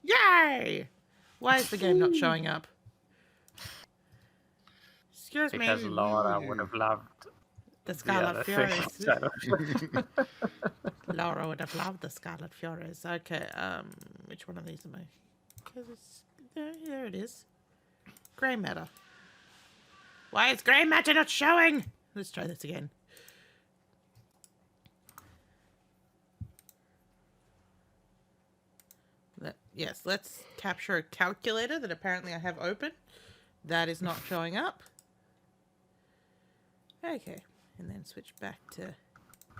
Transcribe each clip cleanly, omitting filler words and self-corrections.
Yay! Why is the game not showing up? Excuse me. Because Laura would have loved The the Scarlet other Furies. thing. Laura would have loved the Scarlet Furies. Okay, which one of these am I? Because it's there it is. Grey matter. Why is grey matter not showing? Let's try this again. Yes, let's capture a calculator that apparently I have open. That is not showing up. Okay, and then switch back to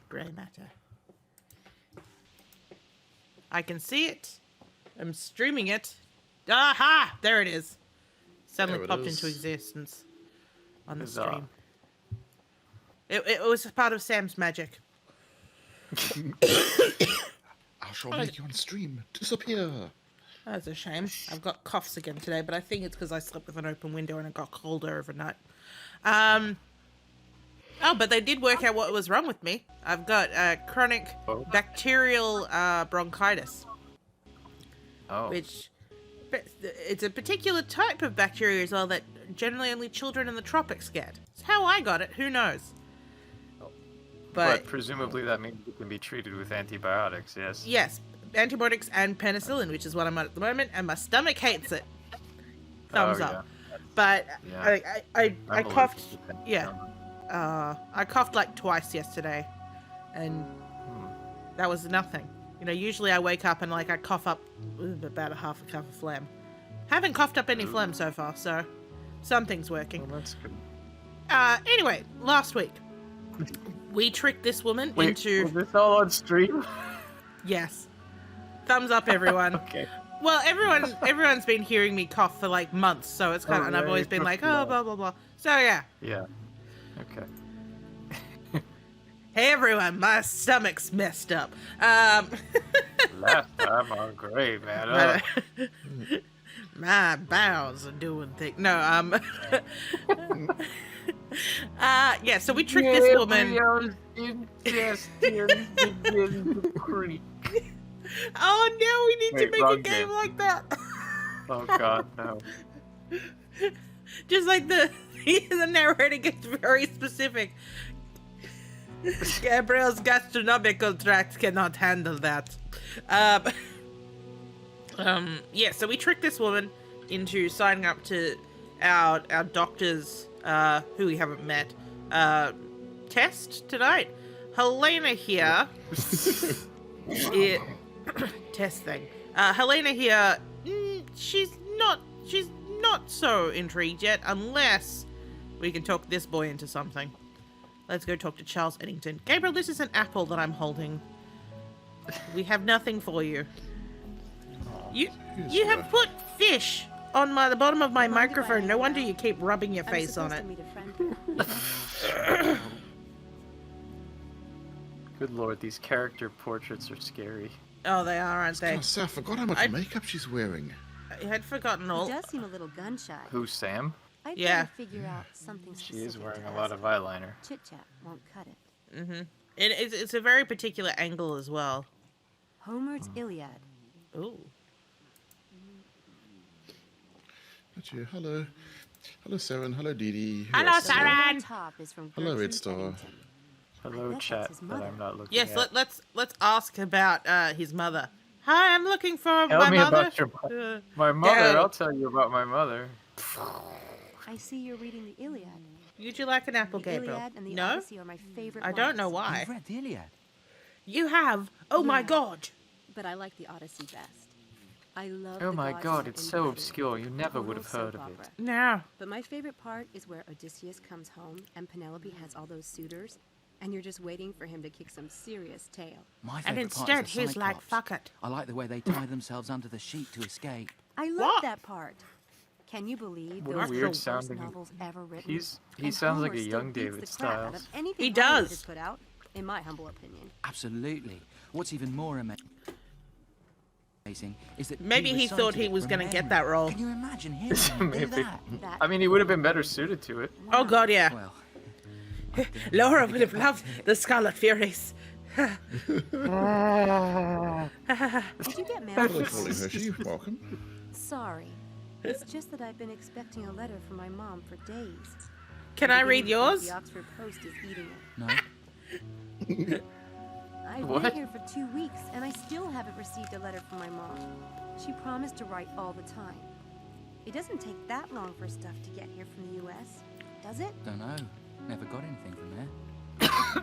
grey matter. I can see it. I'm streaming it. Aha! There it is. Suddenly popped into existence on the stream. It was part of Sam's magic. I shall make you on stream disappear. That's a shame. I've got coughs again today, but I think it's because I slept with an open window and it got colder overnight. Oh, but they did work out what was wrong with me. I've got chronic bacterial bronchitis. Oh. Which, it's a particular type of bacteria as well that generally only children in the tropics get. It's how I got it, who knows? But presumably that means it can be treated with antibiotics, yes? Yes, antibiotics and penicillin, which is what I'm on at the moment, and my stomach hates it. Thumbs up. But yeah. I coughed, yeah. I coughed like twice yesterday, and that was nothing. You know, usually I wake up and like I cough up about a half a cup of phlegm. Haven't coughed up any phlegm so far, so something's working. Well, that's good. Anyway, last week we tricked this woman into. Was this all on stream? Yes. Thumbs up, everyone. Okay. Well, everyone's been hearing me cough for like months, so it's kind of, and I've always been like, oh, blah blah blah. So yeah. Yeah. Okay. Hey everyone, my stomach's messed up. Last time on Grey Matter. My bowels are doing things. No, yeah, so we tricked this woman. Intestines begin to creak. Oh no, we need to make a game game. like that. Oh god, no. Just like the narrator gets very specific. Gabriel's gastronomical tract cannot handle that. Yeah, so we tricked this woman into signing up to our doctor's, who we haven't met, test tonight. Helena here. Test thing. Helena here, she's not so intrigued yet, unless we can talk this boy into something. Let's go talk to Charles Eddington. Gabriel, this is an apple that I'm holding. We have nothing for you. You have put fish on the bottom of my microphone. No wonder you keep rubbing your face on it. Good lord, these character portraits are scary. Oh, they are, aren't they? I forgot how much makeup she's wearing. I had forgotten all. He does seem a little gun shy. Who, Sam? I'd Yeah. figure out something She is specific wearing to a lot us. of eyeliner. Chit chat won't cut it. Mm-hmm. It's a very particular angle as well. Homer's Iliad. Ooh. Got you. Hello. Hello, Saren. Hello, Dee Dee. Who Hello, else? The one on Saren. top is from Hello, Gertrude Red Star. Eddington. Hello, bet chat, that's his that mother. I'm not looking Yes, at. let's ask about his mother. Hi, I'm looking for Tell my me mother. about your my mother. Dad. I'll tell you about my mother. I see you're reading the Iliad. Would you like an apple, The Gabriel? Iliad and the No, Odyssey are my favorite I don't know ones. why. You've read the Iliad. You have. Oh my Yeah. God. But I like the Odyssey best. I love Oh the my gods god, set it's in so battle, obscure. You never a would little have heard soap of it. opera. No. But my favorite part is where Odysseus comes home and Penelope has all those suitors, and you're just waiting for him to kick some serious tail. My And favourite part instead, is the he's like, Cyclops. fuck it. I like the way they tie themselves under the sheet to escape. I love What? that part. Can you believe What those a are weird the worst sounding- novels ever written? He And sounds like Homer a still young beats David the crap out of Styles. anything He Hollywood does. has put out, in my humble opinion. Absolutely. What's even more amazing is that Maybe he thought recited he it was from going to get memory. that role. Can you imagine him do Maybe. that? That I mean, he would have been better suited to it. Oh God, yeah. Well, Laura would have loved the Scarlet Furies. Did you get mail? Hello, Pauline Hershey. Welcome. Sorry. It's just that I've been expecting a letter from my mom for days. Can I'm I read beginning to think yours? The Oxford Post is eating it. No? I've What? been here for 2 weeks, and I still haven't received a letter from my mom. She promised to write all the time. It doesn't take that long for stuff to get here from the U.S., does it? Don't know. Never got anything from there.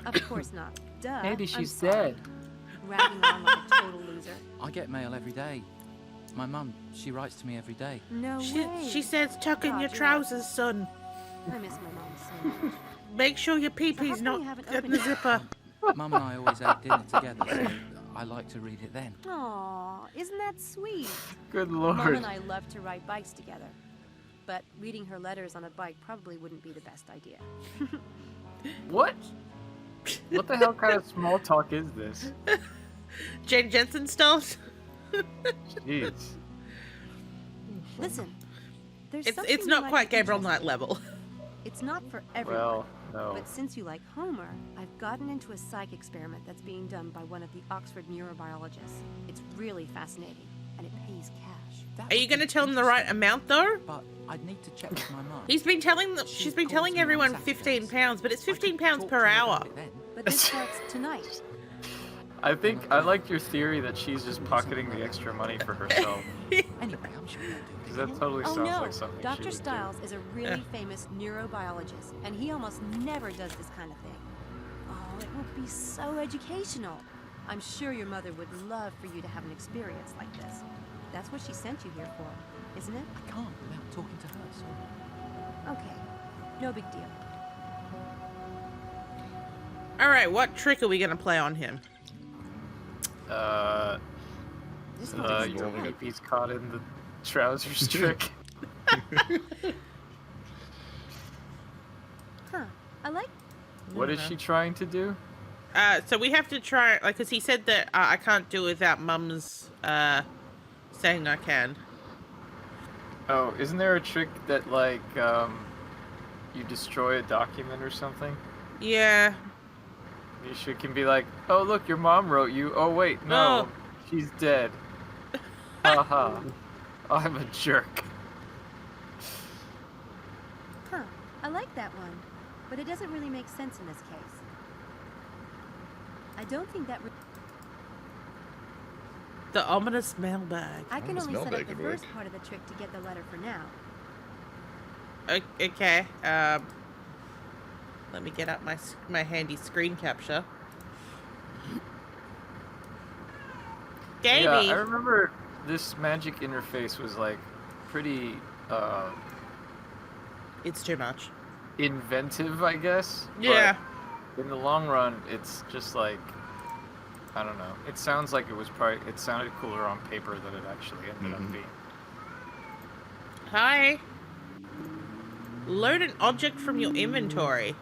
Of course not. Duh. Maybe I'm she's sorry. dead. Ragging on like a total loser. I get mail every day. My mum, she writes to me every day. No She, way. she says tuck in God, your you're trousers, son. I miss my mom so much. Make sure your So how pee-pee's come not you haven't in opened the it? zipper. Mum and I always ate dinner together, so I like to read it then. Aw, isn't that sweet? Good Mom lord. and I love to ride bikes together. But reading her letters on a bike probably wouldn't be the best idea. What? What the hell kind of small talk is this? Jane Jensen stuff. Jeez. Listen, there's It's something it's you not might quite be Gabriel interested Knight in. level. It's not for everyone. Well, no. But since you like Homer, I've gotten into a psych experiment that's being done by one of the Oxford neurobiologists. It's really fascinating, and it pays cash. That Are you would going to be tell him the right interesting, amount though? But I'd need to check with my mum. She's been She telling calls me on everyone Saturdays. 15 pounds, but it's I could 15 pounds talk per to her hour. about it then. But this starts tonight. I think I like your theory that she's just pocketing the extra money for herself. Anyway, I'm sure they'll do it. 'Cause that totally Oh sounds no, like something she Dr. would Stiles is a really Yeah. famous neurobiologist, and he almost never does this kind of thing. Oh, it will be so educational. I'm sure your mother would love for you to have an experience like this. That's what she sent you here for, isn't it? I can't without talking to her, so... Okay, no big deal. All right, what trick are we going to play on him? do. This one is Your Rolling it. peepee's caught in the trousers trick. Huh. I like What is she trying to do? So we have to try, like, because he said that I can't do it without Mum's saying I can. Oh, isn't there a trick that, like, you destroy a document or something? Yeah. You can be like, oh, look, your mom wrote you. Oh, wait, no, Oh. she's dead. Haha. I'm a jerk. Huh. I like that one, but it doesn't really make sense in this case. I don't think that. The ominous mailbag. I can Ominous only set mailbag up the could work. first part of the trick to get the letter for now. Okay. Let me get up my handy screen capture. Davey. Yeah, I remember this magic interface was, like, pretty, It's too much. inventive, I guess. but Yeah. in the long run, it's just like, I don't know. It sounds like it sounded cooler on paper than it actually ended up being. Hi. Load an object from your inventory.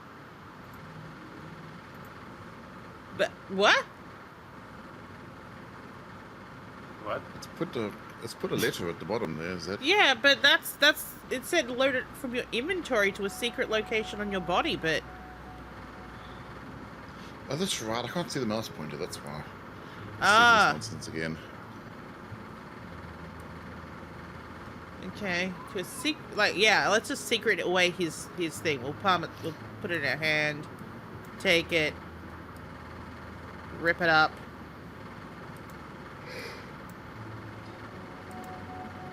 But what? What? Let's put a letter at the bottom there. Is that? Yeah, but that's it said load it from your inventory to a secret location on your body, but Oh, that's right. I can't see the mouse pointer. That's why. Ah. This nonsense again. okay. To a secret, like, yeah, let's just secret away his thing. We'll palm it. We'll put it in our hand. Take it. Rip it up.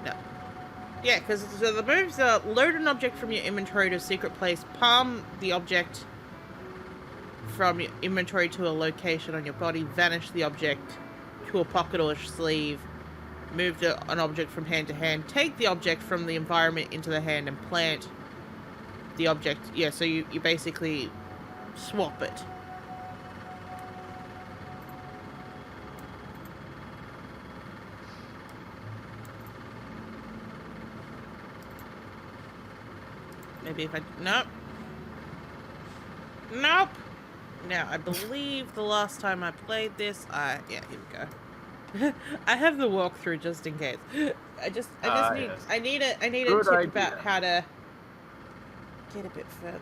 No. Yeah, because so the moves are load an object from your inventory to a secret place. Palm the object from your inventory to a location on your body. Vanish the object to a pocket or a sleeve. Move an object from hand to hand. Take the object from the environment into the hand and plant the object. Yeah, so you basically swap it. Maybe if I... Nope. Nope. Now, I believe the last time I played this, yeah, here we go. I have the walkthrough just in case. I just need, yes. I need a Good tip idea. about how to get a bit further.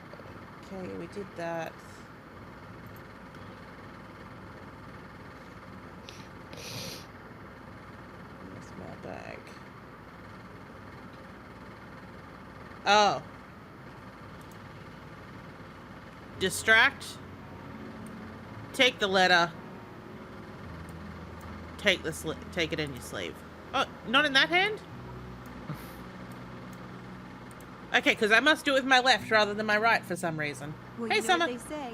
Okay, we did that. bag. Oh. Distract. Take the letter. Take it in your sleeve. Oh, not in that hand? Okay, because I must do it with my left rather than my right for some reason. Well, Hey, you know Summer. what they say.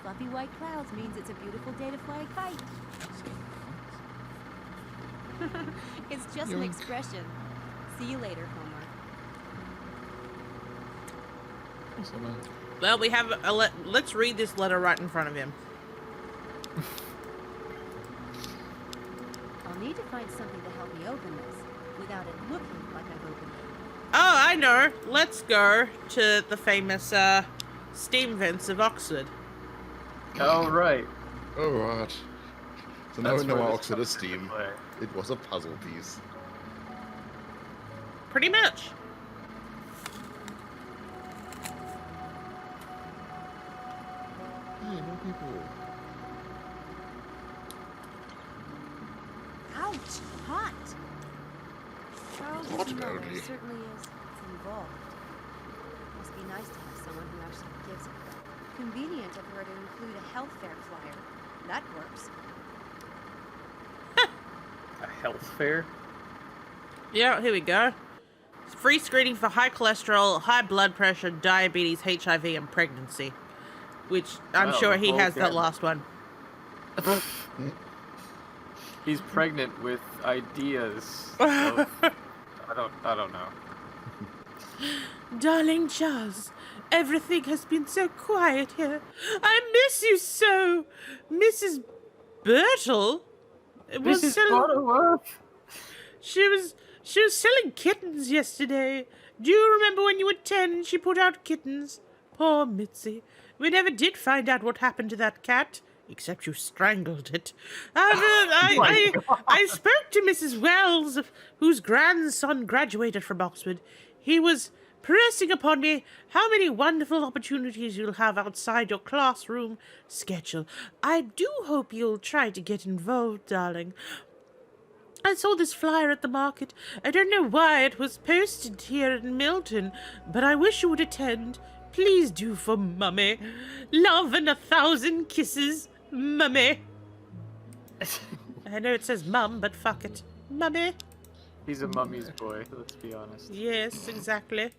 Fluffy white clouds means it's a beautiful day to fly a kite. It's just an Yoink. expression. See you later, Homer. Summer. Well, we have let's read this letter right in front of him. I'll need to find something to help me open this without it looking like I've opened it. Oh, I know. Let's go to the famous steam vents of Oxford. Oh, right. Oh, right. So now That's we know where why this Oxford is comes into steam. play. It was a puzzle piece. Pretty much. Hey, more people. Ouch! Hot! Charles' Hot, mother apparently. certainly is involved. Must be nice to have someone who actually gives a crap. Convenient of her to include a health fair flyer. That works. A health fair? Yeah, here we go. Free screening for high cholesterol, high blood pressure, diabetes, HIV, and pregnancy. Which I'm Oh, sure he the has whole that gamut. last one. He's pregnant with ideas. Of, I don't know. Darling Charles, everything has been so quiet here. I miss you so. Mrs. Birtle was Butterworth. she was selling kittens yesterday. Do you remember when you were 10 she put out kittens? Poor Mitzi. We never did find out what happened to that cat, except you strangled it. I spoke to Mrs. Wells, whose grandson graduated from Oxford. He was pressing upon me how many wonderful opportunities you'll have outside your classroom schedule. I do hope you'll try to get involved, darling. I saw this flyer at the market. I don't know why it was posted here in Milton, but I wish you would attend. Please do for Mummy. Love and 1,000 kisses, Mummy. I know it says Mum, but fuck it. Mummy. He's a mummy's boy, let's be honest. Yes, exactly.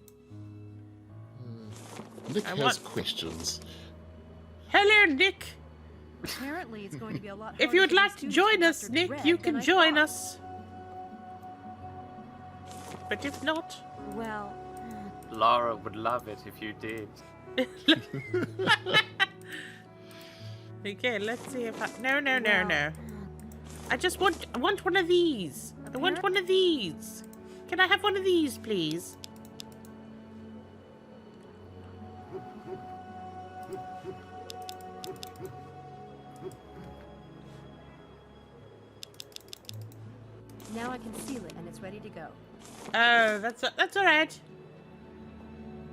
Nick I has want- questions. Hello, Nick. Apparently, it's going to be a lot. If you would like to join us, Nick, you can join us. But if not... Well, Lara would love it if you did. Okay, let's see if I... No. I want one of these. I want one of these. Can I have one of these, please? now I can seal it and it's ready to go. Oh, that's all right.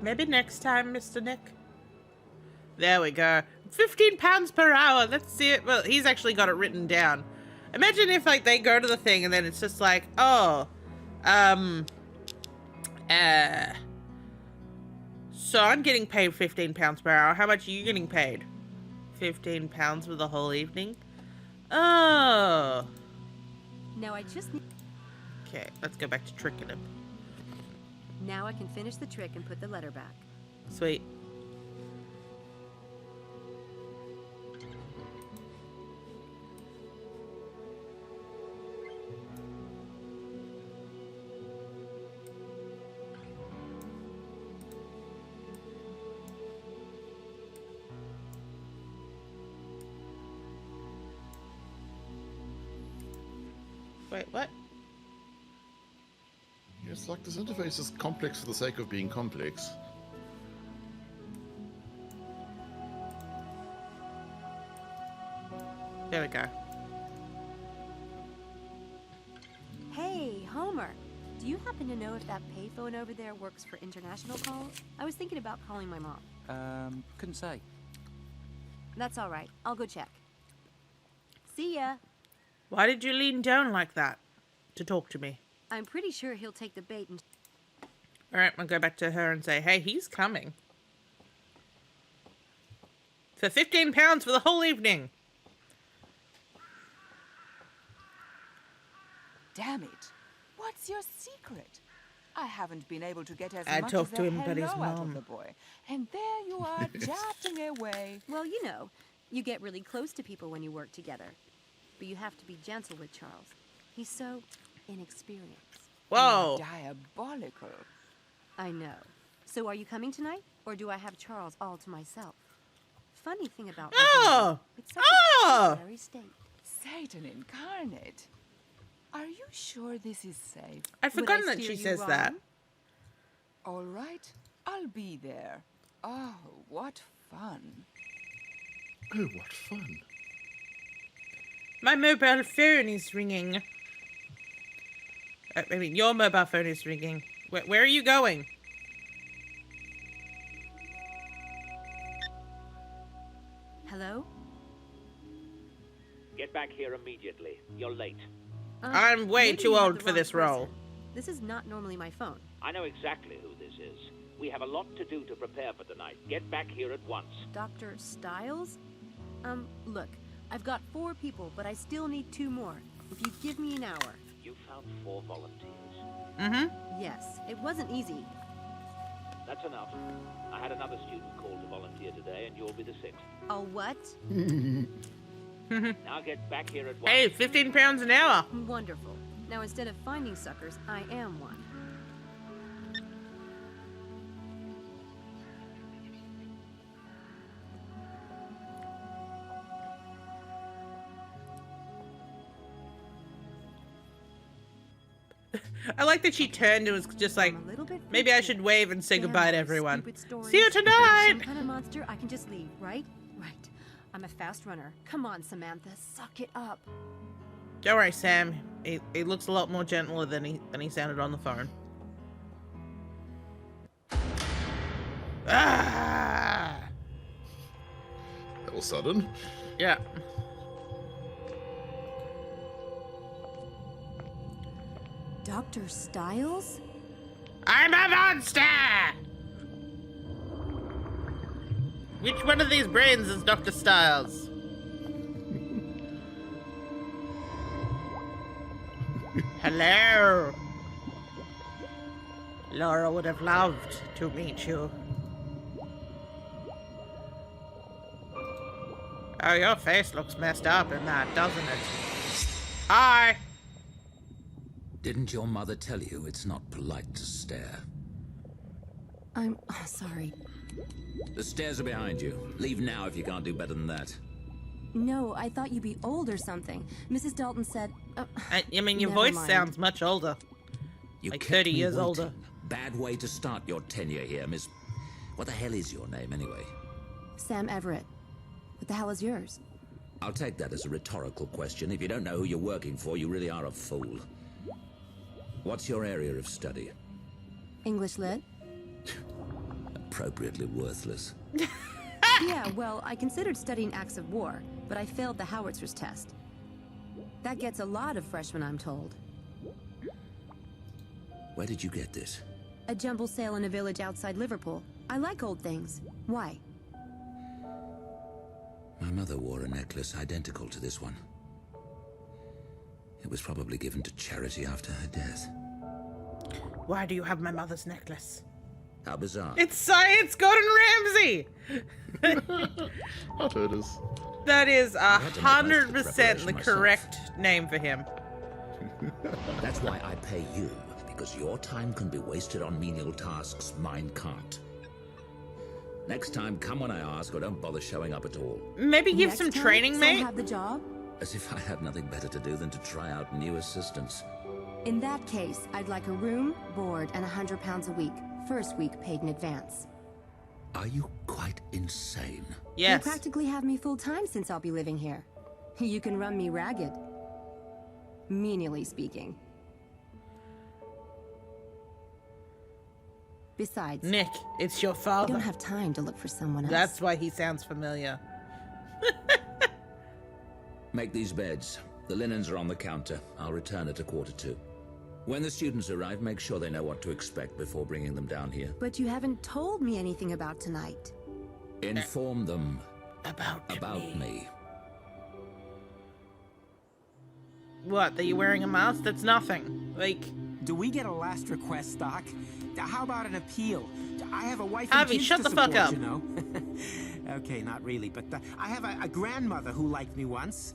Maybe next time, Mr. Nick. There we go. £15 per hour. Let's see it. Well, he's actually got it written down. Imagine if like they go to the thing and then it's just like, oh, so I'm getting paid £15 per hour. How much are you getting paid? £15 for the whole evening? Oh. Now I just need. Okay, let's go back to tricking him. Now I can finish the trick and put the letter back. Sweet. Wait, what? It's like this interface is complex for the sake of being complex. There we go. Hey, Homer. Do you happen to know if that payphone over there works for international calls? I was thinking about calling my mom. Couldn't say. That's all right. I'll go check. See ya. Why did you lean down like that to talk to me? I'm pretty sure he'll take the bait and... Alright, I'll go back to her and say, hey, he's coming. For £15 for the whole evening. Damn it. What's your secret? I haven't been able to get as I much talked as to a him about his hello out mom. of the boy. And there you are, chatting away. Well, you know, you get really close to people when you work together. But you have to be gentle with Charles. He's so inexperienced. Whoa. Diabolical. I know. So are you coming tonight? Or do I have Charles all to myself? Funny thing about Oh! it's such Oh! a scary state. Satan incarnate. Are you sure this is safe? I'd Would forgotten I that steer she you says that. wrong? All right, I'll be there. Oh, what fun. Oh, what fun. My mobile phone is ringing. I mean, your mobile phone is ringing. Where are you going? Hello? Get back here immediately. You're late. I'm way Maybe too you have old the for wrong this role. person. This is not normally my phone. I know exactly who this is. We have a lot to do to prepare for tonight. Get back here at once. Dr. Stiles? Look, I've got 4 people, but I still need 2 more. If you give me an hour. You found 4 volunteers. Mm-hmm. Yes, it wasn't easy. That's enough. I had another student called to volunteer today, and you'll be the 6th. A what? Now get back here at once. Hey, £15 an hour. Wonderful. Now instead of finding suckers, I am one. I like that she turned and was just like, I'm a little bit maybe I freaky. should wave and say Damn goodbye to those everyone. stupid stories. See you tonight! Some kind of monster, I can just leave, right? Right. I'm a fast runner. Come on, Samantha, suck it up. Don't worry, Sam. He looks a lot more gentler than he sounded on the phone. Ah! That was sudden. Yeah. Dr. Stiles? I'm a monster! Which one of these brains is Dr. Stiles? Hello. Laura would have loved to meet you. Oh, your face looks messed up in that, doesn't it? Hi. Didn't your mother tell you it's not polite to stare? I'm sorry. The stairs are behind you. Leave now if you can't do better than that. No, I thought you'd be old or something. Mrs. Dalton said... I mean, your Never voice mind. sounds much older. You Like kept 30 me years waiting. older. Bad way to start your tenure here, Miss... What the hell is your name, anyway? Sam Everett. What the hell is yours? I'll take that as a rhetorical question. If you don't know who you're working for, you really are a fool. What's your area of study? English lit? Appropriately worthless. Yeah, well, I considered studying acts of war, but I failed the howitzers test. That gets a lot of freshmen, I'm told. Where did you get this? A jumble sale in a village outside Liverpool. I like old things. Why? My mother wore a necklace identical to this one. It was probably given to charity after her death. Why do you have my mother's necklace? How bizarre. It's Science Gordon Ramsay! Hot odors. That is had to make most of the 100% the preparation myself. correct name for him. That's why I pay you, because your time can be wasted on menial tasks, mine can't. Next time, come when I ask, or don't bother showing up at all. Maybe give Next some time, training, so mate? have the job? As if I had nothing better to do than to try out new assistants. In that case, I'd like a room, board, and £100 a week. First week paid in advance. Are you quite insane? Yes. You practically have me full-time since I'll be living here. You can run me ragged. Menially speaking. Besides, Nick, it's your I father. don't have time to look for someone else. That's why he sounds familiar. Make these beds. The linens are on the counter. I'll return at 1:45. When the students arrive, make sure they know what to expect before bringing them down here. But you haven't told me anything about tonight. Inform them About me. What, that you're wearing a mask? That's nothing. Like, Do we get a last request, Doc? How about an appeal? I have a wife Harvey, and kids shut to the fuck support, up. you know. Okay, not really, but I have a grandmother who liked me once.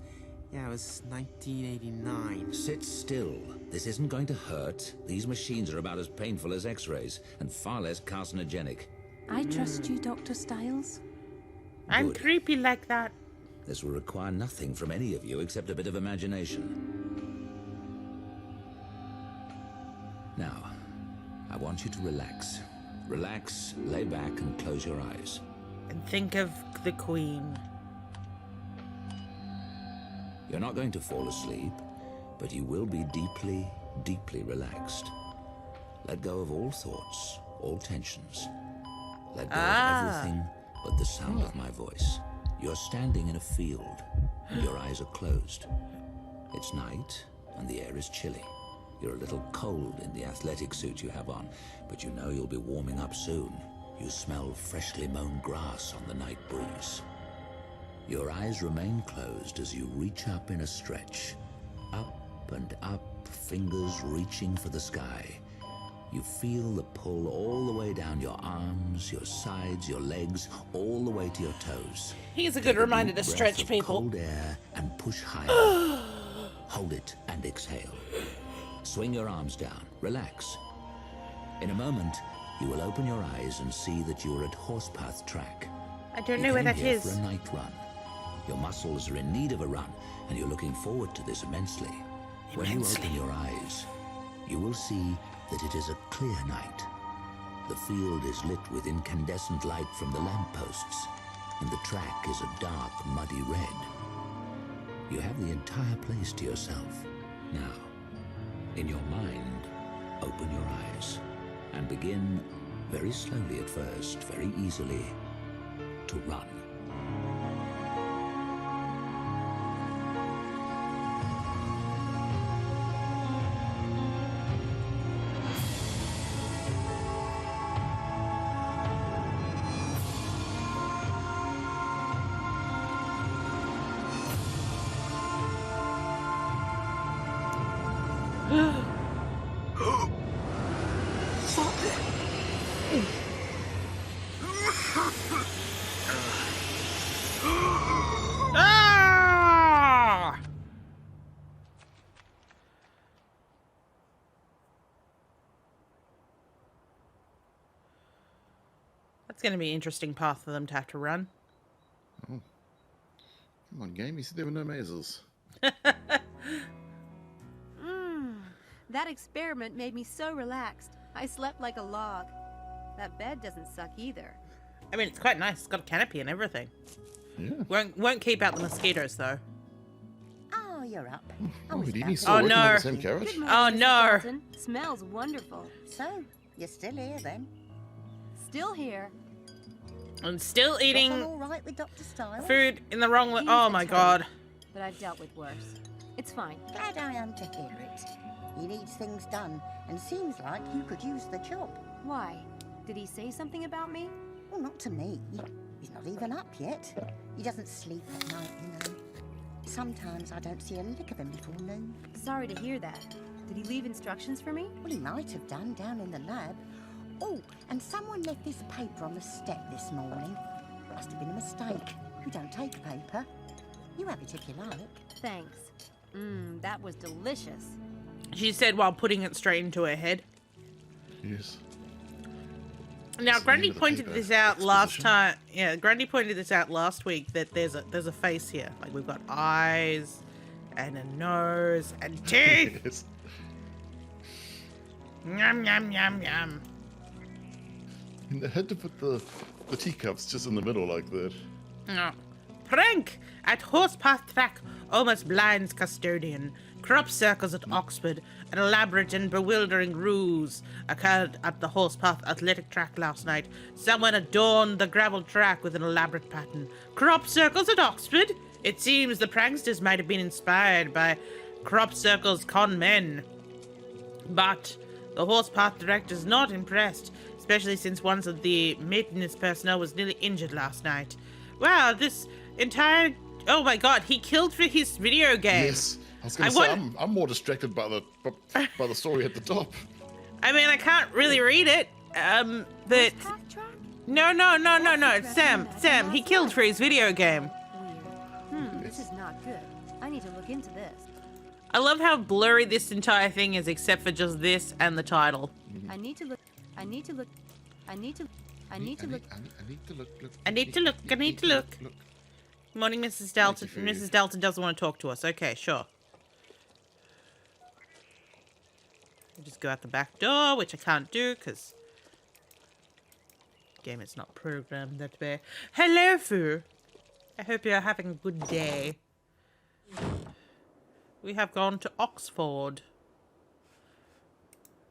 Yeah, it was 1989. Sit still. This isn't going to hurt. These machines are about as painful as X-rays, and far less carcinogenic. I trust you, Dr. Styles. I'm Good. creepy like that. This will require nothing from any of you except a bit of imagination. Now, I want you to relax. Relax, lay back, and close your eyes. And think of the Queen. You're not going to fall asleep, but you will be deeply, deeply relaxed. Let go of all thoughts, all tensions. Let go of everything but the sound of my voice. You're standing in a field. Your eyes are closed. It's night, and the air is chilly. You're a little cold in the athletic suit you have on, but you know you'll be warming up soon. You smell freshly mown grass on the night breeze. Your eyes remain closed as you reach up in a stretch. Up and up, fingers reaching for the sky. You feel the pull all the way down your arms, your sides, your legs, all the way to your toes. He's a good Take reminder deep to breath stretch of people. Cold air and push higher. Hold it and exhale. Swing your arms down. Relax. In a moment, you will open your eyes and see that you're at Horsepath Track. I don't You know where came that here is. for a night run. Your muscles are in need of a run, and you're looking forward to this immensely. When you open your eyes, you will see that it is a clear night. The field is lit with incandescent light from the lampposts, and the track is a dark, muddy red. You have the entire place to yourself. Now, in your mind, open your eyes and begin, very slowly at first, very easily, to run. Ah! That's going to be an interesting path for them to have to run. Come on, game. You said there were no mazes. That experiment made me so relaxed. I slept like a log. That bed doesn't suck either. I mean, it's quite nice. It's got a canopy and everything. Yeah. Won't keep out the mosquitoes, though. Oh, you're up. I Oh, was did about he to- still Oh, working on no. the same carriage? Good morning, Oh, Mrs. no. Dalton. Smells wonderful. So, you're still here then? Still here. I'm still Got on eating all right with Dr. Styles? food in the wrong way. He's Oh a my toad. god. But I've dealt with worse. It's fine. Glad I am to hear it. He needs things done, and seems like you could use the job. Why? Did he say something about me? Well, not to me. He's not even up yet. He doesn't sleep at night, you know. Sometimes I don't see a lick of him before noon. Sorry to hear that. Did he leave instructions for me? Well, he might have done down in the lab. Oh, and someone left this paper on the step this morning. Must have been a mistake. We don't take paper. You have it if you like. Thanks. That was delicious. She said while putting it straight into her head. Yes. Now, It's the Grundy end of the pointed paper this out last exposition. time. Yeah, Grundy pointed this out last week that there's a face here. Like we've got eyes and a nose and teeth. Yes. Yum yum yum yum. And they had to put the teacups just in the middle like that. Oh. Prank at Horsepath Track almost blinds custodian. Crop circles at Oxford. An elaborate and bewildering ruse occurred at the Horsepath Athletic Track last night. Someone adorned the gravel track with an elaborate pattern. Crop circles at Oxford? It seems the pranksters might have been inspired by Crop Circle's con men. But the horse path director's not impressed, especially since one of the maintenance personnel was nearly injured last night. Wow, this entire... Oh my god, he killed for his video game. Yes, I was going to say, I'm more distracted by the story at the top. I mean, I can't really read it, but... Path track? No, it's Sam, he killed for his video game. Weird. This is not good. I need to look into this. I love how blurry this entire thing is, except for just this and the title. I need to look. I need to look. I need to look. I need to look. Good morning, Mrs. Dalton. Thank you for Mrs. Dalton doesn't want to talk to us. Okay, sure. We'll just go out the back door, which I can't do because game is not programmed that way. Hello, Fu. I hope you're having a good day. We have gone to Oxford.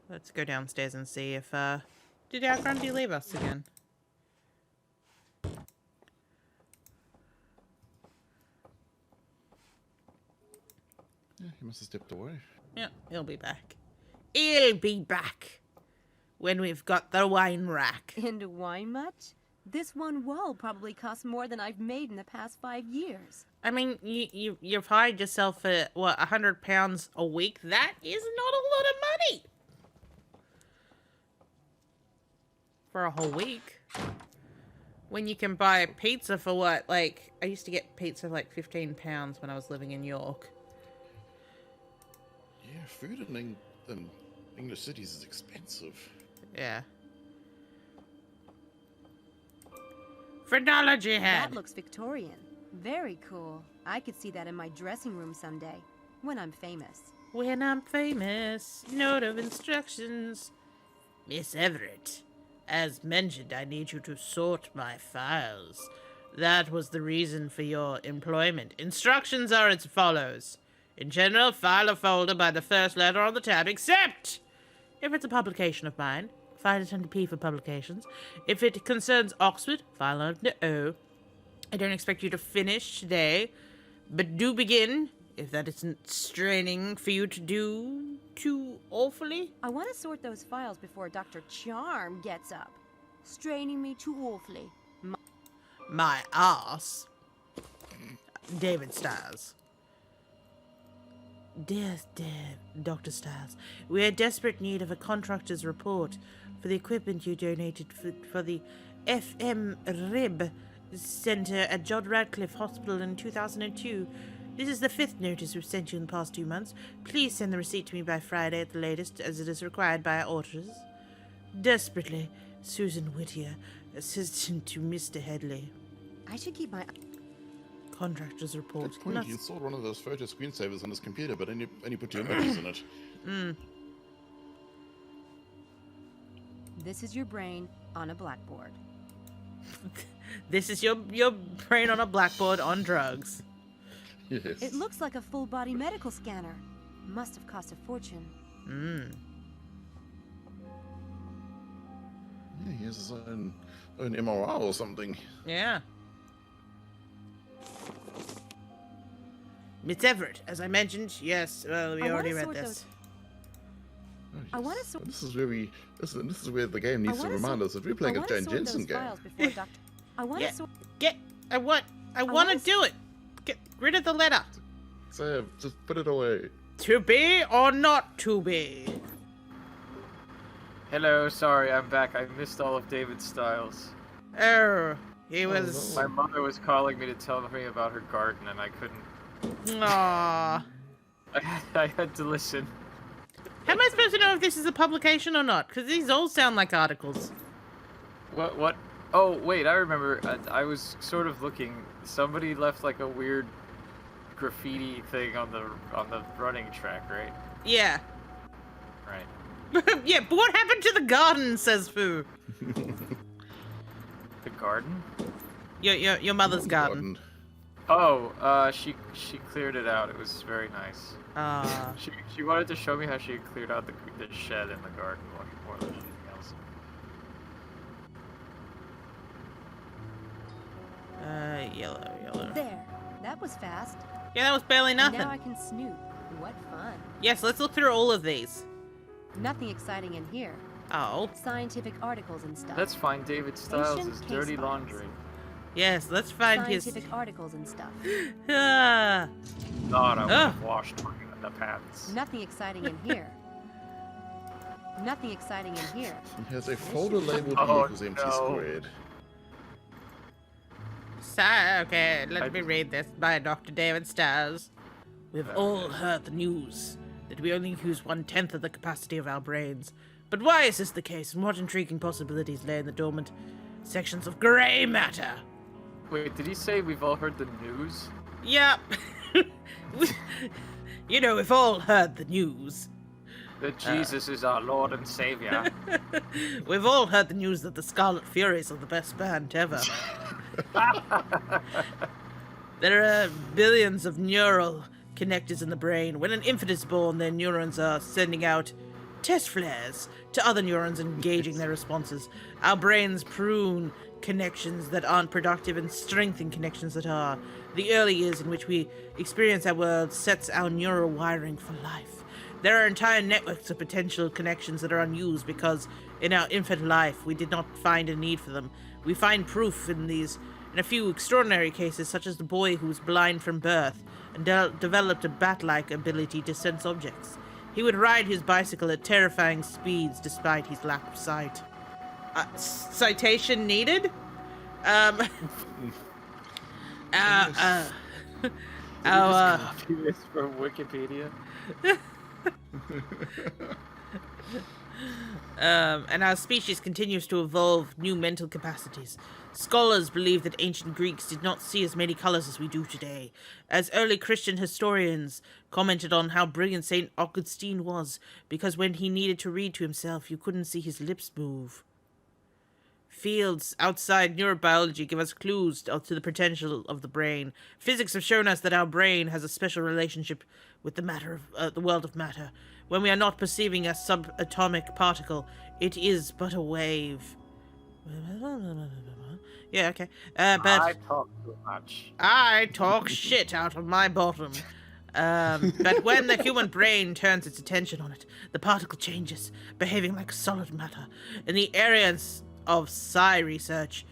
Let's go downstairs and see if, did our Grundy leave us again? Yeah, he must have stepped away. Yeah, he'll be back. He'll be back when we've got the wine rack. Into wine much? This one wall probably costs more than I've made in the past 5 years. I mean, you've hired yourself for, what, £100 a week? That is not a lot of money! For a whole week. When you can buy pizza for what, like, I used to get pizza for like £15 when I was living in York. Yeah, food in English cities is expensive. Yeah. Phrenology head. That looks Victorian. Very cool. I could see that in my dressing room someday. When I'm famous. When I'm famous. Note of instructions. Miss Everett. As mentioned, I need you to sort my files. That was the reason for your employment. Instructions are as follows. In general, file a folder by the first letter on the tab, except if it's a publication of mine. File it under P for publications. If it concerns Oxford, file under O. I don't expect you to finish today, but do begin, if that isn't straining for you to do too awfully. I want to sort those files before Dr. Charm gets up. Straining me too awfully. My ass. David Stiles. Dear Dr. Stiles, we are in desperate need of a contractor's report for the equipment you donated for the FM Rib Center at John Radcliffe Hospital in 2002. This is the 5th notice we've sent you in the past 2 months. Please send the receipt to me by Friday at the latest, as it is required by our orders. Desperately, Susan Whittier, assistant to Mr. Headley. I should keep my... Good Contractor's report. point. He installed one of those photo screensavers on his computer, but only put 2 images in it. This is your brain on a blackboard. This is your brain on a blackboard on drugs. Yes. It looks like a full-body medical scanner. Must have cost a fortune. Yeah, he has his own MRI or something. Yeah. Miss Everett, as I mentioned, yes, well, we already read this. Oh, I want to yes. sort. This is where the game needs to remind us that we're playing a Jane Jensen game. I want to sort. I want to do it. Get rid of the letter. So just put it away. To be or not to be? Hello, sorry, I'm back. I missed all of David Stiles. Oh, he was... My mother was calling me to tell me about her garden, and I couldn't. Aww. I had to listen. How am I supposed to know if this is a publication or not? Because these all sound like articles. What? Oh, wait, I remember. I was sort of looking. Somebody left like a weird graffiti thing on the running track, right? Yeah. Right. Yeah, but what happened to the garden, says Fu. The garden? Your mother's garden. Oh, she cleared it out. It was very nice. She wanted to show me how she had cleared out the shed in the garden more than anything else. Yellow. There. That was fast. Yeah, that was barely nothing. Now I can snoop. What fun. Yes, let's look through all of these. Nothing exciting in here. Oh. Scientific articles and stuff. Let's find David Styles' Ancient dirty case laundry. Yes, let's find Scientific articles and stuff. Ah. Thought I would have washed the pants. Nothing exciting in here. Nothing exciting in here. He has a folder labeled E equals empty squared. Okay, let me read this by Dr. David Stiles. We've all heard the news that we only use 1/10 of the capacity of our brains. But why is this the case, and what intriguing possibilities lay in the dormant sections of grey matter? Wait, did he say we've all heard the news? Yep. You know, we've all heard the news. That Jesus is our Lord and Savior. We've all heard the news that the Scarlet Furies are the best band ever. There are billions of neural connectors in the brain. When an infant is born, their neurons are sending out test flares to other neurons and engaging their responses. Our brains prune connections that aren't productive and strengthen connections that are. The early years in which we experience our world sets our neural wiring for life. There are entire networks of potential connections that are unused because in our infant life we did not find a need for them. We find proof in a few extraordinary cases, such as the boy who was blind from birth and developed a bat-like ability to sense objects. He would ride his bicycle at terrifying speeds despite his lack of sight. Citation needed? Copy this from Wikipedia. And our species continues to evolve new mental capacities. Scholars believe that ancient Greeks did not see as many colors as we do today, as early Christian historians commented on how brilliant St. Augustine was, because when he needed to read to himself, you couldn't see his lips move. Fields outside neurobiology give us clues to the potential of the brain. Physics have shown us that our brain has a special relationship with the matter of the world of matter. When we are not perceiving a subatomic particle, it is but a wave. Yeah, okay. But I talk too much. I talk shit out of my bottom. But when the human brain turns its attention on it, the particle changes, behaving like solid matter. In the areas of psi research,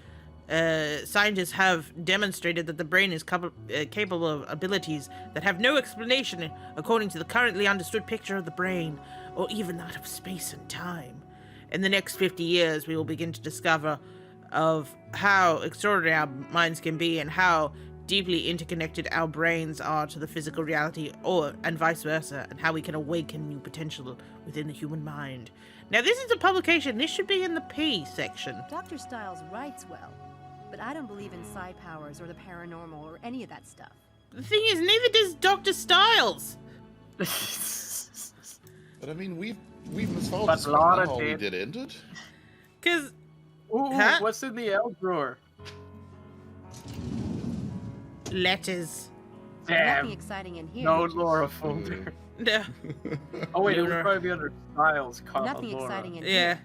scientists have demonstrated that the brain is capable of abilities that have no explanation according to the currently understood picture of the brain, or even that of space and time. In the next 50 years, we will begin to discover of how extraordinary our minds can be and how deeply interconnected our brains are to the physical reality, and vice versa, and how we can awaken new potential within the human mind. Now, this is a publication. This should be in the P section. Dr. Stiles writes well, but I don't believe in psi powers or the paranormal or any of that stuff. The thing is, neither does Dr. Stiles. But I mean, we've as far But as Laura how we did. did end it. Because... Ooh, Huh? what's in the L drawer? letters. Nothing Damn. exciting in here. No Laura folder. No. Oh wait, it would Lunar. probably be under Styles, comma Nothing Laura. exciting in Yeah. here.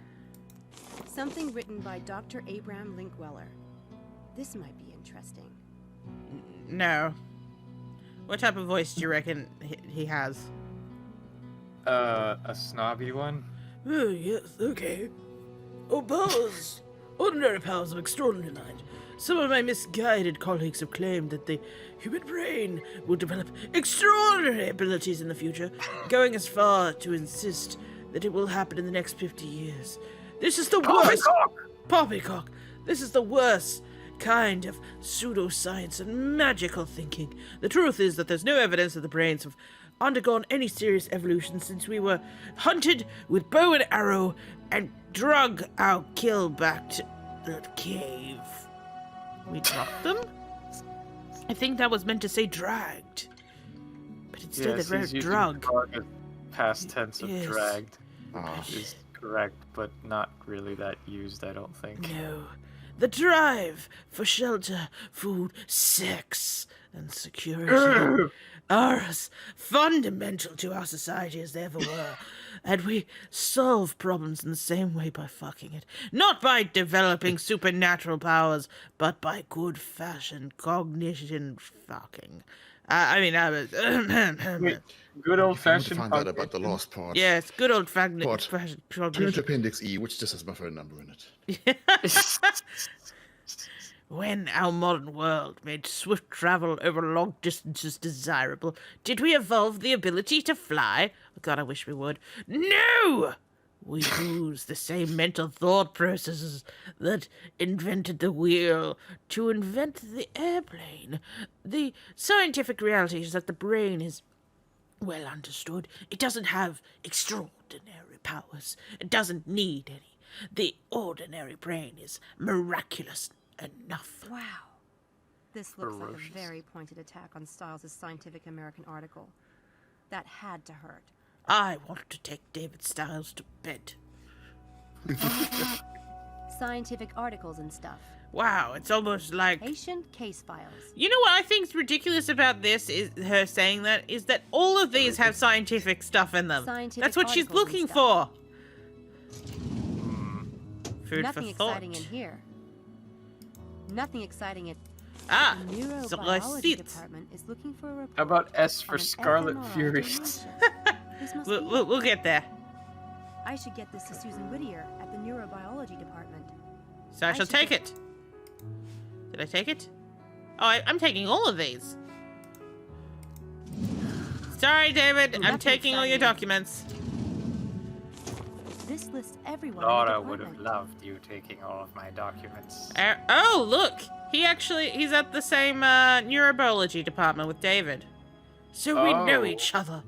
Something written by Dr. Abraham Linkweller. This might be interesting. No. What type of voice do you reckon he has? A snobby one? Oh, yes, okay. Oh, powers. Ordinary powers of extraordinary mind. Some of my misguided colleagues have claimed that the human brain will develop extraordinary abilities in the future, going as far to insist that it will happen in the next 50 years. This is the worst... Poppycock! This is the worst kind of pseudoscience and magical thinking. The truth is that there's no evidence that the brains have undergone any serious evolution since we were hunted with bow and arrow and drug our kill back to the cave. We dropped them? I think that was meant to say dragged. But instead Yes, they wrote he's using drug. drug as past tense of Yes. dragged. Ah, Is correct, but not really that used, I don't think. No. The drive for shelter, food, sex, and security are as fundamental to our society as they ever were. And we solve problems in the same way by fucking it. Not by developing supernatural powers, but by good-fashioned cognition fucking. I was... wait, Good You old-fashioned find out about the last part. Yes, good old fashioned. What? Turn to Appendix E, which just has my phone number in it. When our modern world made swift travel over long distances desirable, did we evolve the ability to fly? Oh God, I wish we would. No! We use the same mental thought processes that invented the wheel to invent the airplane. The scientific reality is that the brain is well understood. It doesn't have extraordinary powers. It doesn't need any. The ordinary brain is miraculous enough. Wow. This looks like Ferocious. a very pointed attack on Stiles' Scientific American article. That had to hurt. I want to take David Stiles to bed. Scientific articles and stuff. Wow, it's almost like... Patient case files. You know what I think's ridiculous about this, is her saying that, is that all of these have scientific stuff in them. Scientific That's what she's articles and looking stuff. for. Food Nothing for thought. exciting in here. Nothing exciting in... Ah, The sur le neurobiology site. department is looking for a report How about S on for an Scarlet fMRI Fury? dementia. This must We'll, be we'll, it. we'll get there. I should get this to Susan Whittier at the neurobiology department. So I shall should take get- it. Did I take it? Oh, I'm taking all of these. Sorry, David. I'm Nothing taking all your exciting. documents. This lists everyone in Laura the would have department. loved you taking all of my documents. Oh, look. He's at the same neurobiology department with David. So we know Oh. each other.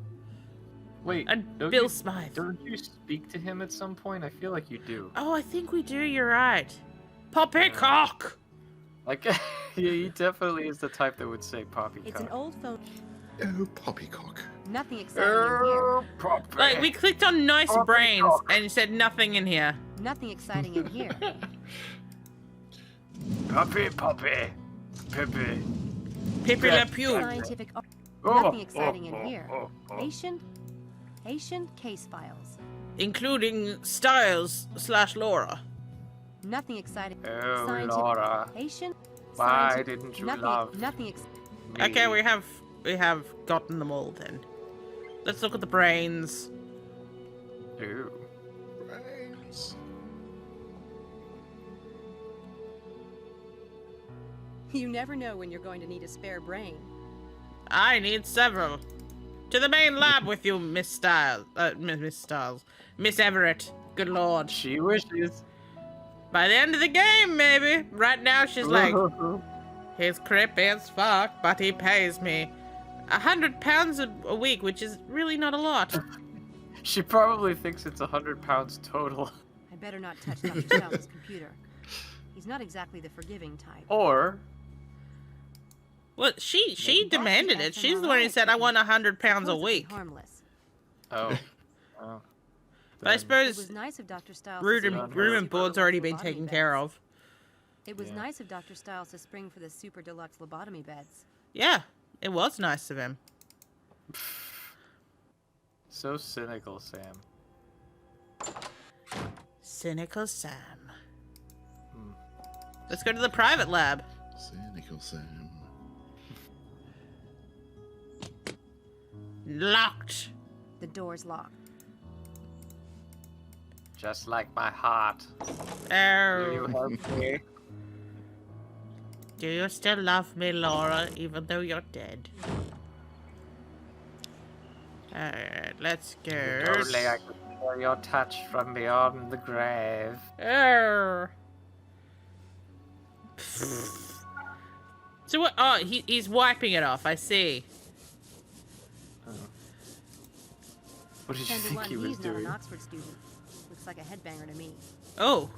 Wait, And don't Bill you, Smythe. don't you speak to him at some point? I feel like you do. Oh, I think we do. You're right. Poppycock! Like, yeah, he definitely is the type that would say poppycock. It's an old phone. Oh, poppycock. Nothing exciting in here. Poppy. Like, we clicked on nice Poppycock. brains and said nothing in here. Nothing exciting in here. Poppy, Poppy, Pippi. Pippi Yeah. Le Pew. Scientific. Oh, Nothing exciting oh, in here. oh, oh. Patient case files. Including Styles/Laura. Nothing exciting. Oh, Scientific- Laura, Patient. why scientific- didn't you nothing, love Nothing. me? Okay, we have gotten them all then. Let's look at the brains. Ew. Brains. You never know when you're going to need a spare brain. I need several. To the main lab with you, Miss Styles. Miss Styles. Miss Everett. Good lord. She wishes. By the end of the game, maybe. Right now, she's like, he's creepy as fuck, but he pays me £100 a week, which is really not a lot. She probably thinks it's 100 pounds total. I better not touch Dr. Stiles' computer. He's not exactly the forgiving type. Or Well, she Maybe demanded that's it. the She's the one who said, I want £100 a supposedly week. Harmless. oh, oh. But I Then- It suppose was nice of Dr. Stiles. room to and, spring for room the and super board's deluxe already been lobotomy taken beds. care of. It was Yeah. nice of Dr. Stiles to spring for the super deluxe lobotomy beds. Yeah, it was nice of him. So cynical, Sam. Cynical Sam. Hmm. Let's go to the private lab. Cynical Sam. Locked. The door's locked. Just like my heart. Will you Oh, help me? do you still love me, Laura, even though you're dead? Alright, let's go. Only I could feel your touch from beyond the grave. Oh. So what? Oh, he's wiping it off. I see. What did you 10 to think 1, he was he's not an doing? Oxford student. Looks like a headbanger to me. Oh,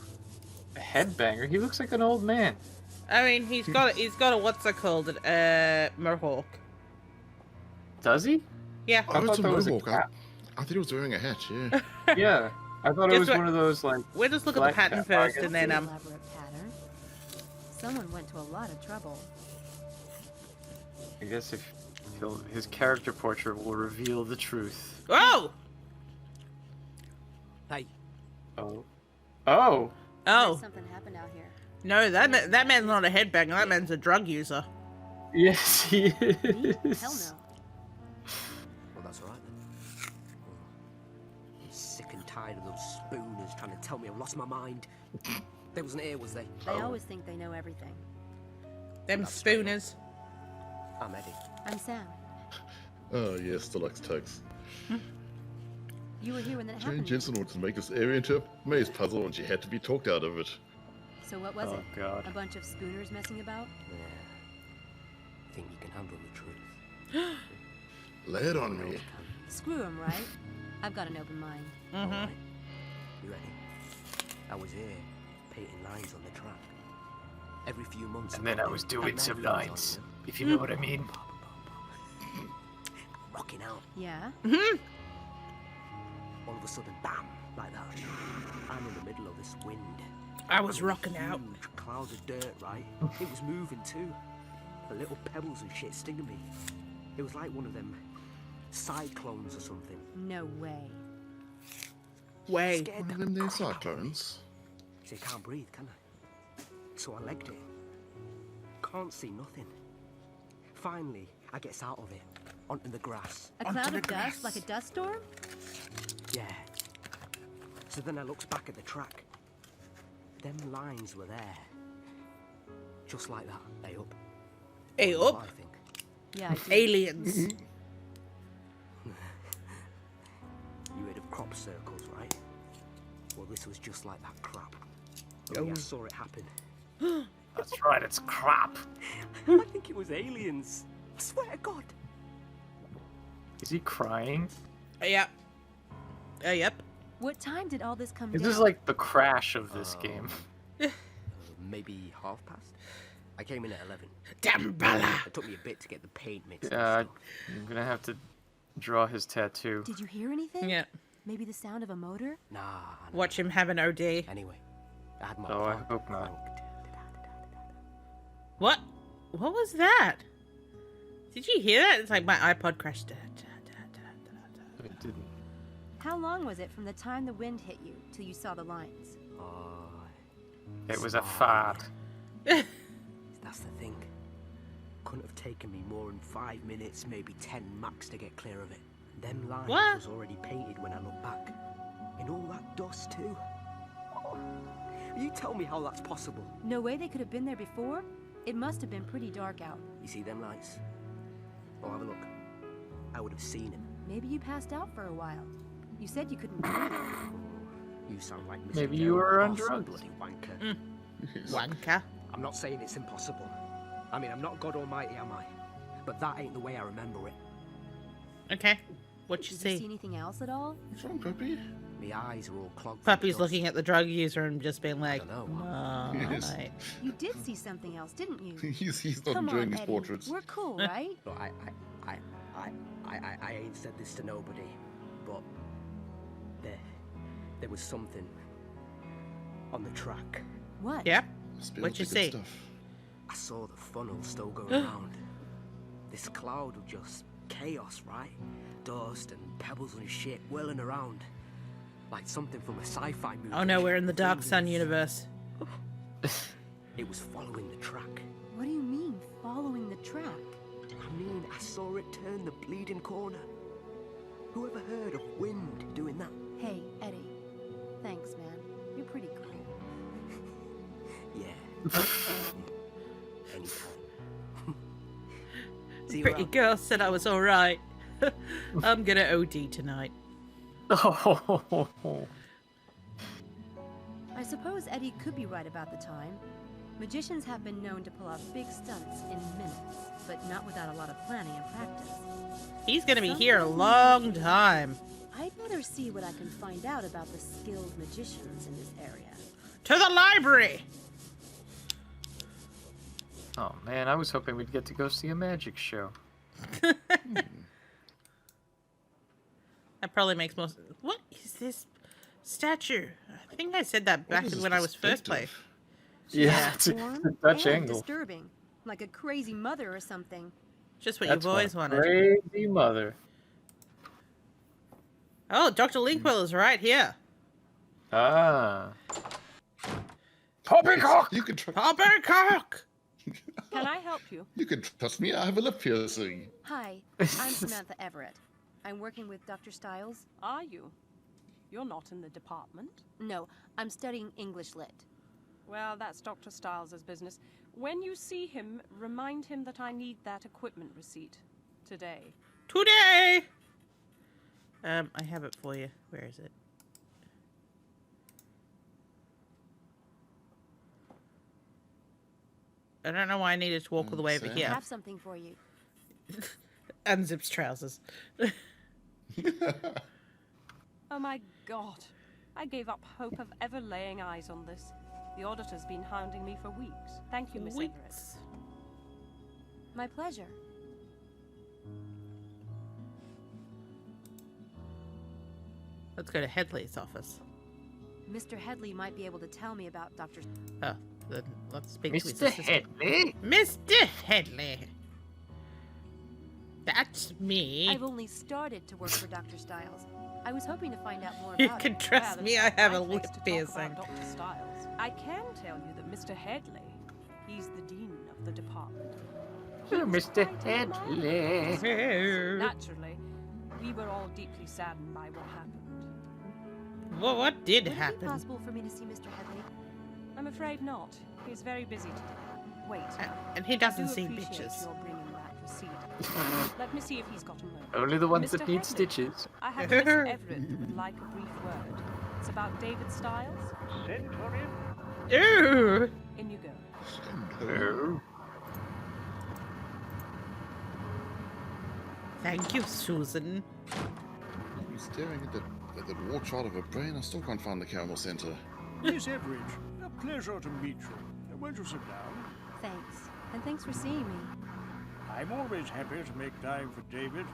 A headbanger? He looks like an old man. I mean, he's got a what's it called? Mohawk. Does he? Yeah. I Oh, it's thought a that was a mohawk. cat. I thought he was wearing a hat, yeah. Yeah. I thought it Guess was what? one of those, like, We'll just look at the Black pattern cat, first, I and then Elaborate pattern. Someone went to a lot of trouble. I guess if his character portrait will reveal the truth. Oh, Hey, Oh. Oh! oh, Something happened out here. no, that man's not a headbanger. That man's a drug user. Yes, he Me? is. Hell no. well, that's all right tired of those spooners trying to tell me I've lost my mind. They wasn't here, was they? They always think they know everything. Them spooners. I'm Eddie. I'm Sam. Oh, yes, Deluxe Tugs. You were here when that Jane happened. Jensen wanted to make this area into a maze puzzle and she had to be talked out of it. So what was Oh, it? God. A bunch of spooners messing about? Yeah. Think you can handle the truth. Lay it on me. Screw 'em, right? I've got an open mind. Mm-hmm. Alright. You ready? I was here, painting lines on the track. Every few months. And then I was doing some lines, if you know what I mean. Rocking out. Yeah? All of a sudden, bam, like that. I'm in the middle of this wind. I was rocking out. Huge cloud of dirt, right? It was moving too. The little pebbles and shit stinging me. It was like one of them cyclones or something. No way. Way. Scared One the of them there crap out of me. cyclones. See, I can't breathe, can I? So I legged it. Can't see nothing. Finally, I gets out of it, onto the grass. A cloud of dust, like a dust storm? Yeah. So then I looks back at the track. Them lines were there. Just like that. Hey up. Hey What up. I think. Yeah, I do. Aliens. You heard of crop circles, right? Well, this was just like that crap. I Oh. saw it happen. That's right, it's crap. I think it was aliens. I swear to God. Is he crying? Yep. Yep. What time did all this come This down? is like the crash of this game. Maybe half past? I came in at 11. Damn Bella. It took me a bit to get the paint mixed Yeah, and stuff. I'm gonna have to draw his tattoo. Did you hear anything? Yeah. Maybe the sound of a motor? Nah. Watch him have an OD. Anyway, I had my Oh, I plan hope not. cranked. What? What was that? Did you hear that? It's like my iPod crashed. It didn't. How long was it from the time the wind hit you till you saw the lines? It was a fart. That's the thing. Couldn't have taken me more than 5 minutes, maybe 10 max to get clear of it. Them lines What? was already painted when I look back. And all that dust too. You tell me how that's possible. No way they could have been there before? It must have been pretty dark out. You see them lights? Oh, have a look. I would have seen him. Maybe you passed out for a while. You said you couldn't breathe. You sound like Mr. Maybe you were on Boss, drugs. bloody wanker. Wanker. I'm not saying it's impossible. I mean, I'm not God Almighty, am I? But that ain't the way I remember it. Okay. What you Did you see see? anything else at all? What's wrong, Puppy? My eyes are all clogged. with Puppy's dust. looking at the drug user and just being like, dunno. no. Yes. mate." You did see something else, didn't you? he's not Come enjoying on, his Eddie. portraits. We're cool, right? Look, I ain't said this to nobody, but there was something on the track. What? Yeah. Must be What'd all you the good see? Stuff. I saw the funnel still going around. This cloud of just chaos, right? Dust and pebbles and shit whirling around. Like something from a sci-fi movie. Oh no, we're in the Dark Sun universe. It was following the track. What do you mean, following the track? I mean, I saw it turn the bleeding corner. Who ever heard of wind doing that? Hey, Eddie. Thanks, man. You're pretty cool. Yeah. Anytime. See you Pretty around. girl said I was alright. I'm gonna OD tonight. Oh. I suppose Eddie could be right about the time. Magicians have been known to pull off big stunts in minutes, but not without a lot of planning and practice. He's gonna be here a long time. I'd better see what I can find out about the skilled magicians in this area. To the library! Oh man, I was hoping we'd get to go see a magic show. That probably makes most. What is this statue? I think I said that back when I was first playing. Yeah, it's a Warm Dutch and angle. disturbing, like a crazy mother or something. Just what That's you've always one wanted. crazy mother. Oh, Dr. Linkwill is right here. Ah. Poppycock! You can trust. Poppycock! Can I help you? You can trust me. I have a lip piercing. Hi, I'm Samantha Everett. I'm working with Dr. Stiles. Are you? You're not in the department. No, I'm studying English Lit. Well, that's Dr. Stiles' business. When you see him, remind him that I need that equipment receipt. Today. Today! I have it for you. Where is it? I don't know why I needed to walk all the way over I here. have something for you. Unzips trousers. Oh my god. I gave up hope of ever laying eyes on this. The auditor's been hounding me for weeks. Thank you, Miss Everett. My pleasure. Let's go to Headley's office. Mr. Headley might be able to tell me about Dr. Oh, then let's speak to his Mr. assistant. Headley? Mr. Headley! That's me. I've only started to work for Dr. Stiles. I was hoping to find out more You about can him. trust me, I have a lip Place to talk piercing. about Dr. Stiles. I can tell you that Mr. Headley, he's the dean of the department. Oh, Mr. Headley. Naturally, we were all deeply saddened by what happened. Well, what did Would it be happen? possible for me to see Mr. Headley? I'm afraid not. He's very busy today. Wait. And he doesn't I do see appreciate bitches. your bringing that receipt. Let me see if he's got a moment. Only the ones Mr. that need Headley, stitches. I have Miss Everett who would like a brief word. It's about David Stiles. Send for him. Ooh. In you go. Oh. Thank you, Susan. I'm staring at the war chart of her brain. I still can't find the caramel center. Miss Everett, a pleasure to meet you. Won't you sit down? Thanks. And thanks for seeing me. I'm always happy to make time for David.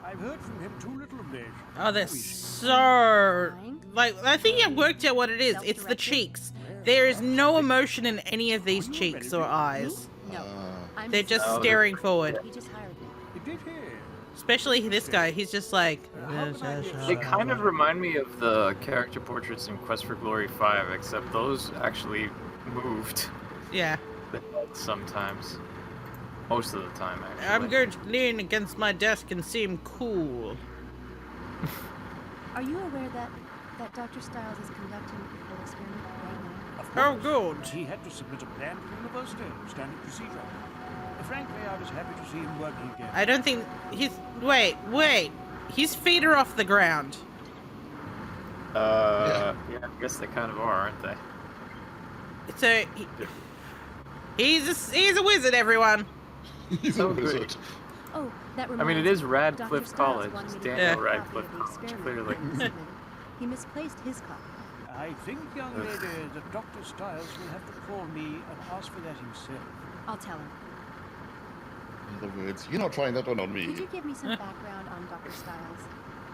I've heard from him too little of late. Oh, they're so... Like, I think I've worked out what it is. It's the cheeks. There is no emotion in any of these cheeks or eyes. No. They're just staring forward. He just hired me. Did he? Especially this guy. He's just like... They kind of remind me of the character portraits in Quest for Glory 5, except those actually moved. Yeah. Sometimes. Most of the time, actually. I'm going to lean against my desk and seem cool. Are you aware that Dr. Stiles is conducting an experiment right now? Oh, good. He had to submit a plan to the university, standard procedure. Frankly, I was happy to see him working again. I don't think he's... Wait. His feet are off the ground. Yeah, I guess they kind of are, aren't they? So, he's a wizard, everyone. He's So a wizard. great. Oh, that I reminds mean, it me. is Dr. Radcliffe Stiles College. wanted It's me to Daniel get a copy Radcliffe of the College, experiment clearly. before he submitted. He misplaced his copy. I think, young lady, that Dr. Stiles will have to call me and ask for that himself. I'll tell him. In other words, you're not trying that one on me. Could you give me some background on Dr. Stiles?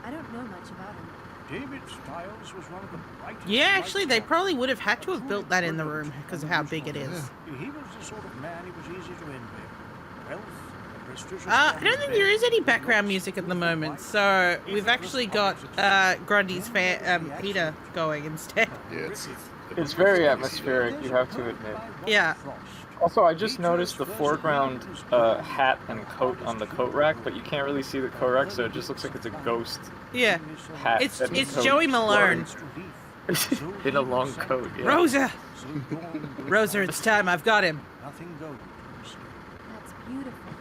I don't know much about him. David Stiles was one of the brightest... Yeah, actually, they probably would have had to have built that in the room because of how big it is. He was the sort of man it was easy to envy. Wealth, a prestigious... I don't think there is any background music at the moment, so we've actually got Grundy's heater going instead. Yeah, It's very atmospheric, you have to admit. Yeah. Also, I just noticed the foreground hat and coat on the coat rack, but you can't really see the coat rack, so it just looks like it's a ghost Yeah. hat. It's and coat Joey Malone. in a long coat, yeah. Rosa, it's time. I've got him. Nothing goes. That's beautiful.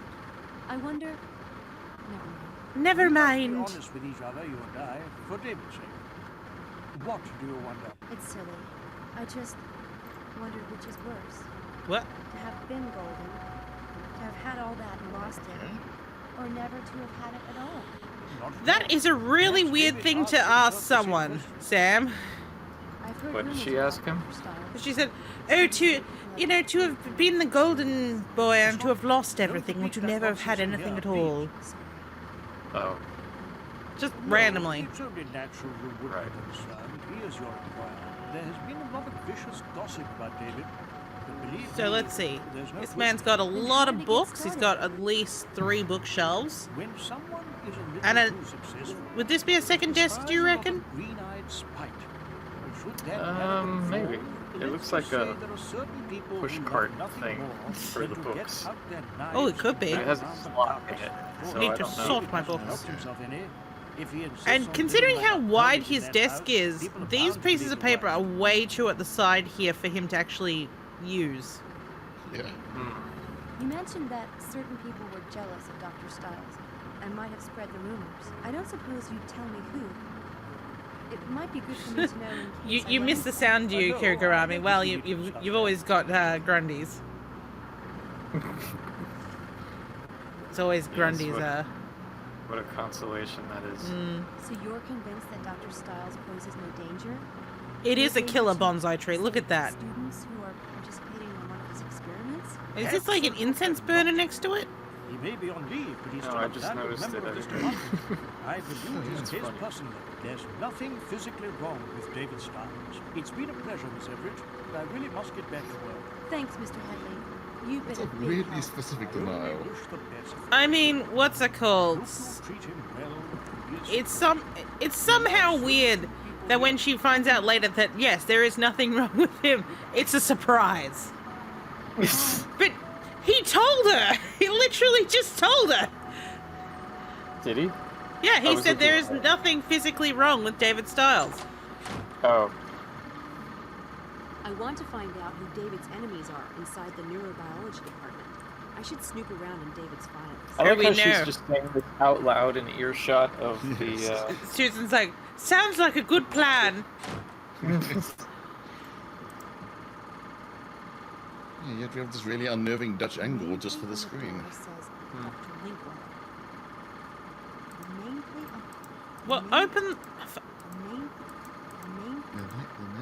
I wonder... Never Be mind. honest with each other, you and I, for David's sake. What do you wonder? It's silly. I just wondered which is worse. What? To have been golden, to have had all that and lost it, or never to have had it at all. That is a really weird thing to ask someone, Sam. I've heard What did rumors she about ask him? Dr. Stiles. She said, oh, to have been the golden boy and to have lost everything, or to never have had anything at all. Oh. Just randomly. It's only natural you would be concerned. He is your employer. There has been a lot of vicious gossip about David. But believe So me, let's see. there's no This proof. man's got a lot of books. He's got at least 3 bookshelves. When someone is a little And a, too successful, would this be a second desk, do you reckon? green-eyed spite. Should that Maybe. It looks like a push cart thing more for the than to get books. out their knives Oh, it could be. It has a slot in it, so Need I to don't know. sort my Help books. himself any. If he insists And on considering living like how a wide hermit in his that desk house, is, people are these bound to pieces lead of the paper way. are way too at the side here for him to actually use. Yeah. You mentioned that certain people were jealous of Dr. Stiles and might have spread the rumors. I don't suppose you'd tell me who. It might be good for me to know in case You I missed the run sound, you, no, Kirokarami. I Well, think we you've always got Grundies. It's always Grundies. What a consolation that is. So you're convinced that Dr. Stiles poses no danger? It No is a danger killer to bonsai tree. Look at that. students who are participating in one of his experiments? Is this like an incense burner next to it? He may be on leave, but he's No, still I a just valued noticed member it. of this I didn't- department. I've reviewed his That's case funny. personally. There's nothing physically wrong with David Stiles. It's been a pleasure, Miss Everett, but I really must get back to work. Thanks, Mr. Headley. You've It's been a a big really help. specific I only denial. wish the best. I mean, what's it called? Hope you'll treat him well. He is It's somehow weird that when she finds out later that yes, there is nothing wrong with him, it's a surprise. But he told her. He literally just told her. Did he? Yeah, I he was said there is looking at it. nothing physically wrong with David Stiles. Oh. I want to find out who David's enemies are inside the neurobiology department. I should snoop around in David's files. I There like we how know. she's just saying this out loud in earshot of the. Susan's like, sounds like a good plan. Yeah, yet we have this really unnerving Dutch angle just for the screen. Says Dr. Linkletter. The nameplate of Well, open. name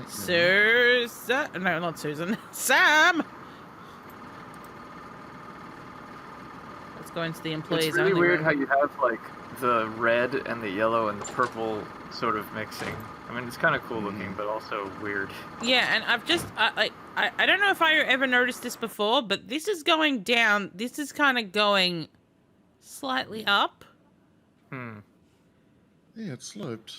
Susan. No, not Susan. Sam. Let's go into the employees It's really only weird room. how you have like the red and the yellow and the purple sort of mixing. I mean, it's kind of cool looking, but also weird. Yeah, and I've just I don't know if I ever noticed this before, but this is going down. This is kind of going slightly up. Hmm. Yeah, it's sloped.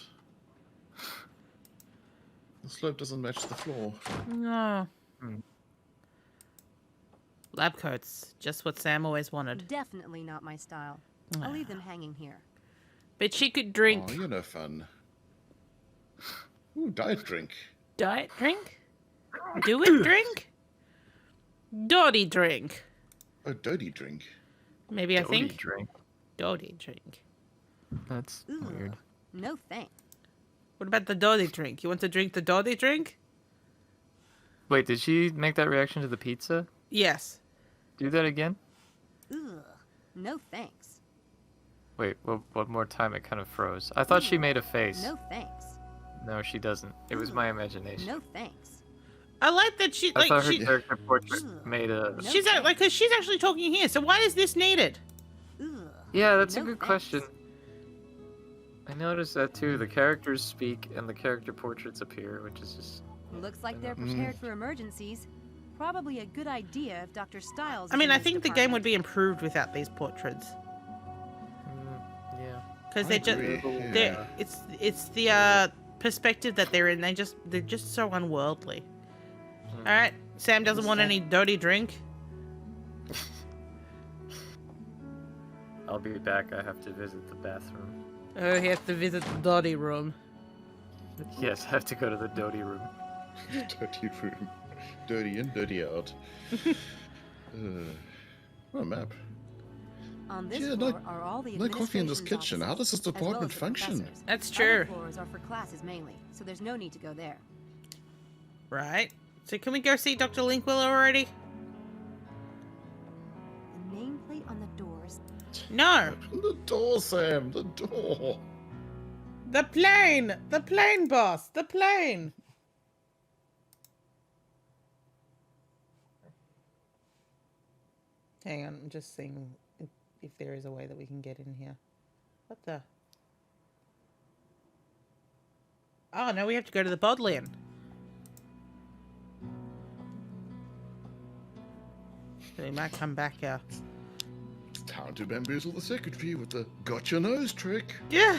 The slope doesn't match the floor. No. Lab coats, just what Sam always wanted. Definitely not my style. I'll leave them hanging here. But she could drink. Oh, you're no fun. Ooh, diet drink. Diet drink? Do it drink? Doddy drink. Oh, Dodie drink. Maybe I Dodie think. drink. Doddy drink. That's weird. No thanks. What about the Doddy drink? You want to drink the Doddy drink? Wait, did she make that reaction to the pizza? Yes. Do that again? Ugh. No thanks. Wait, well, one more time it kind of froze. I thought she made a face. No thanks. No, she doesn't. It was my imagination. No thanks. I like that she I like thought her she. character portrait made a. She's cause she's actually talking here. So why is this needed? Ugh. Yeah, that's a No good thanks. question. I noticed that too. The characters speak and the character portraits appear, which is just. Looks like they're prepared for emergencies. Probably a good idea if Dr. Stiles. I mean, is I in this think the game would department. be improved without these portraits. Yeah. Because I they're just agree, they're it's the perspective that they're in. They're just so unworldly. All right, Sam doesn't want any dirty drink. I'll be back. I have to visit the bathroom. Oh, he has to visit the dirty room. Yes, I have to go to the Dodie room. Dirty room. Dirty in, dirty out. What a map. On this Yeah, floor are all the no coffee in this administration's kitchen. How does this offices, as well department as the function? professors. That's Other true. floors are for classes mainly, so there's no need to go there. Right. So can we go see Dr. Linkwell already? The nameplate on the doors. No. The door, Sam. The door. The plane. The plane, boss. The plane. Hang on, I'm just seeing if there is a way that we can get in here. What the? Oh, no, we have to go to the Bodleian. So we might come back here. It's time to bamboozle the secretary with the got your nose trick. Yeah.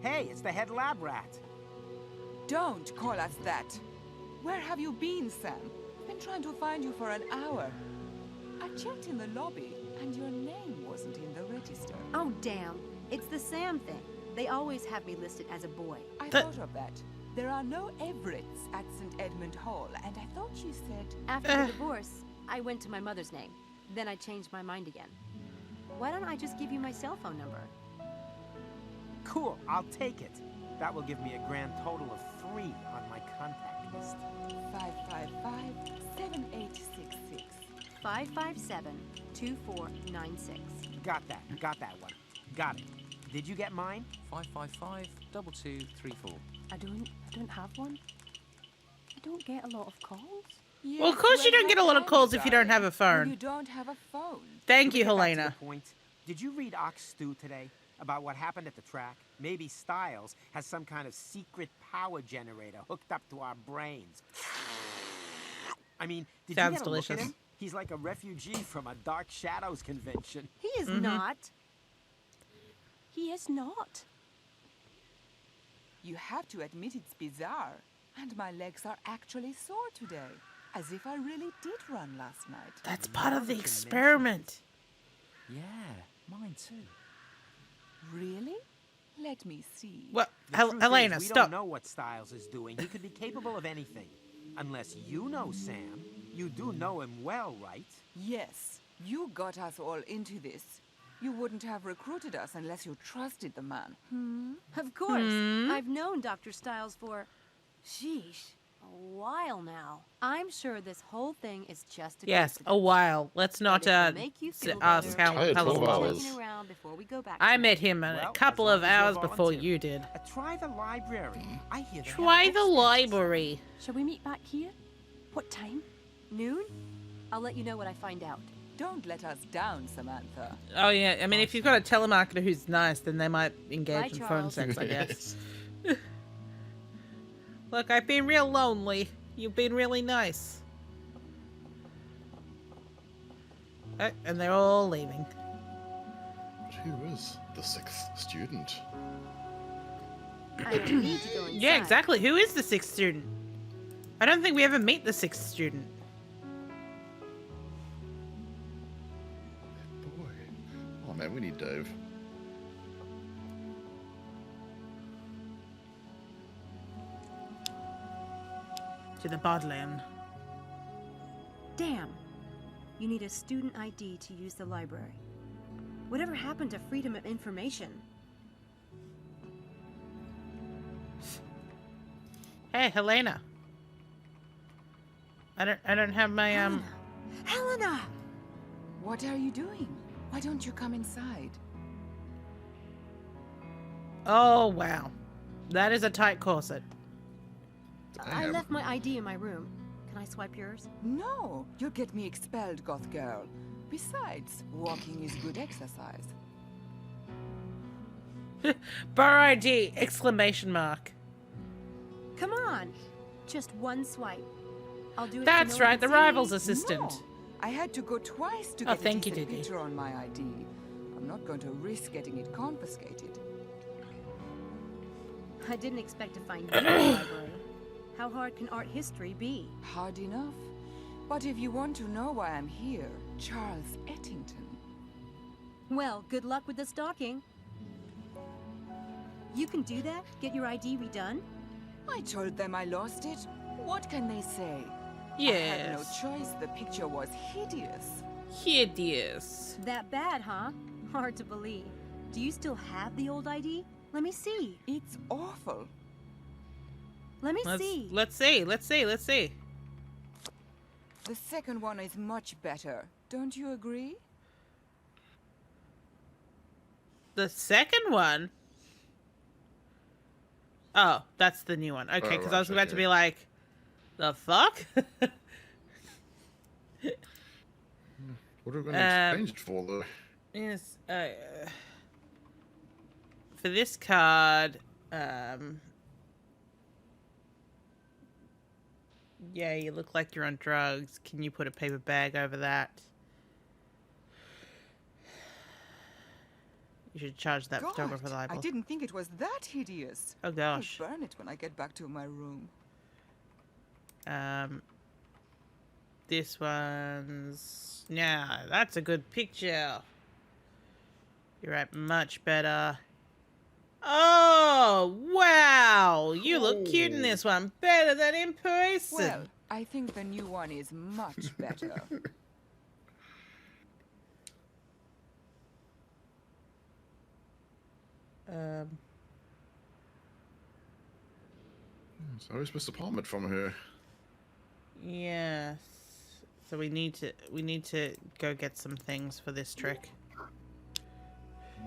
Hey, it's the head lab rat. Don't call us that. Where have you been, Sam? I've been trying to find you for an hour. I checked in the lobby. And your name wasn't in the register. Oh, damn. It's the Sam thing. They always have me listed as a boy. I thought of that. There are no Everetts at St. Edmund Hall, and I thought you said... After the divorce, I went to my mother's name. Then I changed my mind again. Why don't I just give you my cell phone number? Cool, I'll take it. That will give me a grand total of 3 on my contact list. 555-7866. 557-2496. Got that one. Got it. Did you get mine? 555-2234. I don't have one. I don't get a lot of calls. Yes, Well, of course you don't get a lot of calls if you don't have a Well, phone. you don't have a phone. Thank you, Get back to Helena. the point. Did you read Ox Stew today? About what happened at the track? Maybe Styles has some kind of secret power generator hooked up to our brains. I mean, did Sounds you get a delicious. look at him? He's like a refugee from a Dark Shadows convention. He is not. He is not. You have to admit it's bizarre. And my legs are actually sore today. As if I really did run last night. That's part of the experiment. Yeah, mine too. Really? Let me see. Well, The truth Helena, is, we stop. don't know what Styles is doing. He could be capable of anything. Unless you know Sam. You do know him well, right? Yes, you got us all into this. You wouldn't have recruited us unless you trusted the man. Of course. I've known Dr. Styles for, sheesh, a while now. I'm sure this whole thing is just a Yes, a while. Let's not But if it'll make you feel ask better, how Tired long. 12 hours. checking around before we go back. I met him a Well, couple as of long as you're hours before volunteering. you did. Try the library. I hear they have Try the books there. library. Shall we meet back here? What time? Noon? I'll let you know what I find out. Don't let us down, Samantha. Oh yeah, I mean if you've got a telemarketer who's nice, then they might engage Bye, in phone Charles. sex, I guess. Look, I've been real lonely. You've been really nice. And they're all leaving. But who is the 6th student? I don't need to go inside. Yeah, exactly. Who is the 6th student? I don't think we ever meet the 6th student. Boy. Oh man, we need Dave. To the Bodleian. Damn. You need a student ID to use the library. Whatever happened to freedom of information? Hey, Helena. I don't have my Helena! What are you doing? Why don't you come inside? Oh wow. That is a tight corset. I left my ID in my room. Can I swipe yours? No, you'll get me expelled, goth girl. Besides, walking is good exercise. Bar ID! Exclamation mark. Come on. Just one swipe. I'll do it. That's right, the rival's assistant. No, I had to go twice to Oh, get a thank you, decent Didi. picture on my ID. I'm not going to risk getting it confiscated. I didn't expect to find you in the library. How hard can art history be? Hard enough. But if you want to know why I'm here, Charles Ettington. Well, good luck with the stalking. You can do that? Get your ID redone? I told them I lost it. What can they say? Yes. I had no choice. The picture was hideous. Hideous. That bad, huh? Hard to believe. Do you still have the old ID? Let me see. It's awful. Let me see. Let's see. The second one is much better. Don't you agree? The second one? Oh, that's the new one. Okay, because I was about to be like, the fuck? What are we going to exchange it for, though? Yes, for this card, yeah, you look like you're on drugs. Can you put a paper bag over that? You should charge that photographer God, libel. I didn't think it was that hideous. Oh gosh. I'll burn it when I get back to my room. this one's... Yeah, that's a good picture. You're right, much better. Oh, wow! You look cute in this one. Better than in person. Well, I think the new one is much better. So where's Mr. Palmer from here? Yes. So we need to go get some things for this trick.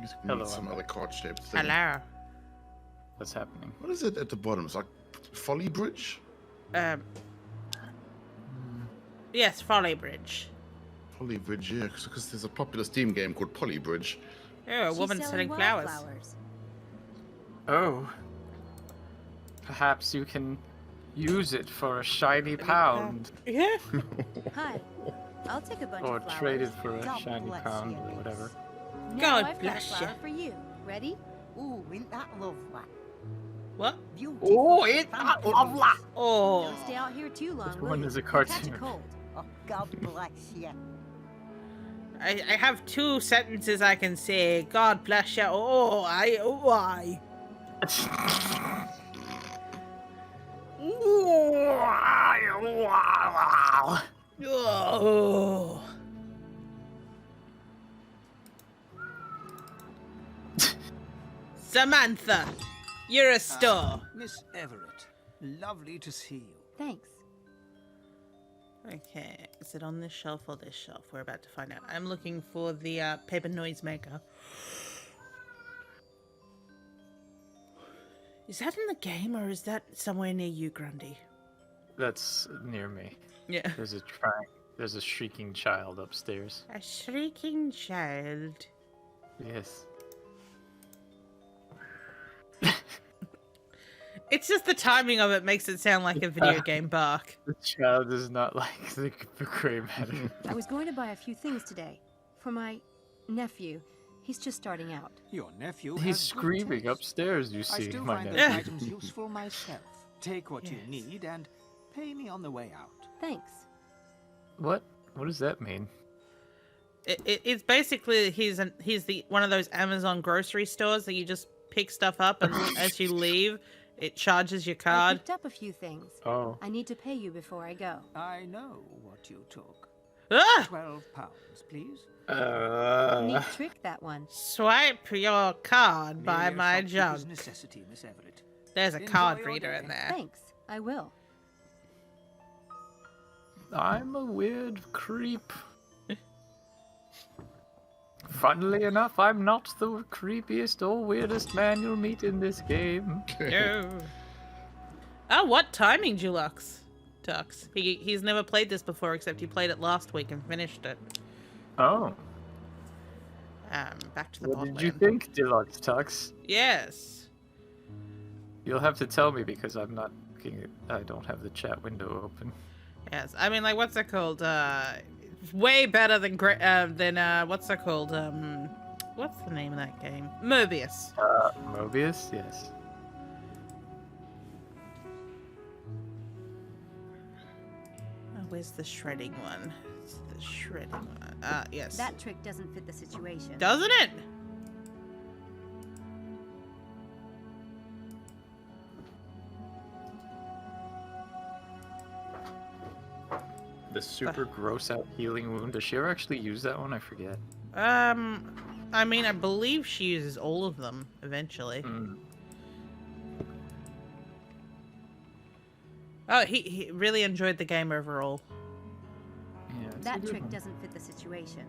Just Hello, need some Emma. other card-shaped thing. Hello. What's happening? What is it at the bottom? It's like Folly Bridge? Yes, Folly Bridge. Folly Bridge, yeah, because there's a popular Steam game called Polly Bridge. Oh, a She's woman selling flowers. wildflowers. Oh. Perhaps you can use it for a shiny pound. Yeah. Hi. I'll take a bunch Or of flowers. trade it for a God shiny bless pound you, or miss. whatever. Now God I've got a bless flower you. for you. Ready? Ooh, isn't that lovely? What? Beautiful. Oh, it's Fantastic. lovely. Oh. Don't stay out here too long, This will one you? is a You'll catch cartoon. a cold. Oh, God bless you. I have two sentences I can say. God bless you. Oh, I. Oh. Samantha, you're a star. Miss Everett, lovely to see you. Thanks. Okay, is it on this shelf or this shelf? We're about to find out. I'm looking for the paper noisemaker. Is that in the game or is that somewhere near you, Grundy? That's near me. Yeah. There's a shrieking child upstairs. A shrieking child. Yes. It's just the timing of it makes it sound like a video game bark. The child is not like the gray matter. I was going to buy a few things today. For my nephew. He's just starting out. Your nephew He's has good screaming taste. upstairs, you I see, still my find nephew. those items useful myself. Take what you Yes. need and pay me on the way out. Thanks. What? What does that mean? It's basically he's one of those Amazon grocery stores that you just pick stuff up and as you leave, it charges your I card. picked up a few things. Oh. I need to pay you before I go. I know what you took. Ah! £12, please. Neat trick, that one. Swipe your card by Mere my shopkeeper's junk. necessity, Miss Everett. There's a Enjoy card your reader day. in there. Thanks. I will. I'm a weird creep. Funnily enough, I'm not the creepiest or weirdest man you'll meet in this game. No. Oh, what timing, Dulux? Tux. He's never played this before, except he played it last week and finished it. Oh. Back to the What bottom. did you think, Deluxe Tux? Yes. You'll have to tell me because I'm not looking at, I don't have the chat window open. Yes. I mean, like, what's it called? It's way better than what's it called? What's the name of that game? Mobius. Mobius? Yes. Oh, where's the shredding one? It's the shredding one. Yes. That trick doesn't fit the situation. Doesn't it? The super gross out healing wound. Does she ever actually use that one? I forget. I mean, I believe she uses all of them eventually. Mm. Oh, he really enjoyed the game overall. Yeah, it's a That good trick one. doesn't fit the situation.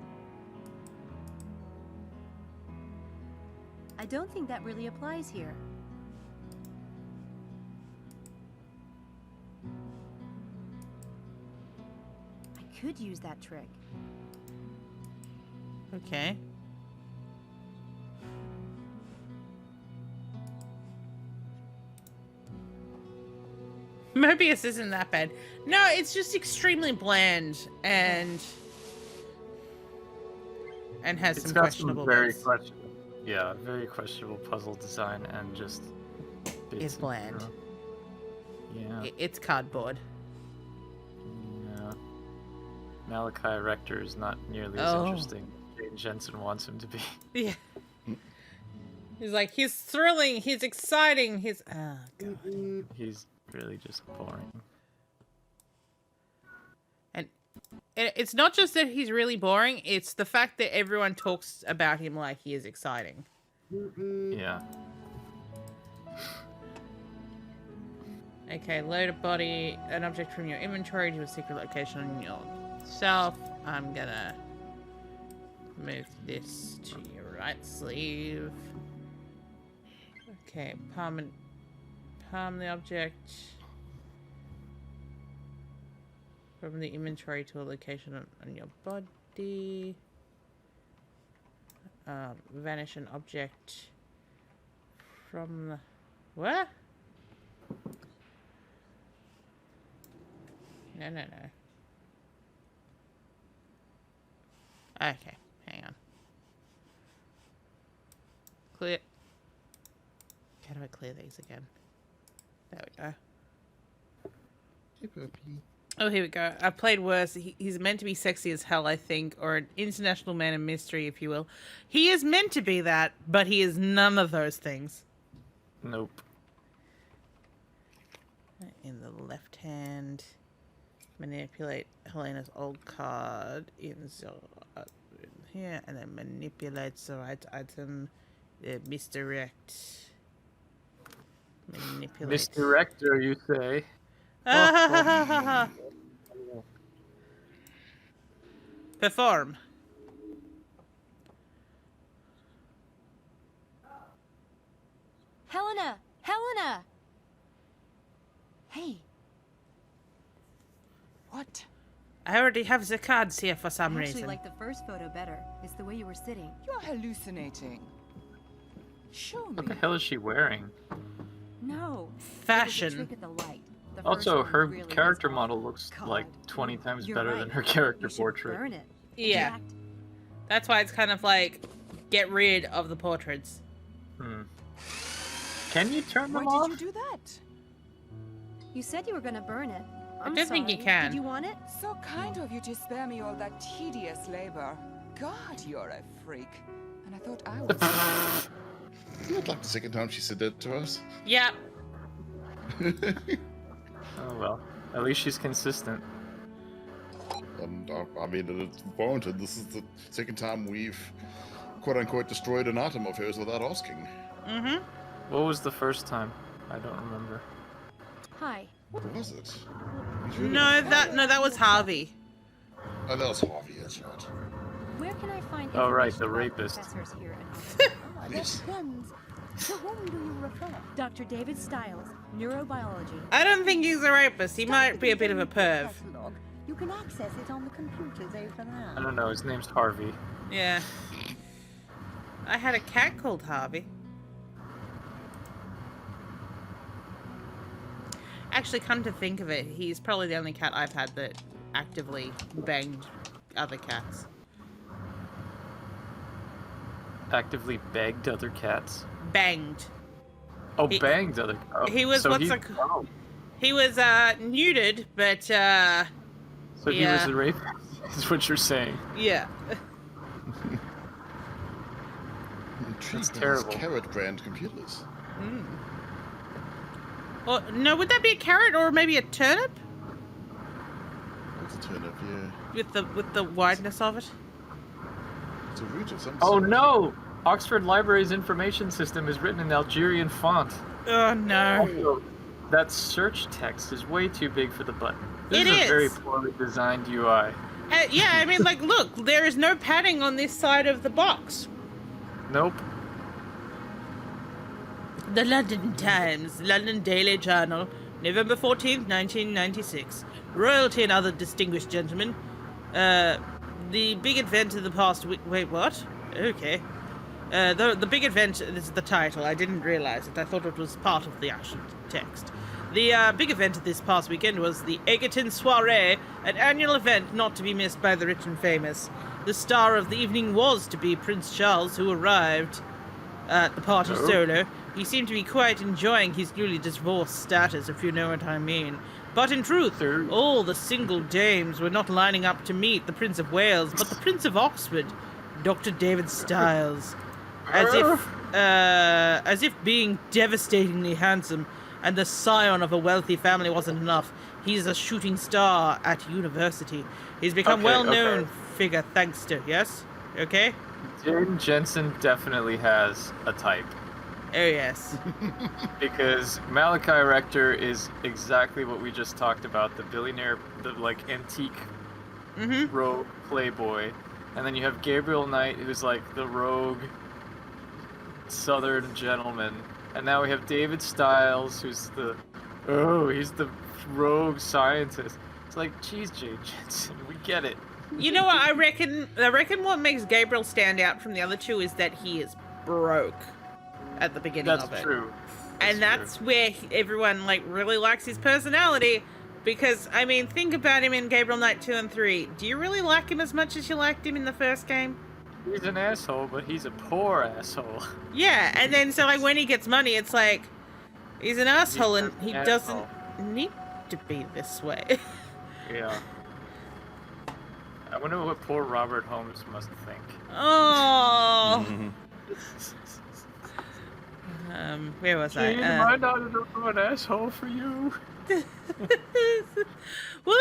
I don't think that really applies here. I could use that trick. Okay. Mobius isn't that bad. No, it's just extremely bland and has It's some got questionable some very bits. questionable, yeah, very questionable puzzle design and just bits It's of bland. crap. Yeah. It's cardboard. Yeah. Malachi Rector is not nearly as interesting as Jane Jensen wants him to be. Yeah. He's like, he's thrilling, he's exciting, he's... Oh, God. He's really just boring. And it's not just that he's really boring, it's the fact that everyone talks about him like he is exciting. Yeah. Okay, load a body, an object from your inventory to a secret location on yourself. I'm gonna move this to your right sleeve. Okay, palm the object from the inventory to a location on your body. Vanish an object from the... What? No. Okay, hang on. Clear. How do I clear these again? There we go. Hey, puppy. Oh, here we go. I played worse. He's meant to be sexy as hell, I think, or an international man of mystery, if you will. He is meant to be that, but he is none of those things. Nope. In the left hand, manipulate Helena's old card in here, and then manipulate the right item. Misdirect. Manipulate. Misdirector, you say? Perform. Helena! Helena! Hey. What? I already have the cards here for some I actually reason. like the first photo better. It's the way you were sitting. You're hallucinating. Show me. What the hell is she wearing? No. Fashion. It was a trick at the light. The Also, first one her really character was model looks like 20 times You're better right. than her character You should portrait. burn it. Yeah. That's why it's kind of like, get rid of the portraits. Can you turn them Why off? did you do that? You said you were gonna burn it. I I'm don't think you sorry. can. Did you want it? So kind of you to spare me all that tedious labor. God, you're a freak. And I thought I was. Not like the second time she said that to us. Yeah. Oh well. At least she's consistent. And I mean, it's warranted. This is the second time we've quote-unquote destroyed an item of hers without asking. Mm-hmm. What was the first time? I don't remember. Hi. What was it? No, that was Harvey. Oh, that was Harvey, that's right. Where can I find Oh, right, information the about rapist. professors here at Oxford? That Yes. depends. To whom do you refer? Dr. David Stiles, neurobiology. I don't think he's a rapist. He might be a bit of a perv. Catalog. You can access it on the computers over there. I don't know, his name's Harvey. Yeah. I had a cat called Harvey. Actually, come to think of it, he's probably the only cat I've had that actively banged other cats. Actively begged other cats. Banged. Oh, He- banged other. Oh, he was so what's he's- a- oh, He was neutered, but so he was yeah. a rapist. Is what you're saying? Yeah. Intrigued by terrible. these carrot brand computers. Or no, would that be a carrot or maybe a turnip? What's a turnip? Yeah. With the wideness of it. It's a root of some Oh sort. no! Oxford Library's information system is written in Algerian font. Oh no. Also, that search text is way too big for the button. This It is a very is. poorly designed UI. Yeah, I mean, like, look, there is no padding on this side of the box. Nope. The London Times, London Daily Journal, November 14th, 1996. Royalty and other distinguished gentlemen. The big event of the past week. Wait, what? Okay. The big event, this is the title. I didn't realize it. I thought it was part of the actual text. The big event of this past weekend was the Egerton Soiree, an annual event not to be missed by the rich and famous. The star of the evening was to be Prince Charles, who arrived at the party solo. He seemed to be quite enjoying his newly divorced status, if you know what I mean. But in truth, all the single dames were not lining up to meet the Prince of Wales, but the Prince of Oxford, Dr. David Styles. As if being devastatingly handsome and the scion of a wealthy family wasn't enough, he's a shooting star at university. He's become well-known figure thanks to, yes? Okay? Jaden Jensen definitely has a type. Oh, yes. Because Malachi Rector is exactly what we just talked about, the billionaire, the, like, antique rogue playboy. And then you have Gabriel Knight, who's, like, the rogue southern gentleman. And now we have David Styles, who's he's the rogue scientist. It's like, geez, Jade Jensen, we get it. You know what, I reckon what makes Gabriel stand out from the other two is that he is broke at the beginning of it. That's true. And that's where everyone, like, really likes his personality. Because, I mean, think about him in Gabriel Knight 2 and 3. Do you really like him as much as you liked him in the first game? He's an asshole, but he's a poor asshole. Yeah, and then, so, like, when he gets money, it's like, he's an asshole and he doesn't need to be this way. Yeah. I wonder what poor Robert Holmes must think. Oh! Where was I? Am I not enough of an asshole for you? Well,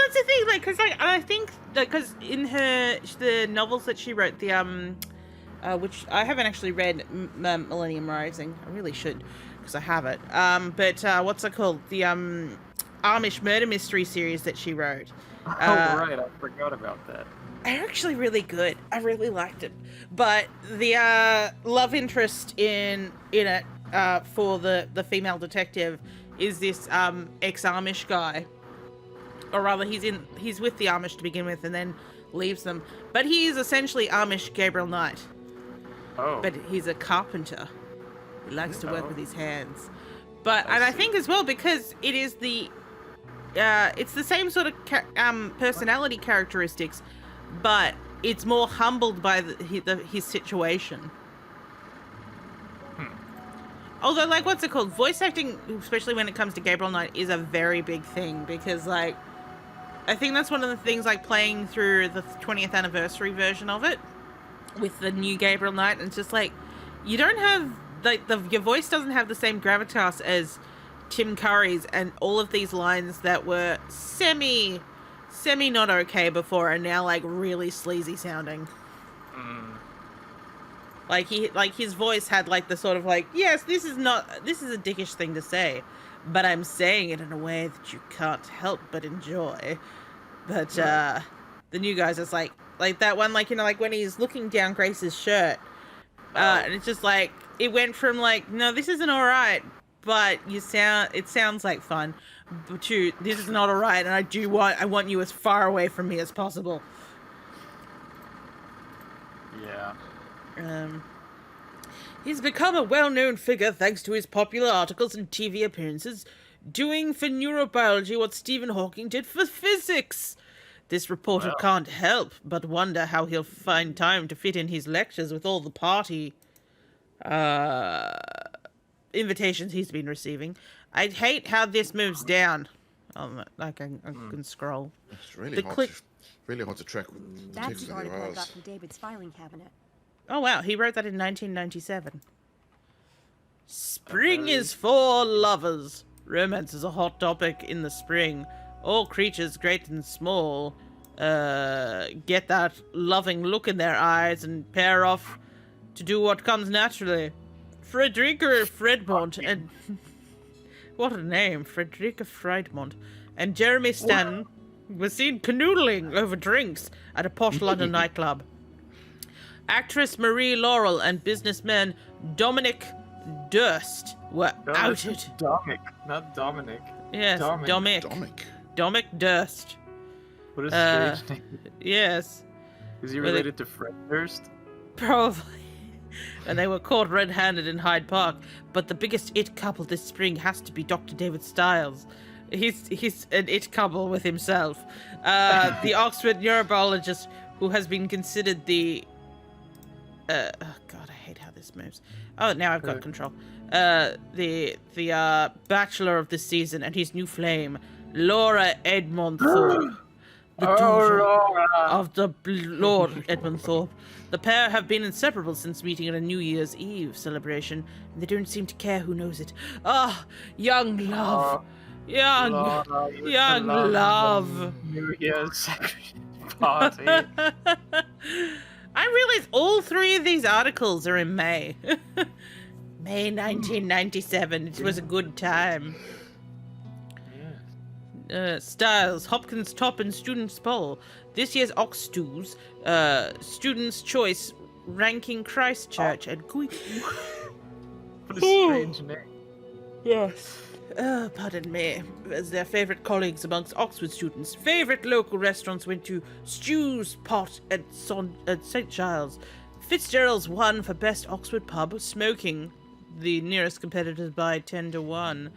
that's the thing, like, because I think that because in the novels that she wrote, which I haven't actually read, Millennium Rising. I really should, because I have it. But what's it called? The Amish murder mystery series that she wrote. Right, I forgot about that. They're actually really good. I really liked it. But the love interest in it for the female detective is this ex-Amish guy. Or rather, he's with the Amish to begin with and then leaves them. But he is essentially Amish Gabriel Knight. Oh. But he's a carpenter. He likes to work with his hands. But I think as well, because it is it's the same sort of personality characteristics, but it's more humbled by his situation. Although, like, what's it called? Voice acting, especially when it comes to Gabriel Knight, is a very big thing because, like, I think that's one of the things, like, playing through the 20th anniversary version of it with the new Gabriel Knight, and it's just like, you don't have, like, your voice doesn't have the same gravitas as Tim Curry's, and all of these lines that were semi not okay before are now, like, really sleazy sounding. Like, his voice had, like, the sort of, like, yes, this is a dickish thing to say, but I'm saying it in a way that you can't help but enjoy. But, the new guys, it's like that one, like, you know, like, when he's looking down Grace's shirt, and it's just, like, it went from, like, no, this isn't alright, but it sounds like fun, to, this is not alright, and I want you as far away from me as possible. Yeah. He's become a well-known figure thanks to his popular articles and TV appearances, doing for neurobiology what Stephen Hawking did for physics. This reporter can't help but wonder how he'll find time to fit in his lectures with all the party invitations he's been receiving. I'd hate how this moves down. I can scroll. It's really hard. Really hard to track. That's the article I got from David's filing cabinet. Oh wow, he wrote that in 1997. Spring is for lovers. Romance is a hot topic in the spring. All creatures, great and small, get that loving look in their eyes and pair off to do what comes naturally. Frederica Fredmont and... what a name, Frederica Fredmont. And Jeremy Stanton were seen canoodling over drinks at a posh London nightclub. Actress Marie Laurel and businessman Dominic Durst were outed. Dominic, not Dominic. Yes, Dominic Durst. What a strange name. Yes. Is he related to Fred Durst? Probably. And they were caught red-handed in Hyde Park. But the biggest it couple this spring has to be Dr. David Styles. He's an it couple with himself. The Oxford neurobiologist who has been considered the... oh god, I hate how this moves. Oh, now I've got control. The bachelor of this season and his new flame, Laura Edmonthorpe, the daughter of the Lord Edmonthorpe. The pair have been inseparable since meeting at a New Year's Eve celebration, and they don't seem to care who knows it. Ah, young love. Young love. New Year's party. I realize all three of these articles are in May. May 1997. It was a good time. Styles, Hopkins top and students poll. This year's Ox Stews, students' choice ranking Christchurch and What a strange name. Yes. Pardon me. As their favourite colleagues amongst Oxford students, favourite local restaurants went to Stew's Pot at St Giles. Fitzgerald's won for best Oxford pub, smoking the nearest competitors by 10-1.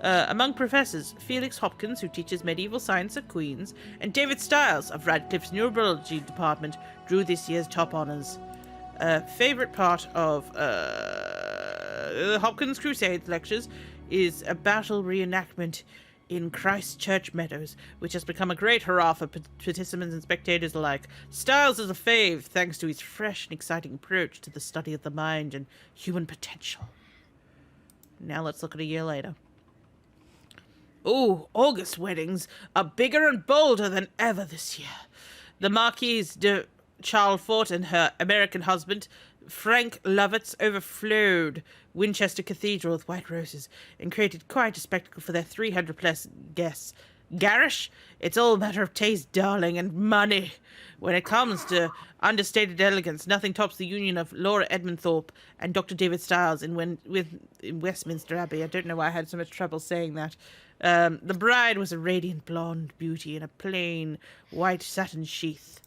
Among professors, Felix Hopkins, who teaches medieval science at Queen's, and David Styles of Radcliffe's neurology department drew this year's top honours. Favourite part of Hopkins Crusade lectures is a battle reenactment in Christchurch Meadows, which has become a great hurrah for participants and spectators alike. Styles is a fave thanks to his fresh and exciting approach to the study of the mind and human potential. Now let's look at a year later. Ooh, August weddings are bigger and bolder than ever this year. The Marquise de Charlefort and her American husband, Frank Lovitz, overflowed Winchester Cathedral with white roses and created quite a spectacle for their 300-plus guests. Garish? It's all a matter of taste, darling, and money. When it comes to understated elegance, nothing tops the union of Laura Edmonthorpe and Dr. David Styles in Westminster Abbey. I don't know why I had so much trouble saying that. The bride was a radiant blonde beauty in a plain white satin sheath.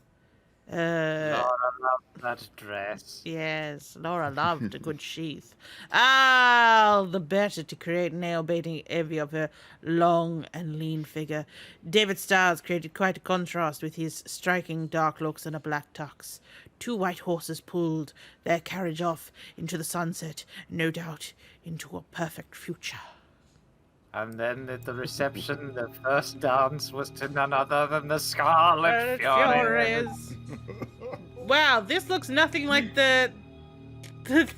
Laura loved that dress. Yes, Laura loved a good sheath. All the better to create nail-baiting envy of her long and lean figure. David Styles created quite a contrast with his striking dark looks and a black tux. Two white horses pulled their carriage off into the sunset, no doubt into a perfect future. And then at the reception, the first dance was to none other than the Scarlet Furies. Wow, this looks nothing like the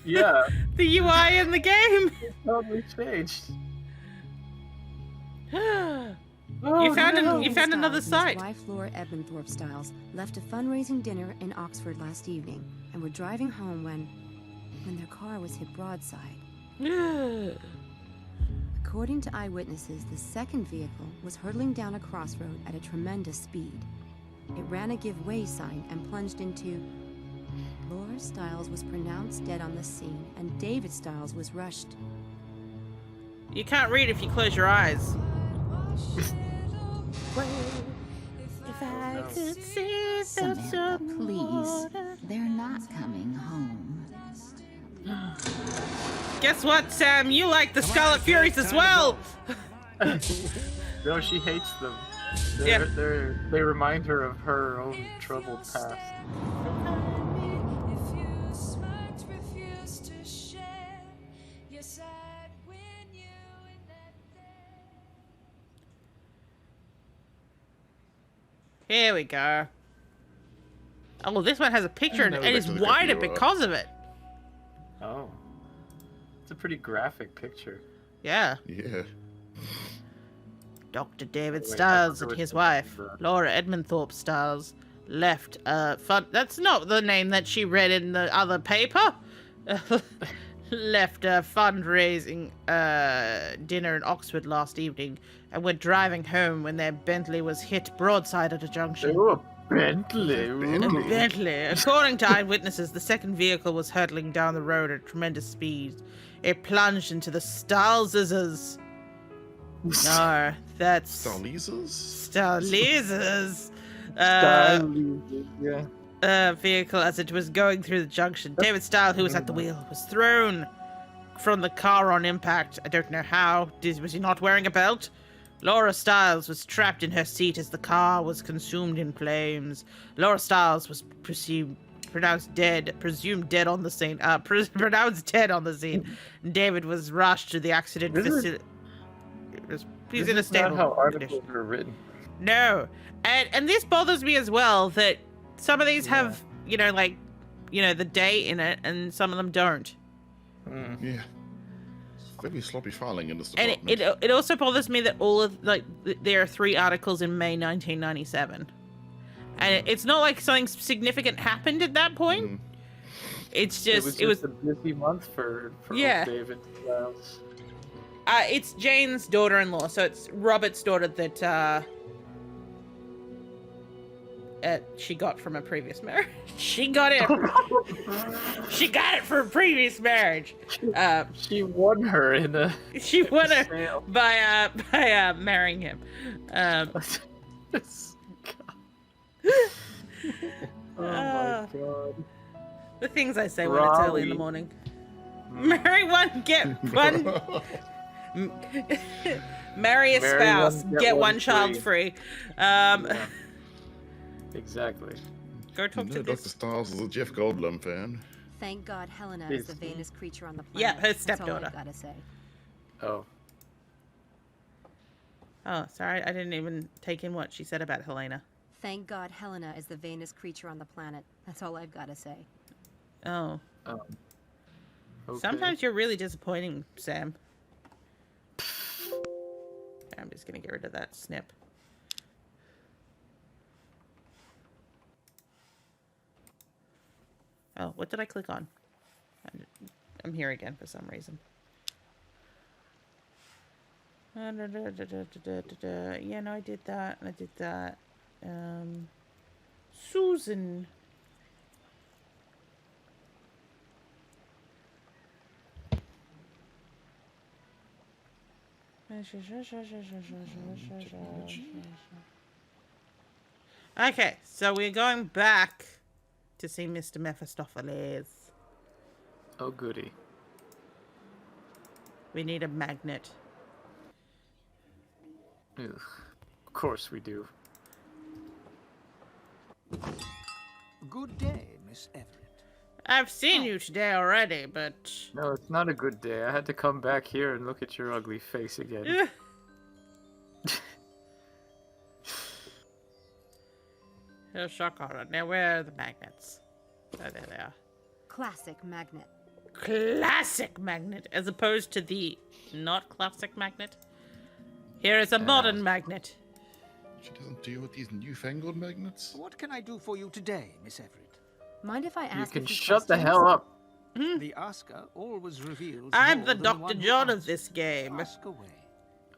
yeah, the UI in the game. It's totally changed. You found another site. His wife Laura Edmonthorpe Styles left a fundraising dinner in Oxford last evening and were driving home when their car was hit broadside. According to eyewitnesses, the second vehicle was hurtling down a crossroad at a tremendous speed. It ran a give way sign and plunged into... Laura Styles was pronounced dead on the scene, and David Styles was rushed. You can't read if you close your eyes. If I could see Samantha, please. They're not coming home. Guess what, Sam? You like the Scarlet Furies as well! No, she hates them. They remind her of her own troubled past. Here we go. Oh, this one has a picture and it is wider because of it. Oh. It's a pretty graphic picture. Yeah. Yeah. Dr. David Styles and his wife, Laura Edmonthorpe Styles, left that's not the name that she read in the other paper. Left a fundraising dinner in Oxford last evening and were driving home when their Bentley was hit broadside at a junction. Oh, Bentley. Bentley. According to eyewitnesses, the second vehicle was hurtling down the road at tremendous speed. It plunged into the Styleses. No, that's... Styleses? Yeah. Vehicle as it was going through the junction. David Styles, who was at the wheel, was thrown from the car on impact. I don't know how. Was he not wearing a belt? Laura Styles was trapped in her seat as the car was consumed in flames. Laura Styles was pronounced dead on the scene. Pronounced dead on the scene. David was rushed to the accident facility. He's This in a is not stable how condition. articles are written. No, and this bothers me as well that some of these have the date in it, and some of them don't. Yeah. It's very sloppy filing in this And department. it also bothers me that there are 3 articles in May 1997, and it's not like something significant happened at that point. It's just it was a busy month for David Giles. It's Jane's daughter-in-law, so it's Robert's daughter that she got from a previous marriage. She got it. She got it from a previous marriage. She won her in a. She won her by marrying him. Oh my god. The things I say when it's early in the morning. Marry one, get one. Marry a spouse, get one child free. Yeah. Exactly. Go talk to Dr. Stiles is a Jeff Goldblum fan. Thank God Helena is the vainest creature on the planet. Yeah, her That's all stepdaughter. I've gotta say. Oh. Oh, sorry, I didn't even take in what she said about Helena. Thank God Helena is the vainest creature on the planet. That's all I've gotta say. Oh. Okay. Sometimes you're really disappointing, Sam. I'm just gonna get rid of that snip. Oh, what did I click on? I'm here again for some reason. Yeah, no, I did that, and I did that. Susan. Okay, so we're going back to see Mr. Mephistopheles. Oh, goody. We need a magnet. Ugh. Of course we do. Good day, Miss Everett. I've seen you today already, but... No, it's not a good day. I had to come back here and look at your ugly face again. Oh, shock horror. Now, where are the magnets? Oh, there they are. Classic magnet. Classic magnet, as opposed to the not classic magnet. Here is a modern magnet. She doesn't deal with these newfangled magnets. What can I do for you today, Miss Everett? Mind if I ask You can a few shut the questions? hell up. The asker always reveals I'm more the than Dr. one who John of asks. this game. Ask away.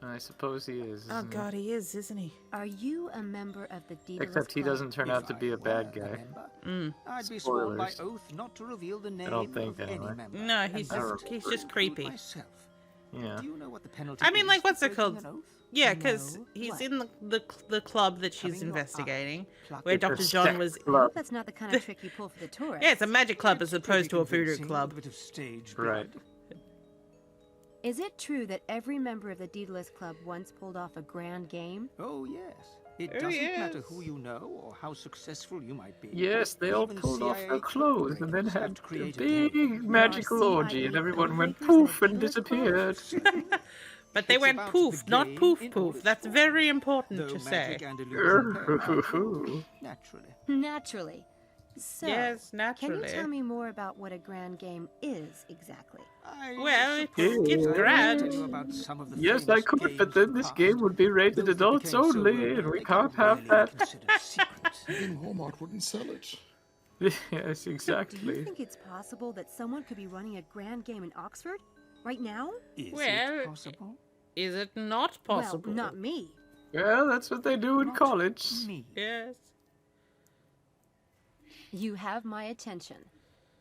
I suppose he is. Oh isn't god, he is, isn't he? Are you a member of the Daedalus Except he Club? doesn't turn out to be a bad guy. I'd be sworn by Spoilers. oath not to reveal the name don't think, of any anyway. member. No, and he's that just would creepy. include myself. Yeah. Do you know what the penalty I mean, is like, what's for it called? breaking an oath? Yeah, because No. he's What? in the club that she's Having your investigating, eye plucked where at Dr. her John sex was... I club. hope that's not the kind of trick you pull for the tourists. Yeah, it's a magic club as It's opposed to a pretty voodoo convincing, club. with a bit of stage Right. blood. Is it true that every member of the Daedalus Club once pulled off a grand game? Oh, yes. It Oh, doesn't matter yes. who you know or how successful you might be. Yes, they all Even pulled off CIA their clothes and then operators have had a created big game. magical CIA orgy and everyone went operators poof at and Daedalus Club? disappeared. But they It's went about poof, the not game poof in all poof. its That's forms. very important Though to say. magic and illusion pair, naturally. Naturally. So, Yes, can naturally. you tell me more about what a grand game is exactly? Well, suppose it's I could grand. tell you about some of the Yes, I famous could, but games then of the this past. game would be rated Those that adults became so only, well-known and we they can't can have rarely that. be considered secrets. Then Walmart wouldn't sell it. Yes, Do you exactly. think it's possible that someone could be running a grand game in Oxford? Right now? Is Well, it possible? Is it not possible? Well, not me. Well, that's what they do in Not college. Me. Yes. You have my attention.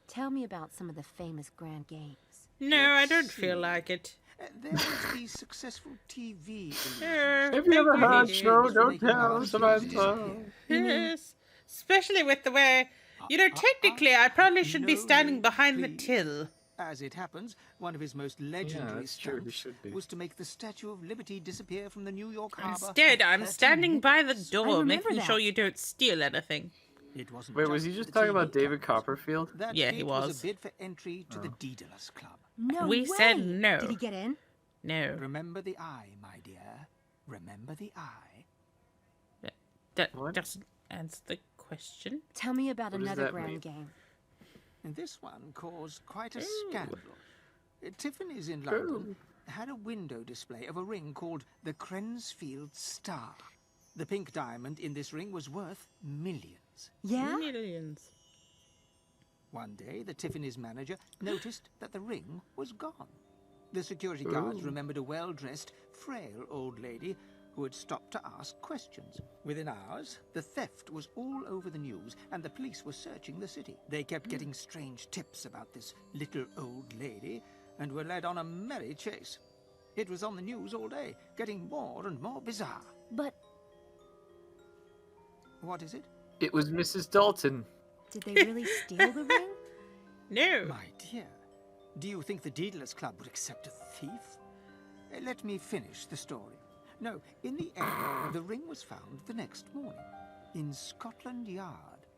Tell me about some of the famous grand games. No, I Let's don't feel see. like it. There was the successful TV. Have you ever heard Show Games Don't making Tell, our Samantha? Yes. Especially with the way... You know, technically, I probably should be no standing names, behind the please. till. As it happens, one of his most legendary that's true, he stunts should be. was to make the Statue of Liberty disappear from the New York harbor. Instead, I'm 30 standing by the minutes. door, remember making that. sure you don't steal anything. It wasn't Wait, was he the just talking about TV David cameras. Copperfield? That Yeah, he bid was. a bid for entry to the Daedalus Club. No We way. said no. Did he get in? No. Remember the eye, my dear. Remember the eye? That doesn't answer the question. Tell me about What does another that grand mean? game. And this one caused quite a scandal. Tiffany's in London had a window display of a ring called the Crensfield Star. The pink diamond in this ring was worth millions. Yeah? Millions. One day, the Tiffany's manager noticed that the ring was gone. The security guards remembered a well-dressed, frail old lady who had stopped to ask questions. Within hours, the theft was all over the news, and the police were searching the city. They kept getting strange tips about this little old lady, and were led on a merry chase. It was on the news all day, getting more and more bizarre. But What is it? It was Mrs. Dalton. did they really steal the ring? No. My dear, do you think the Deedlers Club would accept a thief? Let me finish the story. No, in the end, the ring was found the next morning in Scotland Yard,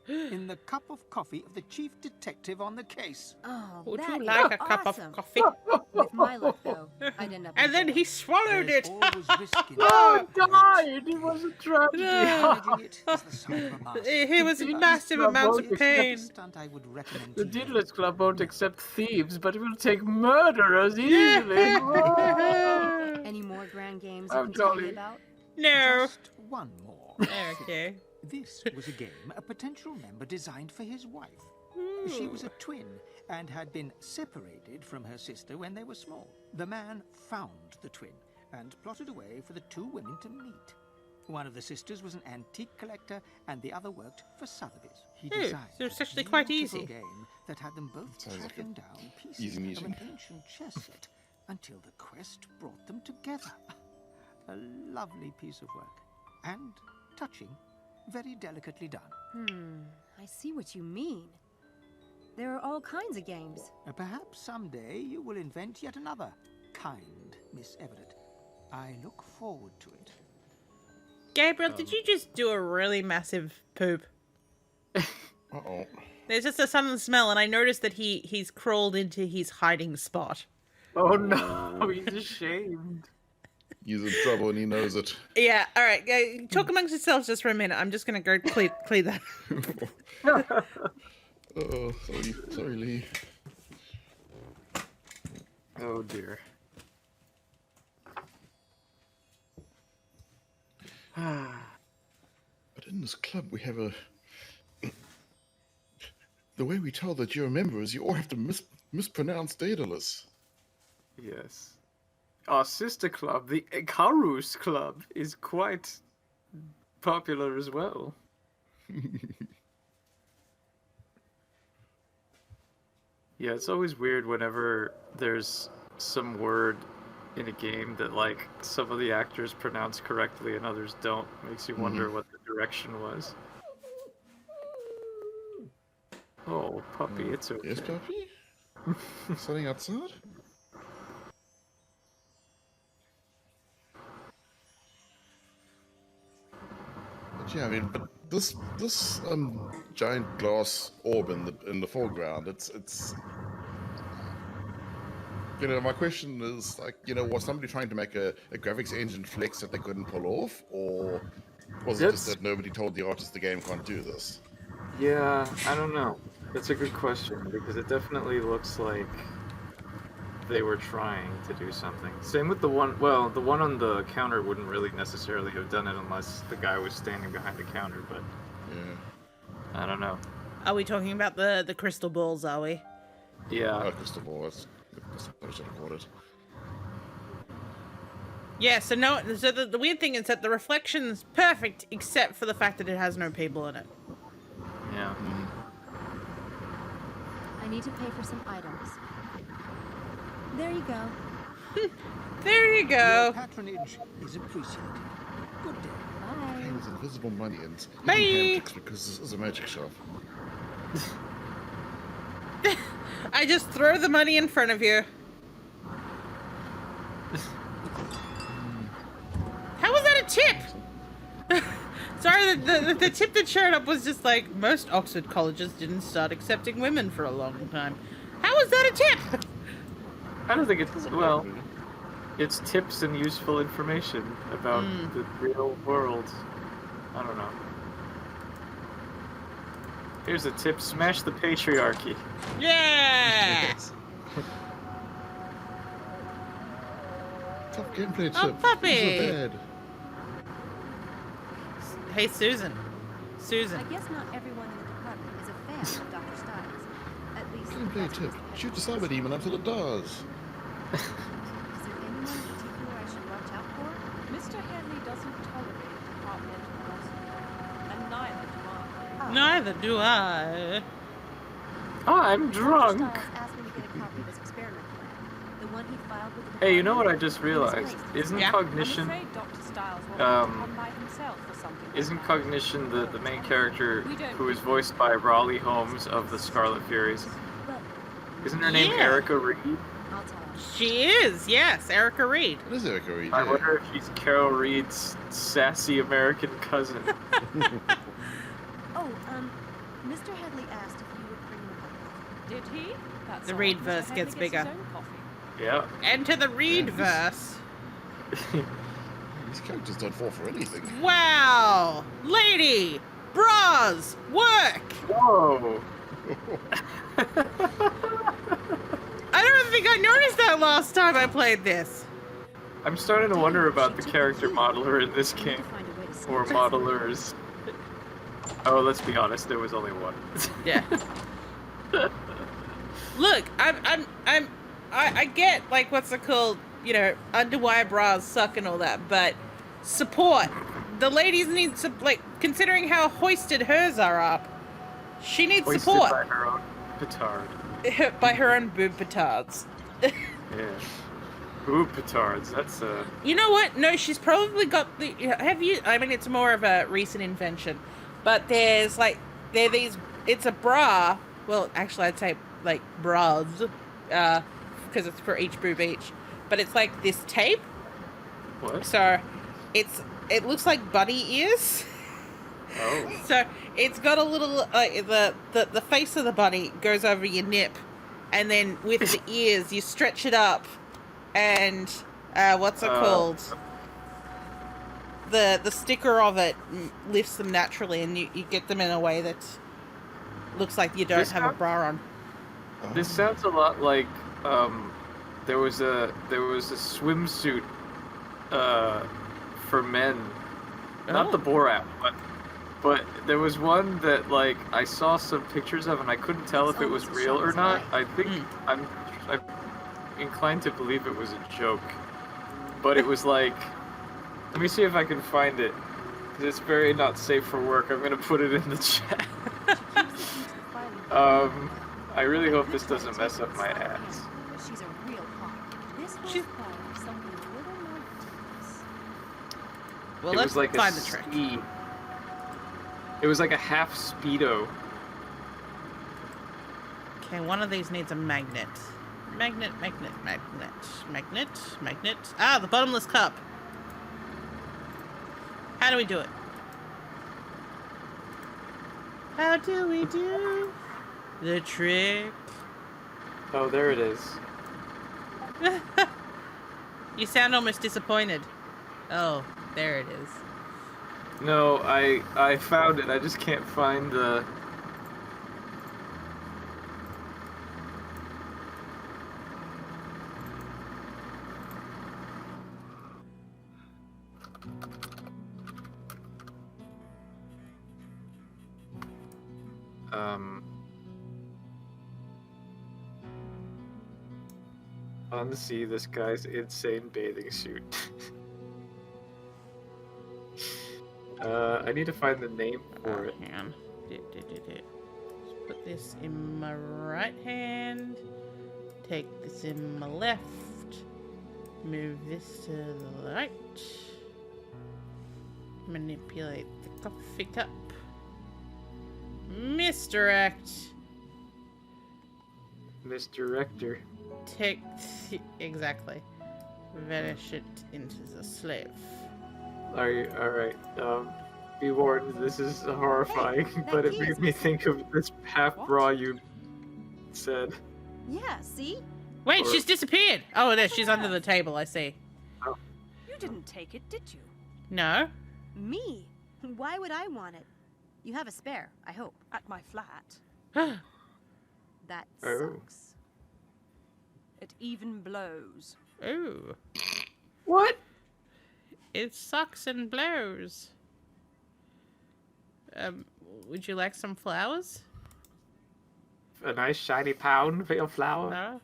in the cup of coffee of the chief detective on the case. Oh, Would that you like is a cup awesome. of coffee? With my luck, though, I'd end up in And then jail. he swallowed There's it. always risk in Oh, it. died! It was a tragedy. Managing it is the sign of a master. He was in massive amounts of pain. Stunt I would recommend The to you. Deedlers Club won't accept thieves, but it will take murderers easily. Any more grand games Oh, you can tell me jolly. about? No. Just one more. Okay. This was a game a potential member designed for his wife. She was a twin and had been separated from her sister when they were small. The man found the twin and plotted a way for the two women to meet. One of the sisters was an antique collector and the other worked for Sotheby's. He Oh, designed so it's a actually quite beautiful easy. game that had them both Sounds like tracking a down pieces easy of meeting. an ancient chess set until the quest brought them together. A lovely piece of work. And touching, very delicately done. I see what you mean. There are all kinds of games. Perhaps someday you will invent yet another kind, Miss Everett. I look forward to it. Gabriel, did you just do a really massive poop? Uh-oh. There's just a sudden smell, and I noticed that he's crawled into his hiding spot. Oh no, he's ashamed. He's in trouble and he knows it. Yeah, all right. Talk amongst yourselves just for a minute. I'm just gonna go clear that. Oh, sorry, Lee. Oh dear. But in this club, we have a... The way we tell that you're a member is you all have to mispronounce Daedalus. Yes. Our sister club, the Icarus Club, is quite popular as well. Yeah, it's always weird whenever there's some word in a game that, like, some of the actors pronounce correctly and others don't. Makes you wonder what the direction was. Oh, puppy, it's okay. Yes, puppy? Sitting outside? But yeah, I mean, but this giant glass orb in the foreground, it's you know, my question is, like, you know, was somebody trying to make a graphics engine flex that they couldn't pull off, or was it just that nobody told the artist the game can't do this? Yeah, I don't know. That's a good question, because it definitely looks like they were trying to do something. Same with the one, well, the one on the counter wouldn't really necessarily have done it unless the guy was standing behind the counter, but yeah, I don't know. Are we talking about the crystal balls, are we? Yeah. Oh, crystal ball, that's I should have called it. Yeah, so no, so the weird thing is that the reflection's perfect except for the fact that it has no people in it. Yeah. I need to pay for some items. There you go. There you go. Your patronage is appreciated. Good day. Bye. Paying with invisible money and Bye. handtricks because this is a magic shop. I just throw the money in front of you. How was that a tip? Sorry, the tip that showed up was just like, most Oxford colleges didn't start accepting women for a long time. How was that a tip? I don't think it's, well, It's tips and useful information about the real world. I don't know. Here's a tip: smash the patriarchy. Yeah! Top gameplay Oh, tip. puppy! Use a bed. Hey, Susan. Susan. I guess not everyone in the department is a fan of Dr. Styles. At least Gameplay tip. Shoot the cyber demon until it does. Is there anyone in particular I should watch out for? Mr. Henley doesn't tolerate departmental gossip, and neither do I. Neither do I. I'm drunk. Dr. Styles asked me to get a copy of his experiment plan. The one he filed with the Hey, you know what I department. just realized? Isn't Yeah. Cognition, I'm afraid Dr. Styles will have to come by himself for something. isn't Cognition the main character We don't- who is voiced by Raleigh Holmes of the Scarlet Furies? Well, Isn't her name Yeah. Erica Reed? I'll tell him. She is, yes, Erica Reed. It is Erica Reed. I yeah. wonder if she's Carol Reed's sassy American cousin. Oh, Mr. Headley asked if you would bring him a cup of coffee. Did he? That's The all. Reed Mr. verse Henley gets his bigger. own coffee. Yeah. Enter the Reed verse. These characters don't fall for anything. Wow! Lady! Bras! Work! Whoa. I don't think I noticed that last time I played this. I'm starting to wonder about the character modeler in this game. Or modelers. Oh, let's be honest, there was only one. Yeah. Look, I get, like, what's it called, you know, underwire bras suck and all that, but support. The ladies need some, like, considering how hoisted hers are up, she needs Hoisted support. by her own petard. By her own boob petards. Yeah. Boob petards, that's You know what? No, she's probably got the. Have you? I mean, it's more of a recent invention, but there's like there are these. It's a bra. Well, actually, I'd say like bras, because it's for each boob each. But it's like this tape. What? So, it looks like bunny ears. Oh. So it's got a little the face of the bunny goes over your nip, and then with the ears you stretch it up, and what's it called? The sticker of it lifts them naturally, and you get them in a way that looks like you don't have a bra on. This sounds a lot like there was a swimsuit for men, not the Borat, but there was one that like I saw some pictures of and I couldn't tell if it was real or not. I think I'm inclined to believe it was a joke, but it was like, let me see if I can find it, because it's very not safe for work. I'm gonna put it in the chat. I really hope this doesn't mess up my ads. But she's a real hot. This whole part of something a little more devious. Well, It let's was like find a the trick. ski. It was like a half Speedo. Okay, one of these needs a magnet. Magnet. Ah, the bottomless cup. How do we do it? How do we do the trick? Oh, there it is. You sound almost disappointed. Oh, there it is. No, I found it. I just can't find the. On the sea, this guy's insane bathing suit. I need to find the name for it. Hang on. Let's put this in my right hand. Take this in my left. Move this to the right. Manipulate the coffee cup. Misdirect. Misdirector. Take exactly. Vanish it into the slave. Alright. Be warned, this is horrifying, but it made me think of this half bra you said. Yeah, see? Wait, she's disappeared. Oh, there, she's under the table. I see. didn't take it, did you? No. Me? Why would I want it? You have a spare, I hope. At my flat. That Oh. sucks. It even blows. Ooh. What? It sucks and blows. Would you like some flowers? A nice shiny pound for your flower? No.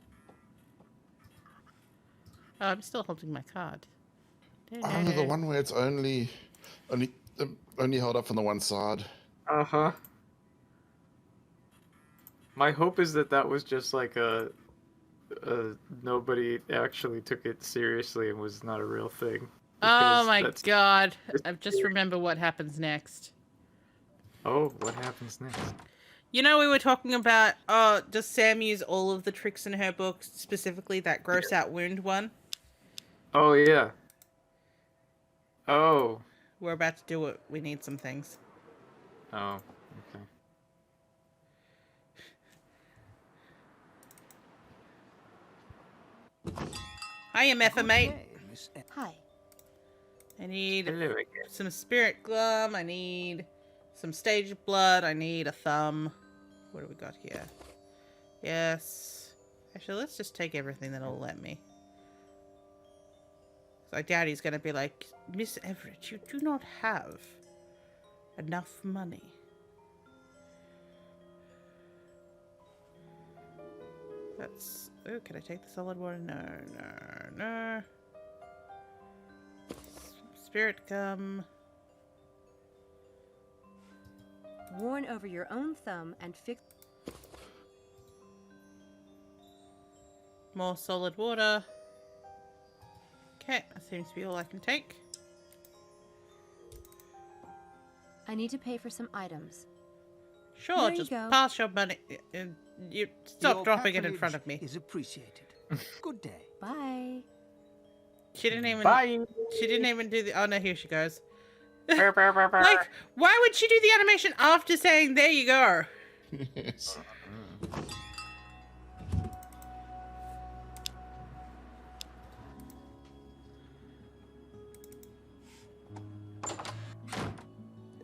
Oh, I'm still holding my card. Oh, the one where it's only held up from the one side. Uh-huh. My hope is that that was just like a nobody actually took it seriously and was not a real thing. Oh my That's- god. I've just remembered what happens next. Oh, what happens next? You know, we were talking about, does Sam use all of the tricks in her book, specifically that gross out wound one? Oh, yeah. Oh. We're about to do it. We need some things. Oh, okay. Hiya, Metha, mate. Hi. I need Hello again. some spirit glum. I need some stage blood. I need a thumb. What do we got here? Yes. Actually, let's just take everything that'll let me. So I doubt he's going to be like, Miss Everett, you do not have enough money. That's... Oh, can I take the solid water? No, no, no. Spirit gum. Worn over your own thumb and fix... More solid water. Okay, that seems to be all I can take. I need to pay for some items. Sure, There you just go. pass your money. You stop Your dropping it in patronage front of me. Is appreciated. Good day. Bye. She didn't even. Bye. She didn't even do the. Oh no, here she goes. Brr, brr, brr, brr. Like, why would she do the animation after saying "There you go"? Yes.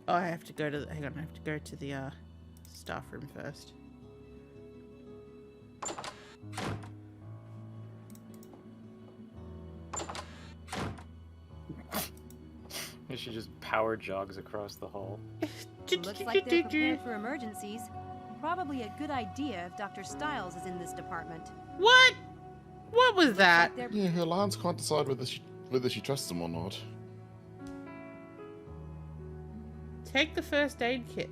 Oh, I have to go to. Hang on, I have to go to the staff room first. And she just power jogs across the hall. Looks like they're prepared for emergencies. Probably a good idea if Dr. Stiles is in this department. What? What was that? Yeah, her lines can't decide whether she trusts him or not. Take the first aid kit.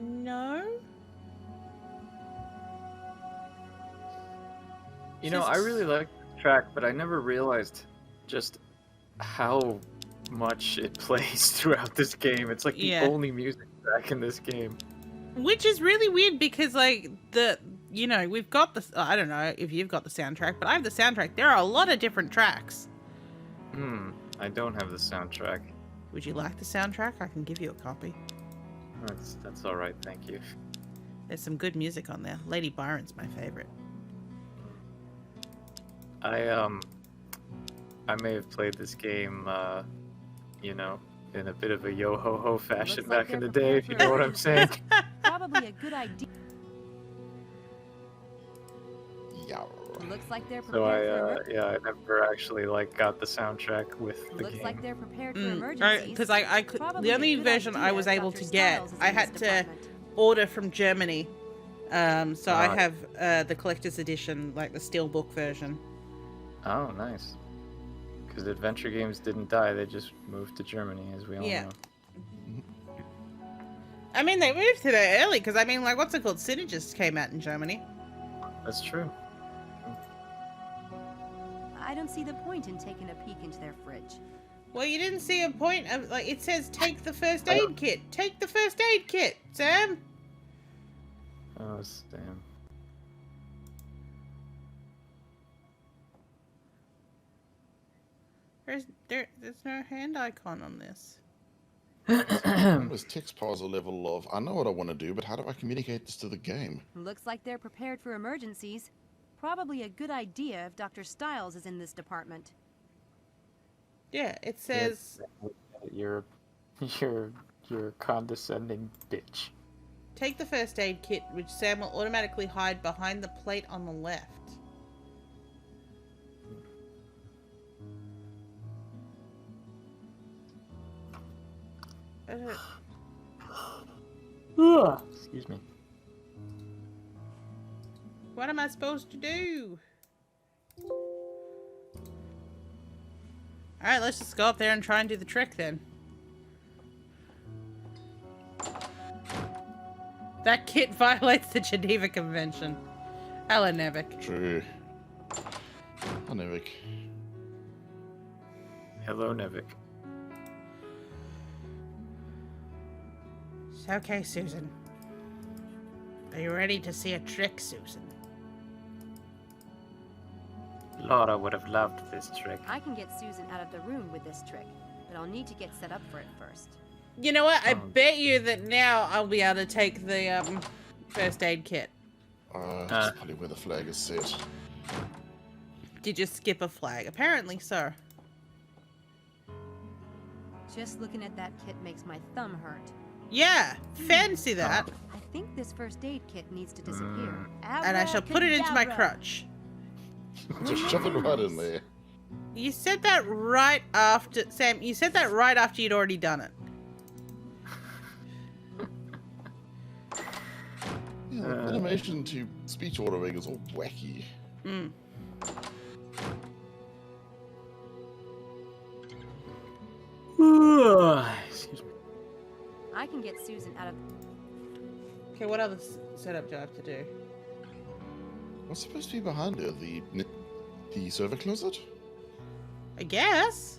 No. You know, I really like the track, but I never realized just how much it plays throughout this game. It's like the Yeah. only music track in this game. Which is really weird because, like, we've got the, I don't know if you've got the soundtrack, but I have the soundtrack. There are a lot of different tracks. I don't have the soundtrack. Would you like the soundtrack? I can give you a copy. That's all right, thank you. There's some good music on there. Lady Byron's my favorite. I may have played this game, you know, in a bit of a yo-ho-ho fashion Looks like back in they're the day, if you know what I'm saying. Probably a good idea. Yeah. Looks like they're So prepared for yeah, I never actually like got the soundtrack with the Looks game. like they're prepared for emergencies. Because I could, Probably the a only good version I idea was if able Dr. to get, Stiles is I in had this to department. order from Germany. So I Ah. have the collector's edition, like the steelbook version. Oh, nice. Because adventure games didn't die; they just moved to Germany, as we all Yeah. know. I mean, they moved to there early because I mean, like, what's it called? Synergist came out in Germany. That's true. I don't see the point in taking a peek into their fridge. Well, you didn't see a point of, like, it says take the first aid kit. Take the first aid kit, Sam. Oh, damn. There's no hand icon on this. It was text puzzle level of, I know what I want to do, but how do I communicate this to the game? Looks like they're prepared for emergencies. Probably a good idea if Dr. Stiles is in this department. Yeah, it says... You're a condescending bitch. Take the first aid kit, which Sam will automatically hide behind the plate on the left. Excuse me. What am I supposed to do? Alright, let's just go up there and try and do the trick then. That kit violates the Geneva Convention. Hello, Nevik. True. Hi, Nevik. Hello, Nevik. Okay, Susan. Are you ready to see a trick, Susan? Laura would have loved this trick. I can get Susan out of the room with this trick, but I'll need to get set up for it first. You know what? I bet you that now I'll be able to take the first aid kit. That's probably where the flag is set. Did you skip a flag? Apparently so. Just looking at that kit makes my thumb hurt. Yeah, fancy that. I think this first aid kit needs to disappear. And I shall put it into my crutch. Just shove it right in there. You said that right after... Sam, you said that right after you'd already done it. Yeah, the animation to speech ordering is all wacky. Mm. Excuse me. I can get Susan out of... Okay, what other setup do I have to do? What's supposed to be behind her? The server closet? I guess.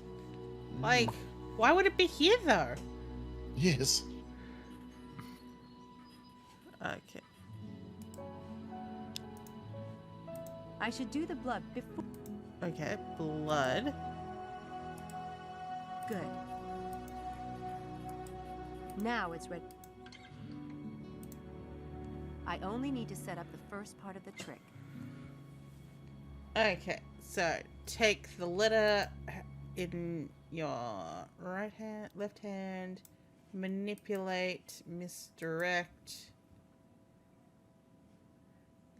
Like, why would it be here though? Yes. Okay. I should do the blood before... Okay, blood. Good. Now it's ready. I only need to set up the first part of the trick. Okay, so take the letter in your right hand, left hand, manipulate, misdirect,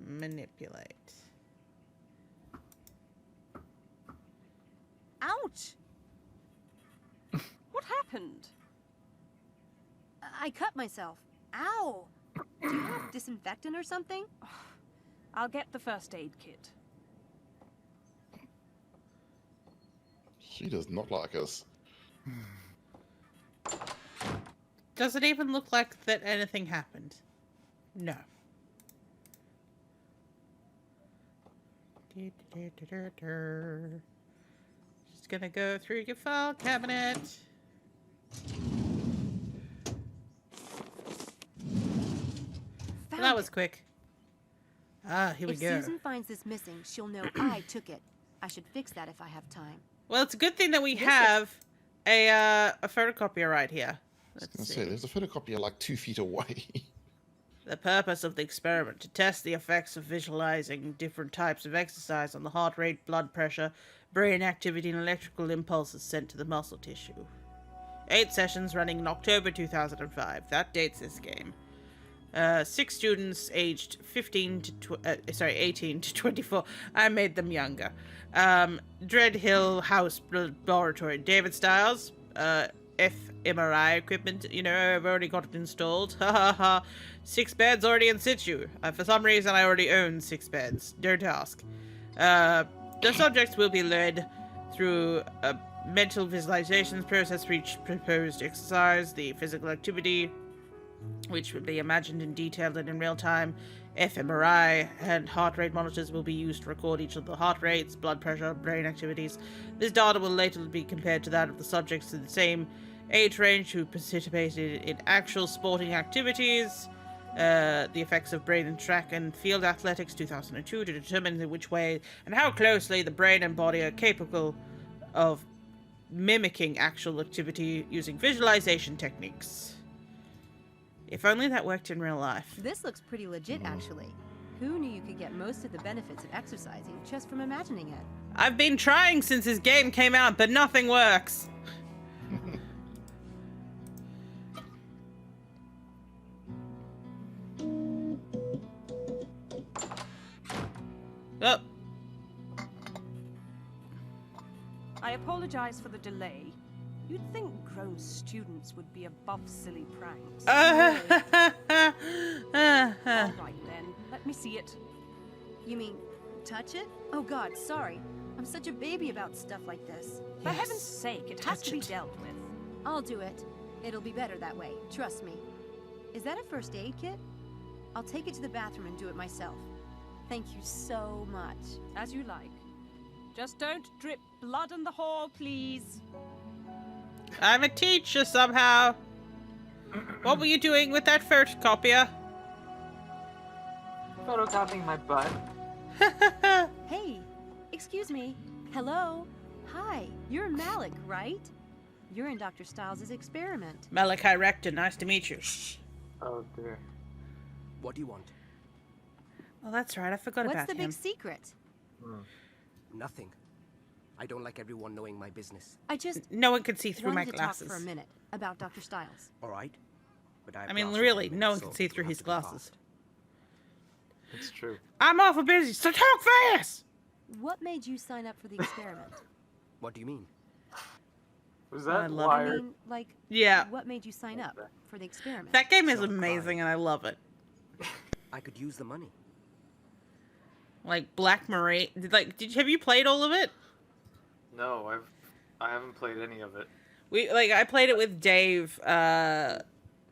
manipulate. Ouch! What happened? I cut myself. Ow! Do you have disinfectant or something? I'll get the first aid kit. She does not like us. Does it even look like that anything happened? No. Just gonna go through your file cabinet. Well, that was quick. Ah, here we go. If Susan finds this missing, she'll know I took it. I should fix that if I have time. Well, it's a good thing that we have a photocopier right here. I was gonna say, there's a photocopier like 2 feet away. The purpose of the experiment, to test the effects of visualizing different types of exercise on the heart rate, blood pressure, brain activity, and electrical impulses sent to the muscle tissue. 8 sessions running in October 2005. That dates this game. 6 students aged 18 to 24. I made them younger. Dread Hill House Laboratory. David Stiles. fMRI equipment. You know, I've already got it installed. Ha ha ha. 6 beds already in situ. For some reason, I already own 6 beds. Don't ask. The subjects will be led through a mental visualizations process for each proposed exercise, the physical activity, which will be imagined and detailed and in real time. fMRI and heart rate monitors will be used to record each of the heart rates, blood pressure, brain activities. This data will later be compared to that of the subjects in the same age range who participated in actual sporting activities. The effects of brain and track and field athletics 2002 to determine in which way and how closely the brain and body are capable of mimicking actual activity using visualization techniques. If only that worked in real life. This looks pretty legit, actually. Who knew you could get most of the benefits of exercising just from imagining it? I've been trying since his game came out, but nothing works. Oh. I apologize for the delay. You'd think grown students would be above silly pranks. Really? All right then, let me see it. You mean, touch it? Oh God, sorry. I'm such a baby about stuff like this. For heaven's sake, it has to be dealt with. I'll do it. It'll be better that way, trust me. Is that a first aid kit? I'll take it to the bathroom and do it myself. Thank you so much. As you like. Just don't drip blood in the hall, please. I'm a teacher somehow. What were you doing with that photocopier? Photocopying my butt. Hey, excuse me. Hello? Hi, you're Malik, right? You're in Dr. Stiles' experiment. Malachi Rector, nice to meet you. Oh dear. What do you want? Oh, that's right. I forgot What's about the him. big secret? Nothing. I don't like everyone knowing my business. I just No one can see through my wanted to glasses. talk for a minute about Dr. Stiles. All right. But I mean, really, no one can see through his glasses. It's true. I'm awful busy, so talk fast! What made you sign up for the experiment? What do you mean? Was I that love I wired? mean, like, Yeah. what made you sign up for the experiment? That game is Don't amazing, cry. and I love it. I could use the money. Like Black Marie. Have you played all of it? No, I haven't played any of it. I played it with Dave. I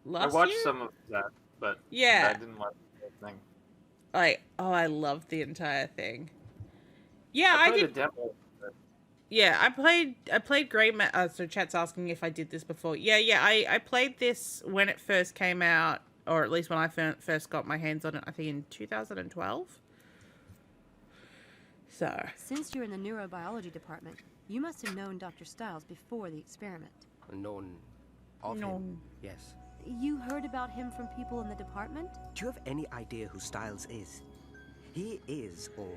Last watched year? some of that, but Yeah. I didn't watch the whole thing. I loved the entire thing. Yeah, I played did. a demo. Yeah, I played Great so chat's asking if I did this before. Yeah, I played this when it first came out, or at least when I first got my hands on it, I think in 2012. So. Since you're in the neurobiology department, you must have known Dr. Stiles before the experiment. Known of him. Yes. You heard about him from people in the department? Do you have any idea who Stiles is? He is, or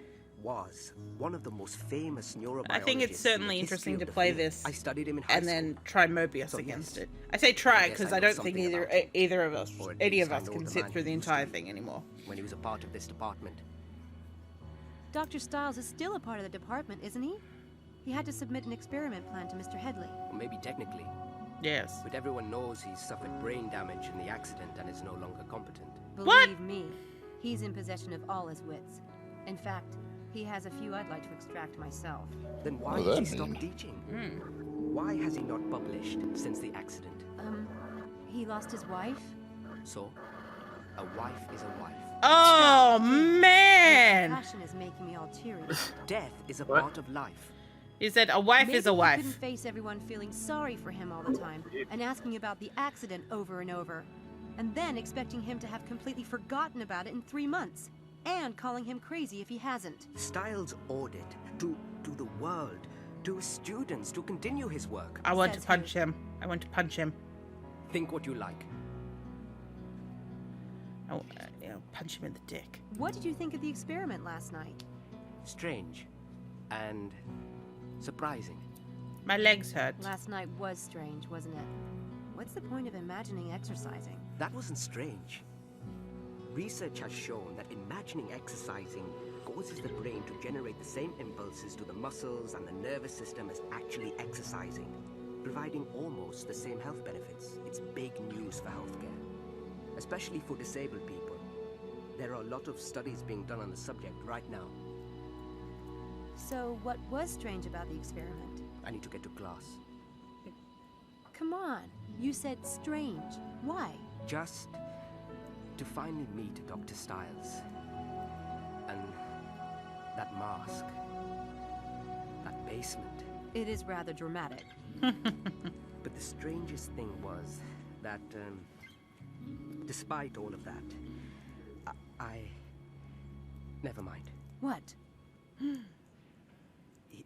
was, one of the most famous neurobiologists. I think it's certainly interesting to play this I studied him in high and then try Mobius So, against yes. it. I say try I guess because I I know don't think something either about him. either of us, Or at any least of I us, know can the sit man through the who used to entire be, thing anymore. when he was a part of this department. Dr. Stiles is still a part of the department, isn't he? He had to submit an experiment plan to Mr. Headley. Or maybe technically. Yes. But everyone knows he's suffered brain damage in the accident and is no longer competent. Believe me, he's in possession of all his wits. In fact, he has a few I'd like to extract myself. Then why What did does he that stop mean? teaching? Why has he not published since the accident? He lost his wife? So, a wife is a wife. Oh Your man! passion is making me all teary. Death is a What? part of life. He said a wife Maybe is a he wife. couldn't face everyone feeling sorry for him all the time and asking about the accident over and over, and then expecting him to have completely forgotten about it in 3 months, and calling him crazy if he hasn't. Stiles ordered to the world, to his students, to continue his work. I want to Says who? punch him. I want to punch him. Think what you like. Oh, punch him in the dick. What did you think of the experiment last night? Strange and surprising. My legs hurt. Last night was strange, wasn't it? What's the point of imagining exercising? That wasn't strange. Research has shown that imagining exercising causes the brain to generate the same impulses to the muscles and the nervous system as actually exercising, providing almost the same health benefits. It's big news for healthcare, especially for disabled people. There are a lot of studies being done on the subject right now. So, what was strange about the experiment? I need to get to class. Come on, you said strange. Why? Just to finally meet Dr. Stiles. And that mask. That basement. It is rather dramatic. But the strangest thing was that, despite all of that, I never mind. What?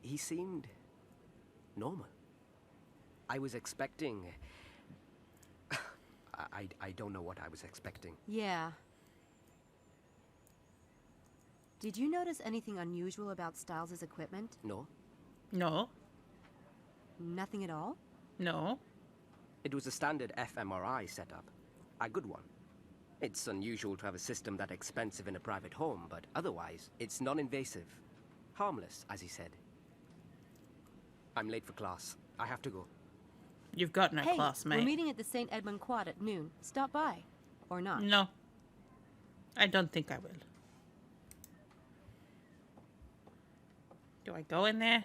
He seemed normal. I was expecting... I don't know what I was expecting. Yeah. Did you notice anything unusual about Styles' equipment? No, No. Nothing at all? No. it was a standard fMRI setup. A good one. It's unusual to have a system that expensive in a private home, but otherwise, it's non-invasive. Harmless, as he said. I'm late for class. I have to go. You've got no Hey, class, mate. we're meeting at the St. Edmund Quad at noon. Stop by. Or not. No. I don't think I will. Do I go in there?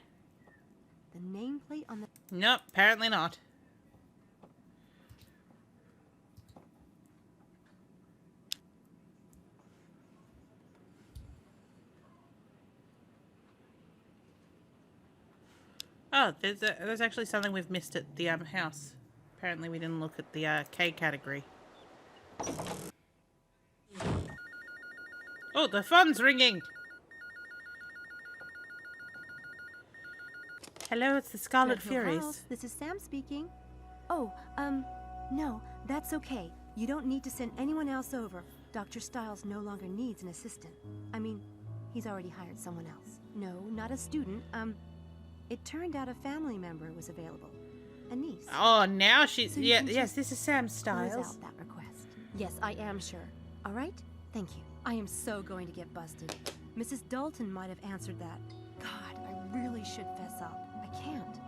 The nameplate on the... Nope, apparently not. Oh, there's actually something we've missed at the house. Apparently we didn't look at the K category. Oh, the phone's ringing. Hello, it's the Scarlet Red Hill Furies. House. This is Sam speaking. Oh, no, that's okay. You don't need to send anyone else over. Dr. Styles no longer needs an assistant. I mean, he's already hired someone else. No, not a student. It turned out a family member was available. A niece. Oh, now she's... So you yeah, can yes, just this is Sam close Styles. out that request. Yes, I am sure. All right? Thank you. I am so going to get busted. Mrs. Dalton might have answered that. God, I really should fess up. I can't.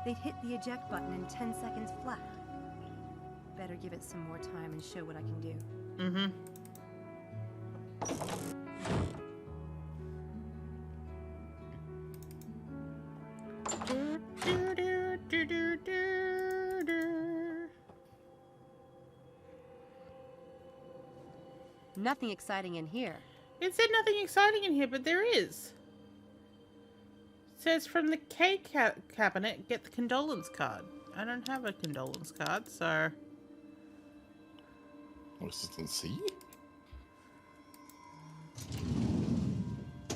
They'd hit the eject button in 10 seconds flat. Better give it some more time and show what I can do. Mm-hmm. Nothing exciting in here. It said nothing exciting in here, but there is. It says from the K cabinet, get the condolence card. I don't have a condolence card, so... Was it in C?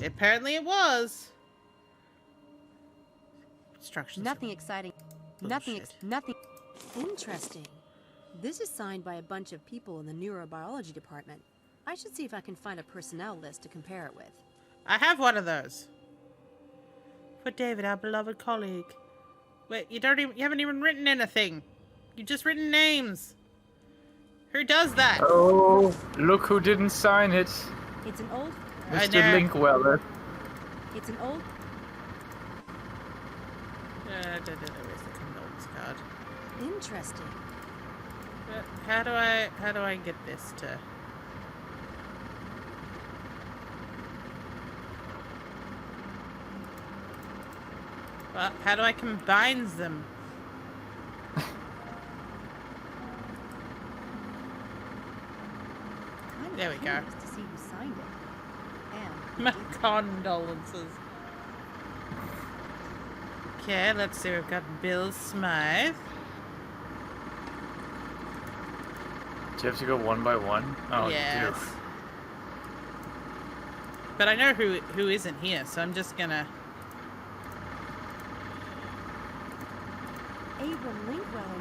Apparently it was. Instructions. Nothing exciting. Bullshit. Nothing. Interesting. This is signed by a bunch of people in the neurobiology department. I should see if I can find a personnel list to compare it with. I have one of those. For David, our beloved colleague. Wait, you haven't even written anything. You've just written names. Who does that? Oh, look who didn't sign it. It's an old... Mr. Linkweller. It's an old... Where's the condolence card? Interesting. How do I get this to... Well, how do I combine them? There we go. To see who signed it. And My condolences. Okay, let's see. We've got Bill Smythe. Do you have to go one by one? Oh, yes. dear. But I know who isn't here, so I'm just gonna...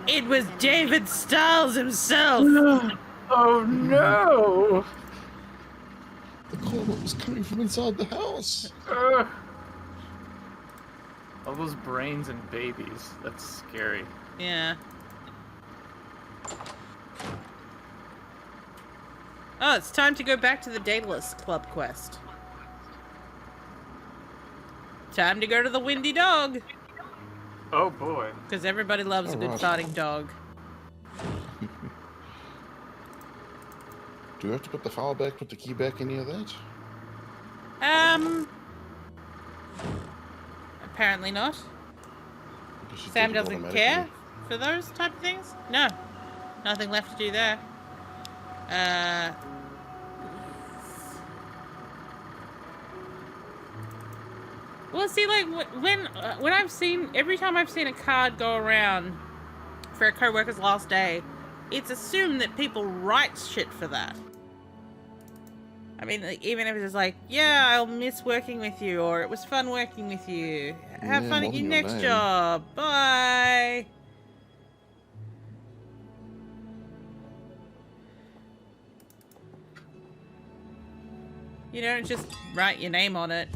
It was David Styles himself! Oh no! The call was coming from inside the house. All those brains and babies. That's scary. Yeah. Oh, it's time to go back to the Daedalus Club quest. Time to go to the Windy Dog. Oh boy. Because everybody loves a good farting dog. Do you have to put the file back, put the key back, any of that? Apparently not. Sam doesn't care for those type of things? No. Nothing left to do there. Well, see, like, when I've seen... Every time I've seen a card go around for a co-worker's last day, it's assumed that people write shit for that. I mean, like, even if it's like, yeah, I'll miss working with you, or it was fun working with you. Have fun at your next job. Bye. You don't just write your name on it.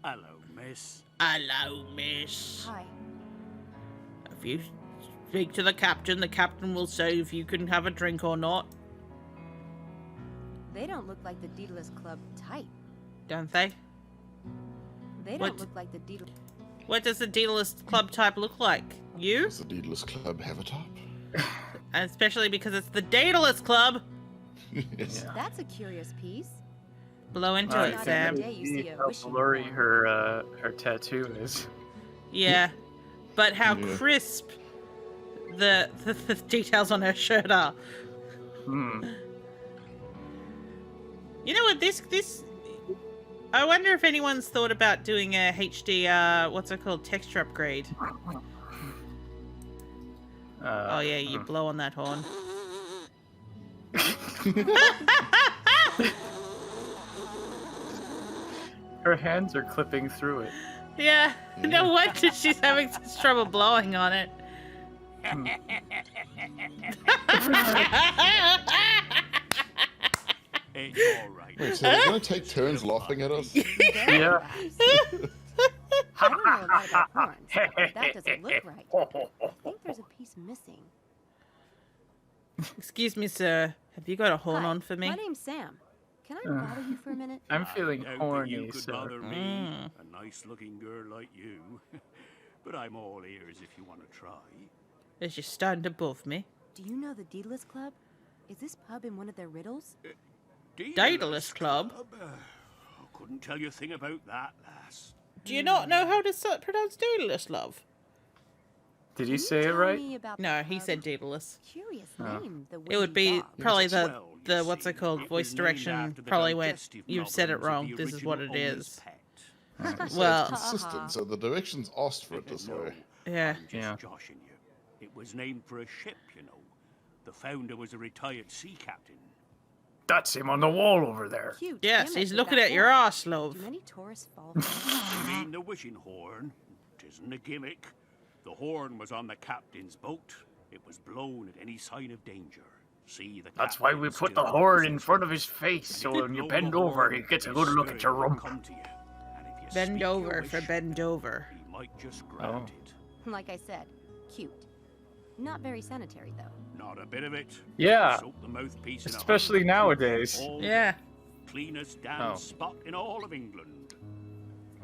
Hello, miss. Hello, miss. Hi. If you speak to the captain will say if you can have a drink or not. They don't look like the Daedalus Club type. Don't they? They don't look like the Daedalus... What does the Daedalus Club type look like? You? Does the Daedalus Club have a top? And especially because it's the Daedalus Club. Yes. Yeah. That's a curious piece. Blow into it, Sam. How blurry her tattoo is. Yeah, but how crisp the details on her shirt are. You know what? This. I wonder if anyone's thought about doing a HD. What's it called? Texture upgrade. Oh yeah, you blow on that horn. Her hands are clipping through it. Yeah, no wonder she's having such trouble blowing on it. It's all right. Wait, so they're going to take turns laughing at us? Yeah. I don't know about that horns, but that doesn't look right. I think there's a piece missing. Excuse me, sir. Have you got a horn Hi, on for me? My name's Sam. Can I bother you for a minute? I'm feeling I don't think horny, you could so. bother me, a nice-looking girl like you. But I'm all ears if you want to try. As you stand above me. Do you know the Daedalus Club? Is this pub in one of their riddles? Daedalus Club? Couldn't tell you a thing about that, lass. Do you not know how to pronounce Daedalus, love? Did you say it right? No, he said Daedalus. Curious Oh. name. The It would be probably the Well, what's it called? Voice direction probably went, you've said it wrong. This is what it is. Well, it's consistent, so the directions asked for it this way. Yeah. I'm just joshing you. It was named for a ship, you know. The founder was a retired sea captain. That's him on the wall over there. Cute. Yes, Damn it, he's with looking that at your horn. arse, love. Do many tourists fall for You mean the wishing horn? Tisn't a gimmick. The horn was on the captain's boat. It was blown at any sign of danger. See, the That's why we put the horn in front of his face, so when you bend over, he gets a good look at your rump. Bend over for bend over. He might just grant it. Like I said, cute. Not very sanitary, though. Not a bit of it. Yeah. Soak the mouthpiece in a Especially hundred nowadays. all Yeah. day. Cleanest damn spot in all of England.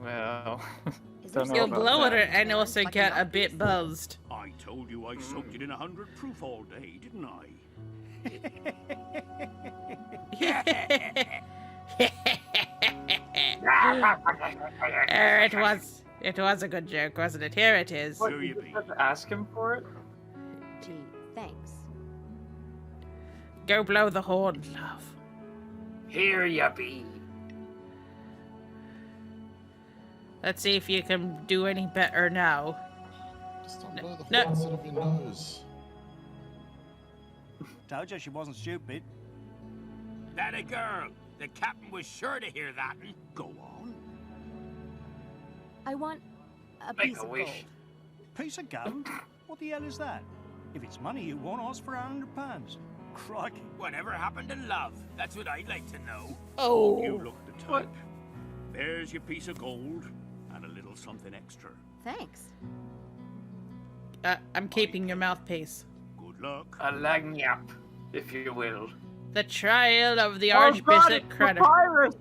Well, there don't know You'll about blow at that. it and also get a bit buzzed. I told you I soaked it in 100 proof all day, didn't I? It was a good joke, wasn't it? Here it is. What, you just have to ask him for it? Gee, thanks. Go blow the horn, love. Here you be. Let's see if you can do any better now. Just don't blow the No. horn instead of your nose. Told you she wasn't stupid. That a girl. The captain was sure to hear that. Go on. I want a Make piece a of wish. gold. Piece of gold? What the hell is that? If it's money, you won't ask for £100. Crikey. Whatever happened to love? That's what I'd like to know. Oh. You look the type. There's your piece of gold and a little something extra. Thanks. I'm keeping your mouthpiece. Good luck. A lagniappe, if you will. The trial of the Oh, God, Archbishop it's Credit. papyrus!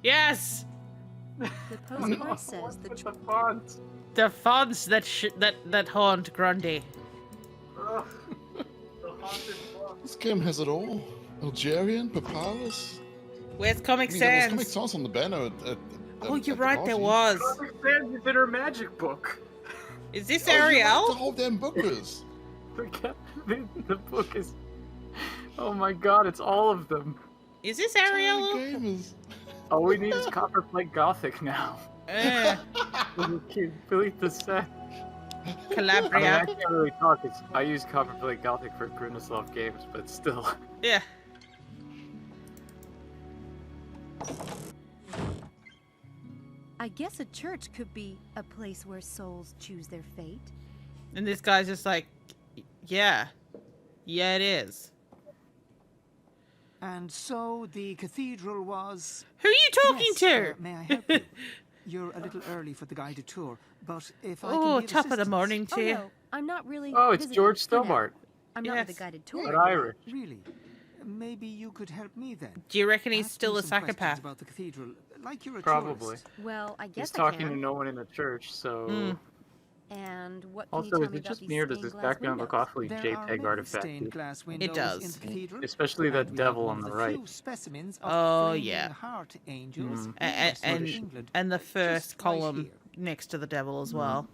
Yes! The postcard says the With the fonts. The fonts that haunt Grundy. Ugh. The haunted fonts. This game has it all. Algerian, papyrus. Where's Comic I mean, there was Sans? Comic Sans on the banner. Oh, you're at the right, there party. was. Comic Sans is in her magic book. Is this Oh, you're right, Ariel? the whole damn book is. Forget the book is. Oh my God, it's all of them. Is this The Ariel? game is. All we need is Copperplate Gothic now. Complete the set. I mean, I Calabria. can't really talk. I use Copperplate Gothic for Grunislav games, but still. Yeah. I guess a church could be a place where souls choose their fate. And this guy's just like, yeah. Yeah, it is. And so the cathedral was... Who are you talking Yes, to? may I help you? You're a little early for the guided tour, but if I can Oh, be of top of the assistance- morning to Oh you. no, I'm not really. Oh, it's visiting George for now. Stobart. I'm not with Yes. the guided tour. But Irish. Really? Maybe you could help me then. Do you reckon he's Ask still me a some questions psychopath? about the cathedral, like you're a Probably. tourist. Well, I guess He's I talking can. to no one in the church, so... Mm. And what can you Also, tell is me it about just these me or does stained this glass background look windows? awfully There are JPEG many artifact? stained glass windows It does. in the cathedral, Especially and that we have devil one on of the the right. few specimens of Oh, flaming yeah. heart angels in And, Western England. and the first Just right column here. next to the devil as well.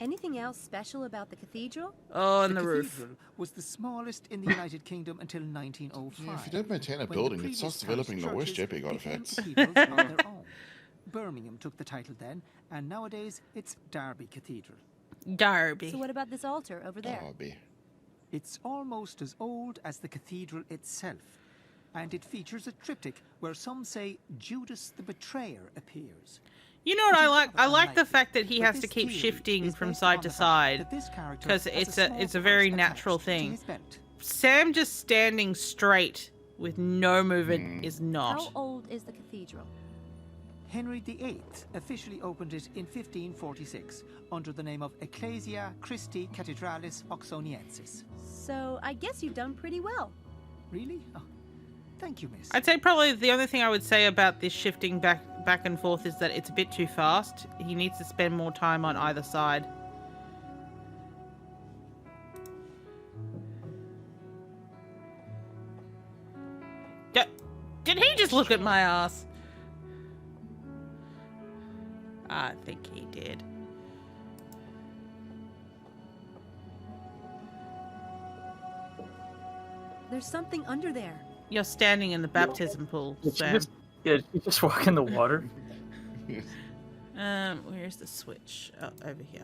Anything else special about the cathedral? Oh, and the roof. cathedral was the smallest in the United Kingdom until 1905. Yeah, if you don't maintain a when the building, it previous starts developing the worst churches JPEG became artifacts. cathedrals on their own. Birmingham took the title then, and nowadays it's Derby Cathedral. Derby. So what about this altar over there? Derby. It's almost as old as the cathedral itself, and it features a triptych where some say Judas the Betrayer appears. You know what I like? I like the unlikely, fact that he but has to this keep theory shifting is from based side on to the fact side that this character because has it's a a small it's a very purse natural attached to thing. his belt. Sam just standing straight with no movement is not. How old is the cathedral? Henry VIII officially opened it in 1546 under the name of Ecclesia Christi Cathedralis Oxoniensis. So I guess you've done pretty well. Really? Oh, thank you, miss. I'd say probably the only thing I would say about this shifting back and forth is that it's a bit too fast. He needs to spend more time on either side. Did he just look at my ass? I think he did. There's something under there. You're standing in the baptism pool, Sam. Did you just walk in the water? Where's the switch? Oh, over here.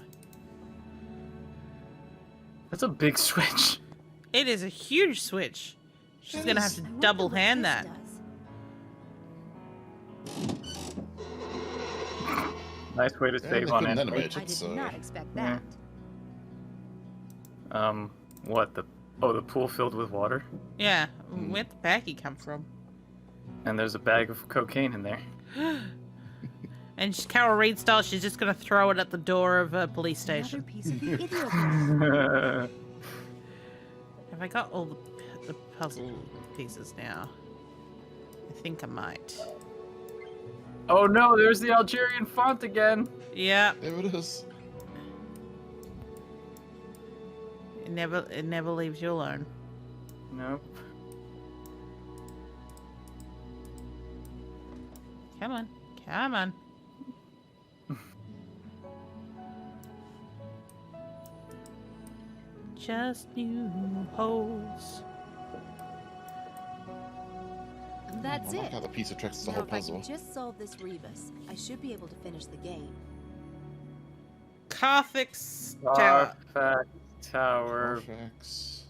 That's a big switch. It is a huge switch. She's gonna have to double hand that. Nice way to Yeah, save they on couldn't it. animate I it, did so... not expect that. What the pool filled with water? Yeah, where'd the baggie come from? And there's a bag of cocaine in there. And Carol Reed style, she's just gonna throw it at the door of a police Another station. piece of the idiot. Have I got all the puzzle pieces now? I think I might. Oh no, there's the Algerian font again. Yeah. There it is. It never leaves you alone. Nope. Come on. Come on. Just new holes. That's I like it. how the piece of tracks is the Now, whole if I puzzle. can just solve this rebus, I should be able to finish the game. Carfax Tower. Carfax Tower Carfax.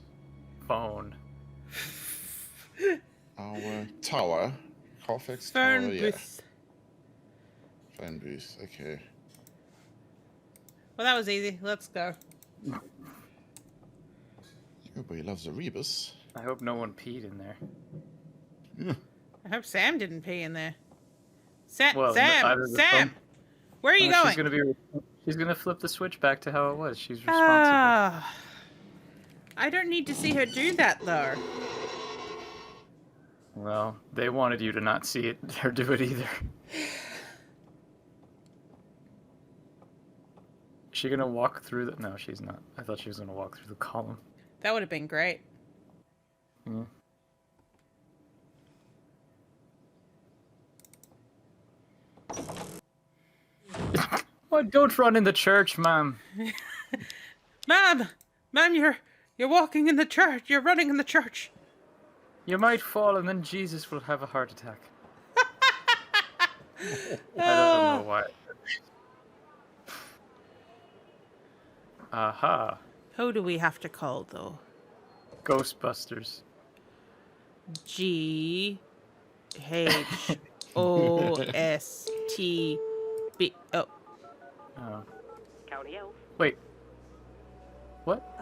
phone. Our tower. Carfax Phone Tower, yeah. booth. Phone booth, okay. Well, that was easy. Let's go. Everybody loves a rebus. I hope no one peed in there. Yeah. I hope Sam didn't pee in there. Sam, Well, Sam, either the Sam! phone- Where are you going? She's gonna flip the switch back to how it was. She's responsible. Ah, I don't need to see her do that, though. Well, they wanted you to not see it or do it either. Is she gonna walk through the... No, she's not. I thought she was gonna walk through the column. That would have been great. Hmm. What? Don't run in the church, Mom. Mom! Mom, you're walking in the church. You're running in the church. You might fall and then Jesus will have a heart attack. I don't know why. Aha. Who do we have to call, though? Ghostbusters. G-H-O-S-T-B... Oh. Oh. County Elf. Wait. What?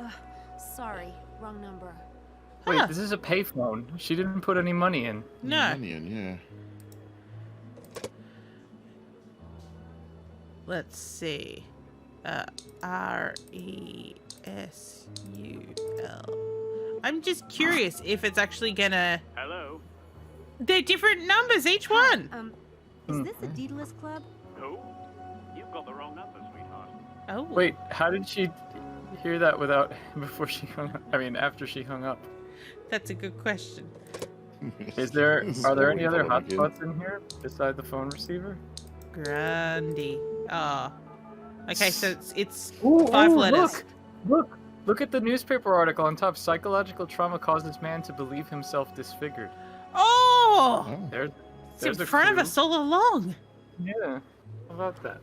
Sorry, wrong number. Wait, this is a payphone. She didn't put any money in. No. Money in, yeah. Let's see. R-E-S-U-L. I'm just curious if it's actually gonna... Hello? They're different numbers, each one. Is this a Daedalus Club? No. You've got the wrong number, sweetheart. Oh. Wait, how did she hear that without before she hung up? I mean, after she hung up. That's a good question. Are there any other hotspots in here beside the phone receiver? Grandy. Ah. Okay, so it's Ooh, 5 ooh, letters. Look at the newspaper article on top. Psychological trauma causes man to believe himself disfigured. Oh! There's It's in a front of clue. us all along. Yeah. How about that?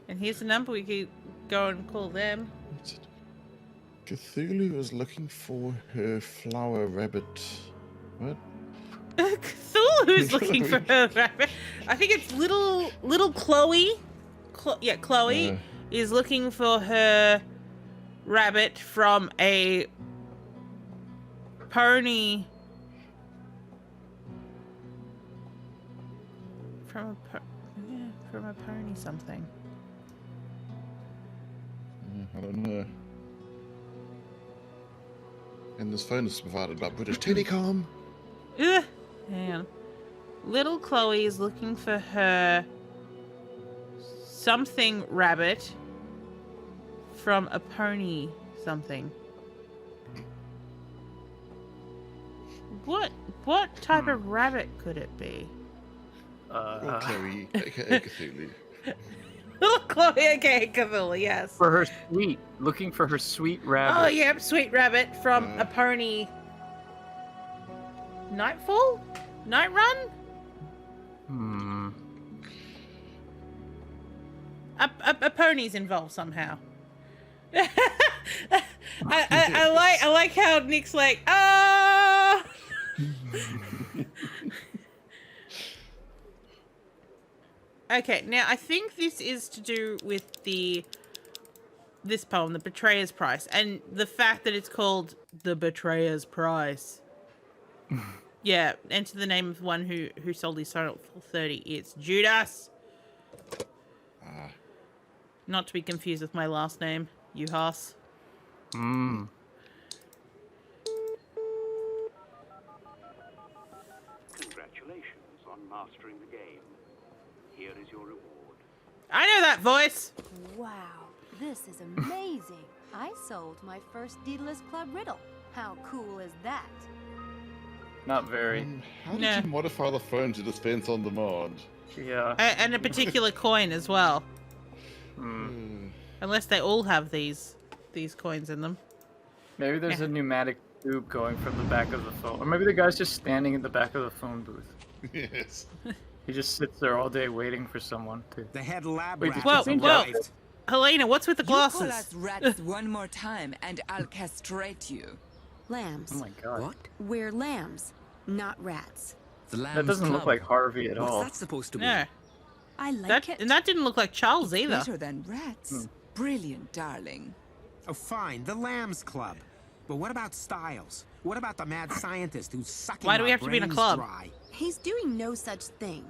And here's the number we could go and call them. Cthulhu is looking for her flower rabbit. What? Cthulhu's looking for her rabbit. I think it's little Chloe. Chloe is looking for her rabbit from a pony. From a pony something. I don't know. And this phone is provided by British Telecom. Ugh. Hang on. Little Chloe is looking for her something rabbit from a pony something. What type of rabbit could it be? Or Chloe, aka Cthulhu. Little Chloe, okay, Cthulhu, yes. Looking for her sweet rabbit. Oh, yep, sweet rabbit from a pony. Nightfall? Night Run? A pony's involved somehow. I like how Nick's like, ah. Okay, now I think this is to do with this poem, The Betrayer's Price, and the fact that it's called The Betrayer's Price. Yeah, enter the name of one who sold his soul for 30. It's Judas. Not to be confused with my last name, Juhas. Congratulations on mastering the game. Here is your reward. I know that voice. Wow, this is amazing. I sold my first Daedalus Club riddle. How cool is that? Not very. How did you modify the phone to dispense on demand? Yeah. And a particular coin as well. Unless they all have these coins in them. Maybe there's a pneumatic tube going from the back of the phone. Or maybe the guy's just standing in the back of the phone booth. Yes. He just sits there all day waiting for someone to... The head lab Wait, rat well, has arrived. Helena, what's with the You call glasses? us rats one more time and I'll castrate you. Lambs. Oh my god. What? We're lambs, not rats. The Lambs That doesn't look Club. like Harvey at What's all. that supposed to be? No. I like it. And that didn't look like Charles It's either. better than rats. Brilliant, darling. Oh, fine, the Lambs Club. But what about Styles? What about the mad scientist who's sucking Why do we our have to be in a brains club? dry? He's doing no such thing.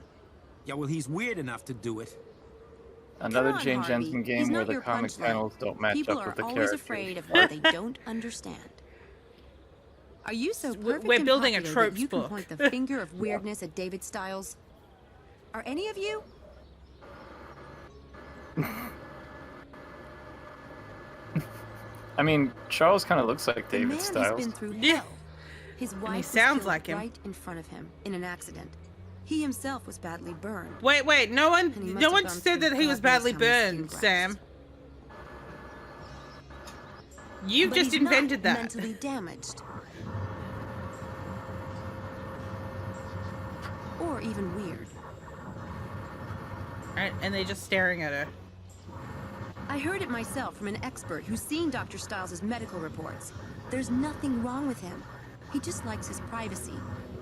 Yeah, well, he's weird enough to do it. Another Come on, Jane Harvey. Jensen He's game where not the your comic punchline. panels don't match People up are with the always characters. afraid of what they don't understand. Are you so perfect We're and building a popular tropes that you can book. point the finger of weirdness at David Styles? Are any of you? I mean, Charles kind of looks like The David man Styles. has been through Yeah. hell. His wife was sounds killed like him. right in front of him in an accident. He himself was badly burned. Wait, no And he one must no have one gone said through that he was God knows badly how many skin burned, grafts. Sam. You've But just he's invented not that. mentally damaged. Or even weird. And they're just staring at her. I heard it myself from an expert who's seen Dr. Styles' medical reports. There's nothing wrong with him. He just likes his privacy.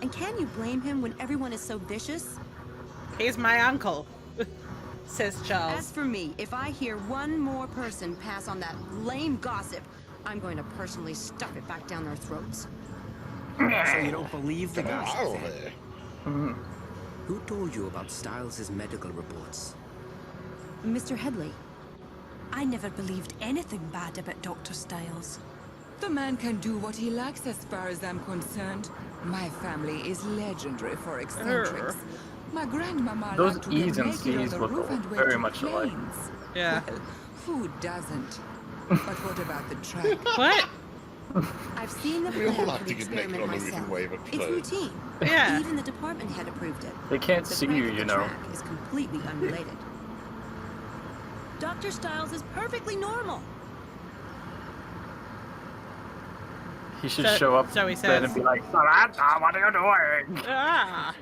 And can you blame him when everyone is so vicious? He's my uncle, says Charles. As for me, if I hear one more person pass on that lame gossip, I'm going to personally stuff it back down their throats. So you don't believe the Come gossip on, then? there. Who told you about Styles' medical reports? Mr. Headley. I never believed anything bad about Dr. Styles. The man can do what he likes as far as I'm concerned. My family is legendary for eccentrics. My grandmama Those liked to get E's and naked on C's the look roof and very went to much alike. planes. Yeah. Well, who doesn't? But what about the track? What? I've seen the We all plan like for to the get naked experiment on the roof myself. and wave at It's clothes. routine. Yeah. Even the department head approved it. They can't The see prank you, at the you know. track is completely unrelated. Dr. Styles is perfectly normal. He should So- show up so he then says. and be like, Samantha, what are you doing? Ah.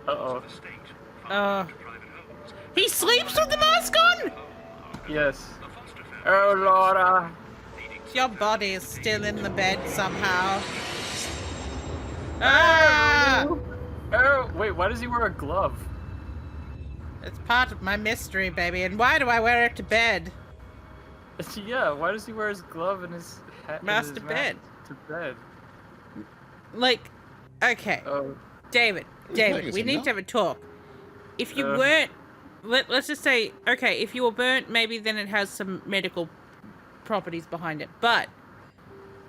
Uh-oh. He sleeps with the mask on? Yes. Oh, Laura. Your body is still in the bed somehow. Ah! Oh, wait, why does he wear a glove? It's part of my mystery, baby. And why do I wear it to bed? Yeah, why does he wear his glove and his hat? Mask and his to bed. To bed. Like, okay. Oh. David, we need to have a talk. If you weren't, let's just say, okay, if you were burnt, maybe then it has some medical properties behind it. But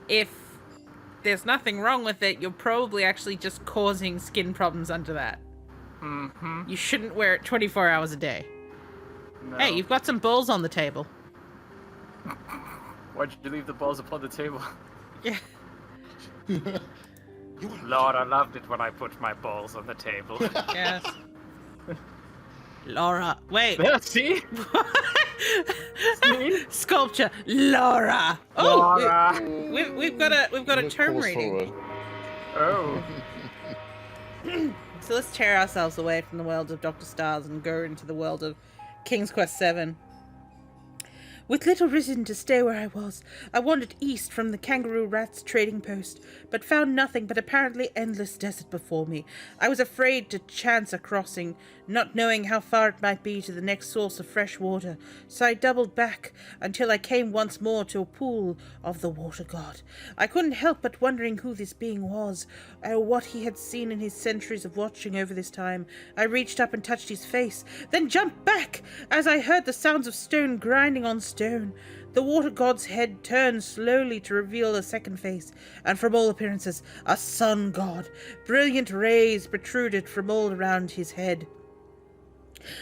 if there's nothing wrong with it, you're probably actually just causing skin problems under that. Mm-hmm. You shouldn't wear it 24 hours a day. No. Hey, you've got some balls on the table. Why'd you leave the balls upon the table? Yeah. Laura loved it when I put my balls on the table. Yes. Laura, wait. Yeah, see? Sculpture, Laura. Oh, Laura. we've got a term Pause reading. forward. Oh. So let's tear ourselves away from the world of Dr. Styles and go into the world of King's Quest VII. With little reason to stay where I was, I wandered east from the Kangaroo Rat's trading post, but found nothing but apparently endless desert before me. I was afraid to chance a crossing, not knowing how far it might be to the next source of fresh water, so I doubled back until I came once more to a pool of the water god. I couldn't help but wondering who this being was, or what he had seen in his centuries of watching over this time. I reached up and touched his face, then jumped back as I heard the sounds of stone grinding on stone. The water god's head turned slowly to reveal a second face, and from all appearances, a sun god. Brilliant rays protruded from all around his head.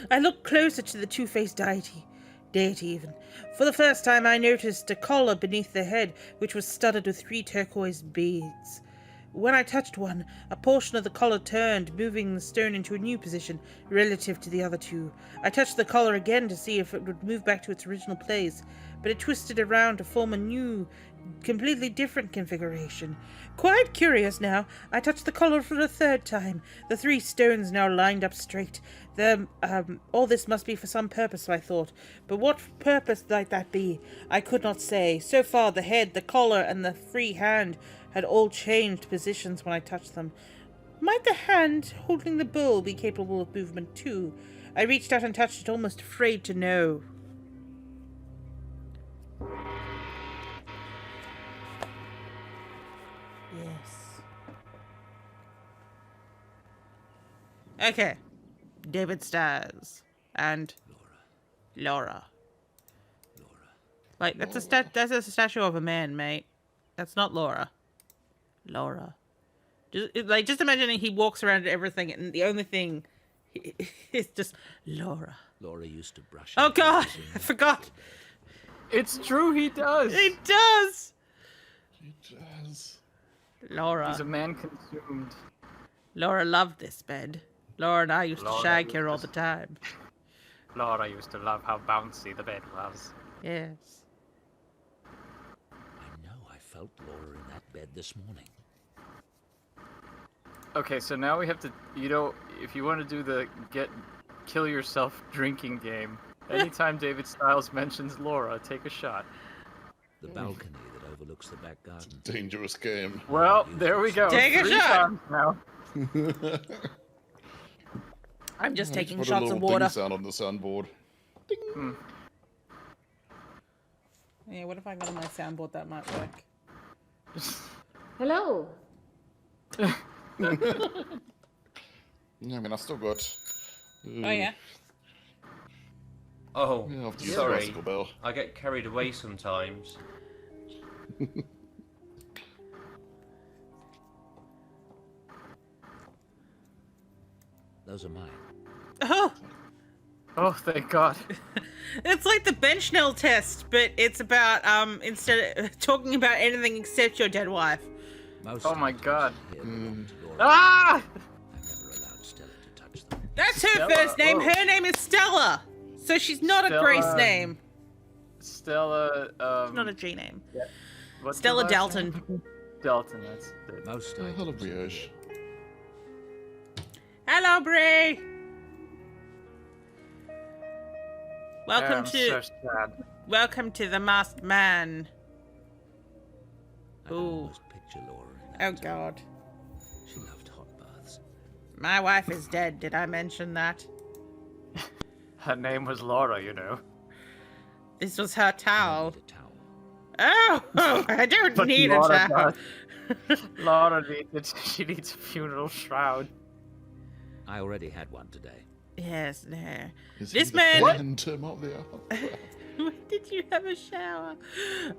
I looked closer to the two-faced deity even. For the first time I noticed a collar beneath the head, which was studded with 3 turquoise beads. When I touched one, a portion of the collar turned, moving the stone into a new position relative to the other 2. I touched the collar again to see if it would move back to its original place, but it twisted around to form a new, completely different configuration. Quite curious now, I touched the collar for the 3rd time. The 3 stones now lined up straight. All this must be for some purpose, I thought. But what purpose might that be? I could not say. So far, the head, the collar, and the free hand had all changed positions when I touched them. Might the hand holding the bowl be capable of movement too? I reached out and touched it, almost afraid to know. Yes. Okay. David Stars and Laura. Like that's a statue of a man, mate. That's not Laura. Laura. Just imagining he walks around everything and the only thing is just Laura. Laura used to brush. Oh God, I forgot. It's true, he does. He does. He does. Laura. He's a man consumed. Laura loved this bed. Laura and I used to Laura shag used here to- all the time. Laura used to love how bouncy the bed was. Yes. I know. I felt Laura in that bed this morning. Okay, so now we have to, if you want to do the kill yourself drinking game, anytime David Styles mentions Laura, take a shot. The balcony that overlooks the back garden. Dangerous game. Well, there we go. Take a 3 shot. times now. I'm just taking Put shots a of little water. ding sound on the soundboard. Ding. Yeah, what if I got on my soundboard that might work? Hello. Yeah, I mean, I still got. Oh yeah. Oh, Yeah, after you sorry. Rascal Bell. I get carried away sometimes. Those are mine. Oh! Oh, thank God. It's like the bench nail test, but it's about, instead of talking about anything except your dead wife. Oh my God. Ah! Ah! I've never allowed Stella to touch them. That's her Stella, first name. whoa. Her name is Stella. So she's not a Stella- Grace name. Stella, It's not a G name. Yeah. What's Stella the last Dalton. name? Dalton, that's it. Most Hello, Brioche. Hello, Brie. Welcome I'm to so sad. welcome to the Masked Man. I can Ooh. almost picture Laura in that. Oh God. She loved hot baths. My wife is dead. Did I mention that? Her name was Laura, you know. This was her towel. A towel. Oh, I don't But need a Laura towel. does. Laura needs it. She needs a funeral shroud. I already had one today. Yes, no. Is This he the man. phantom of the hour? When did you have a shower?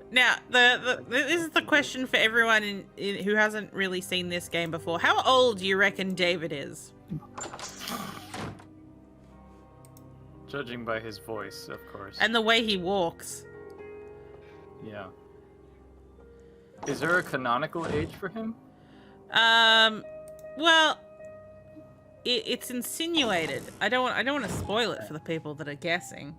Now, this is the question for everyone who hasn't really seen this game before. How old do you reckon David is? Judging by his voice, of course. And the way he walks. Yeah. Is there a canonical age for him? Well, it's insinuated. I don't want to spoil it for the people that are guessing.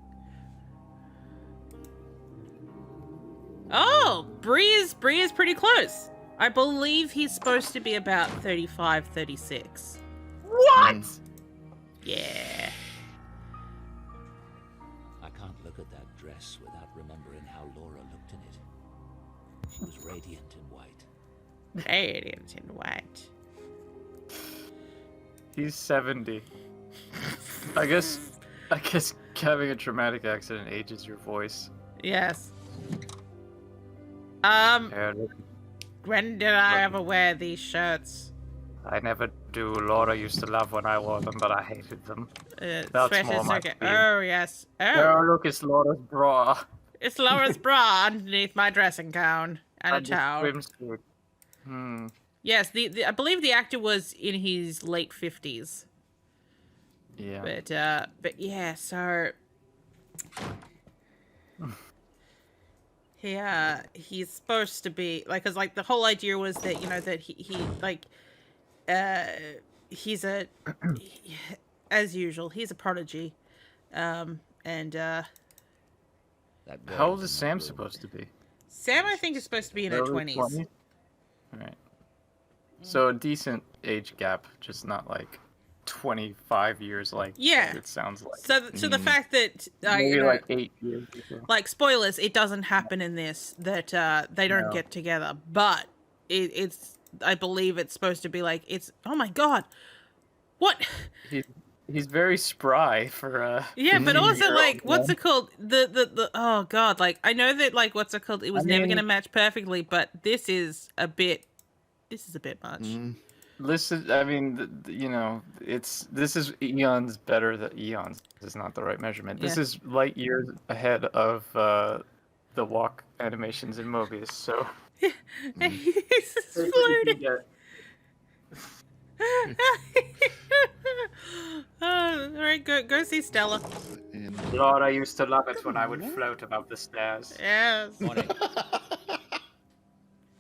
Oh, Bree is pretty close. I believe he's supposed to be about 35, 36. What? Yeah. I can't look at that dress without remembering how Laura looked in it. She was radiant in white. Radiant in white. He's 70. I guess having a traumatic accident ages your voice. Yes. Yeah, When did I ever wear these shirts? I never do. Laura used to love when I wore them, but I hated them. That's Sweaters, more my okay. theme. Oh, yes. Oh, Oh, look, it's Laura's bra. it's Laura's bra underneath my dressing gown and a And the towel. swimsuit. Hmm. Yes, I believe the actor was in his late 50s. Yeah. But yeah, so he's supposed to be like, cause like the whole idea was that, you know, that he's as usual, he's a prodigy, and That boy How old in is that Sam room. supposed to be? Sam, I think, is supposed to be in her Early 20s. Right. So a decent age gap, just not like 25 years like Yeah. it sounds like. So the fact that Maybe you know, like 8 years or so. like spoilers, it doesn't happen in this that they don't No. get together, but it's I believe it's supposed to be like it's oh my God, what? He's very spry for Yeah, but also 15-year-old like what's man. it called? The oh God, like I know that like what's it called? It was never mean- gonna match perfectly, but this is a bit much. Listen, I mean, you know, this is eons better than eons. Is not the right measurement. This Yeah. is light years ahead of the walk animations in Mobius. So He's flirting. All right, go see Stella. Laura used to love it when I would float above the stairs. Yes.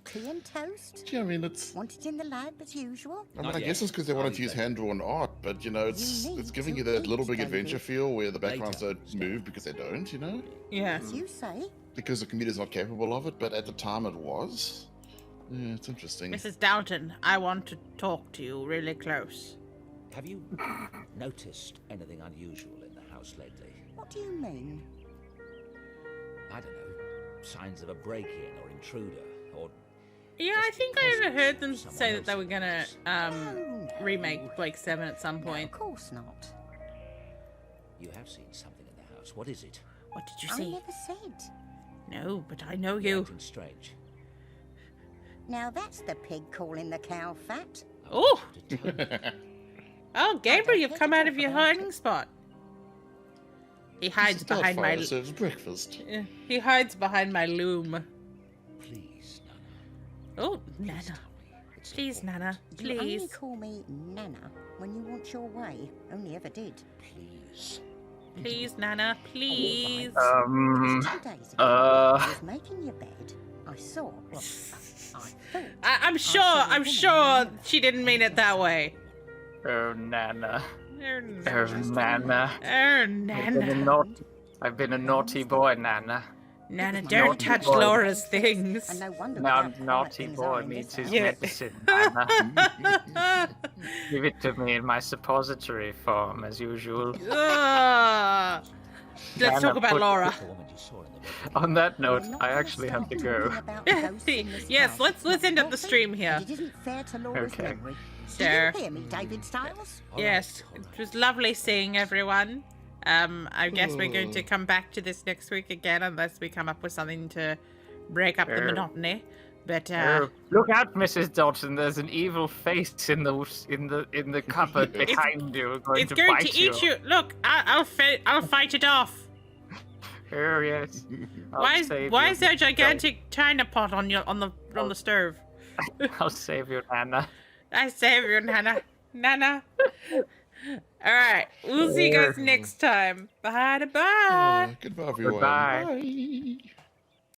Tea and toast? Yeah, I mean, it's. Want it in the lab as usual? I mean, I guess it's because they wanted to use hand-drawn art, but you know, it's giving you that little big adventure feel where the backgrounds don't move because they don't, you know? Yeah. As you say. Because the computer's not capable of it, but at the time it was. Yeah, it's interesting. Mrs. Downton, I want to talk to you really close. Have you noticed anything unusual in the house lately? What do you mean? I don't know. Signs of a break-in or intruder, or Yeah, I think I overheard them say that they were gonna remake Blake 7 at some point. Of course not. you have seen something in the house. What is it? What did you I see? never said. No, but I know you. Acting strange. Now that's the pig calling the cow fat. Oh! Oh, Gabriel, you've come out of your hiding spot. He hides behind my... serves breakfast. He hides behind my loom. Please, Oh, Nana. Please, Nana. You only Please. call me Nana when you want your way. Only ever did. Please. Please, Nana. Please. 2 days ago, I was making your bed. I saw. Well, I thought. I'm sure she didn't mean it that way. Oh, Nana. Oh, Nana. Oh, Nana. I've been a naughty boy, Nana. Nana, don't touch Laura's things. And no wonder Now, that naughty things boy are in needs this his house. medicine, Nana. Give it to me in my suppository form, as usual. Ugh. Let's Nana, talk about put- Laura. On that note, I actually have to go. Yes, let's end up the stream here. It isn't fair to Laura's Okay. memory. Sure. Did you hear me, David Styles? Yes, it was lovely seeing everyone. I guess we're going to come back to this next week again, unless we come up with something to break up the Sure. monotony. But Look out, Mrs. Dodson! There's an evil face in the cupboard behind you. it's going bite to eat you. Look, I'll fight it off. Oh yes. Why is there a gigantic china pot on the stove? I'll save you, Nana. I save you, Nana. Nana. All right, we'll see you guys next time. Bye. Bye. Goodbye, everyone. Goodbye. Bye.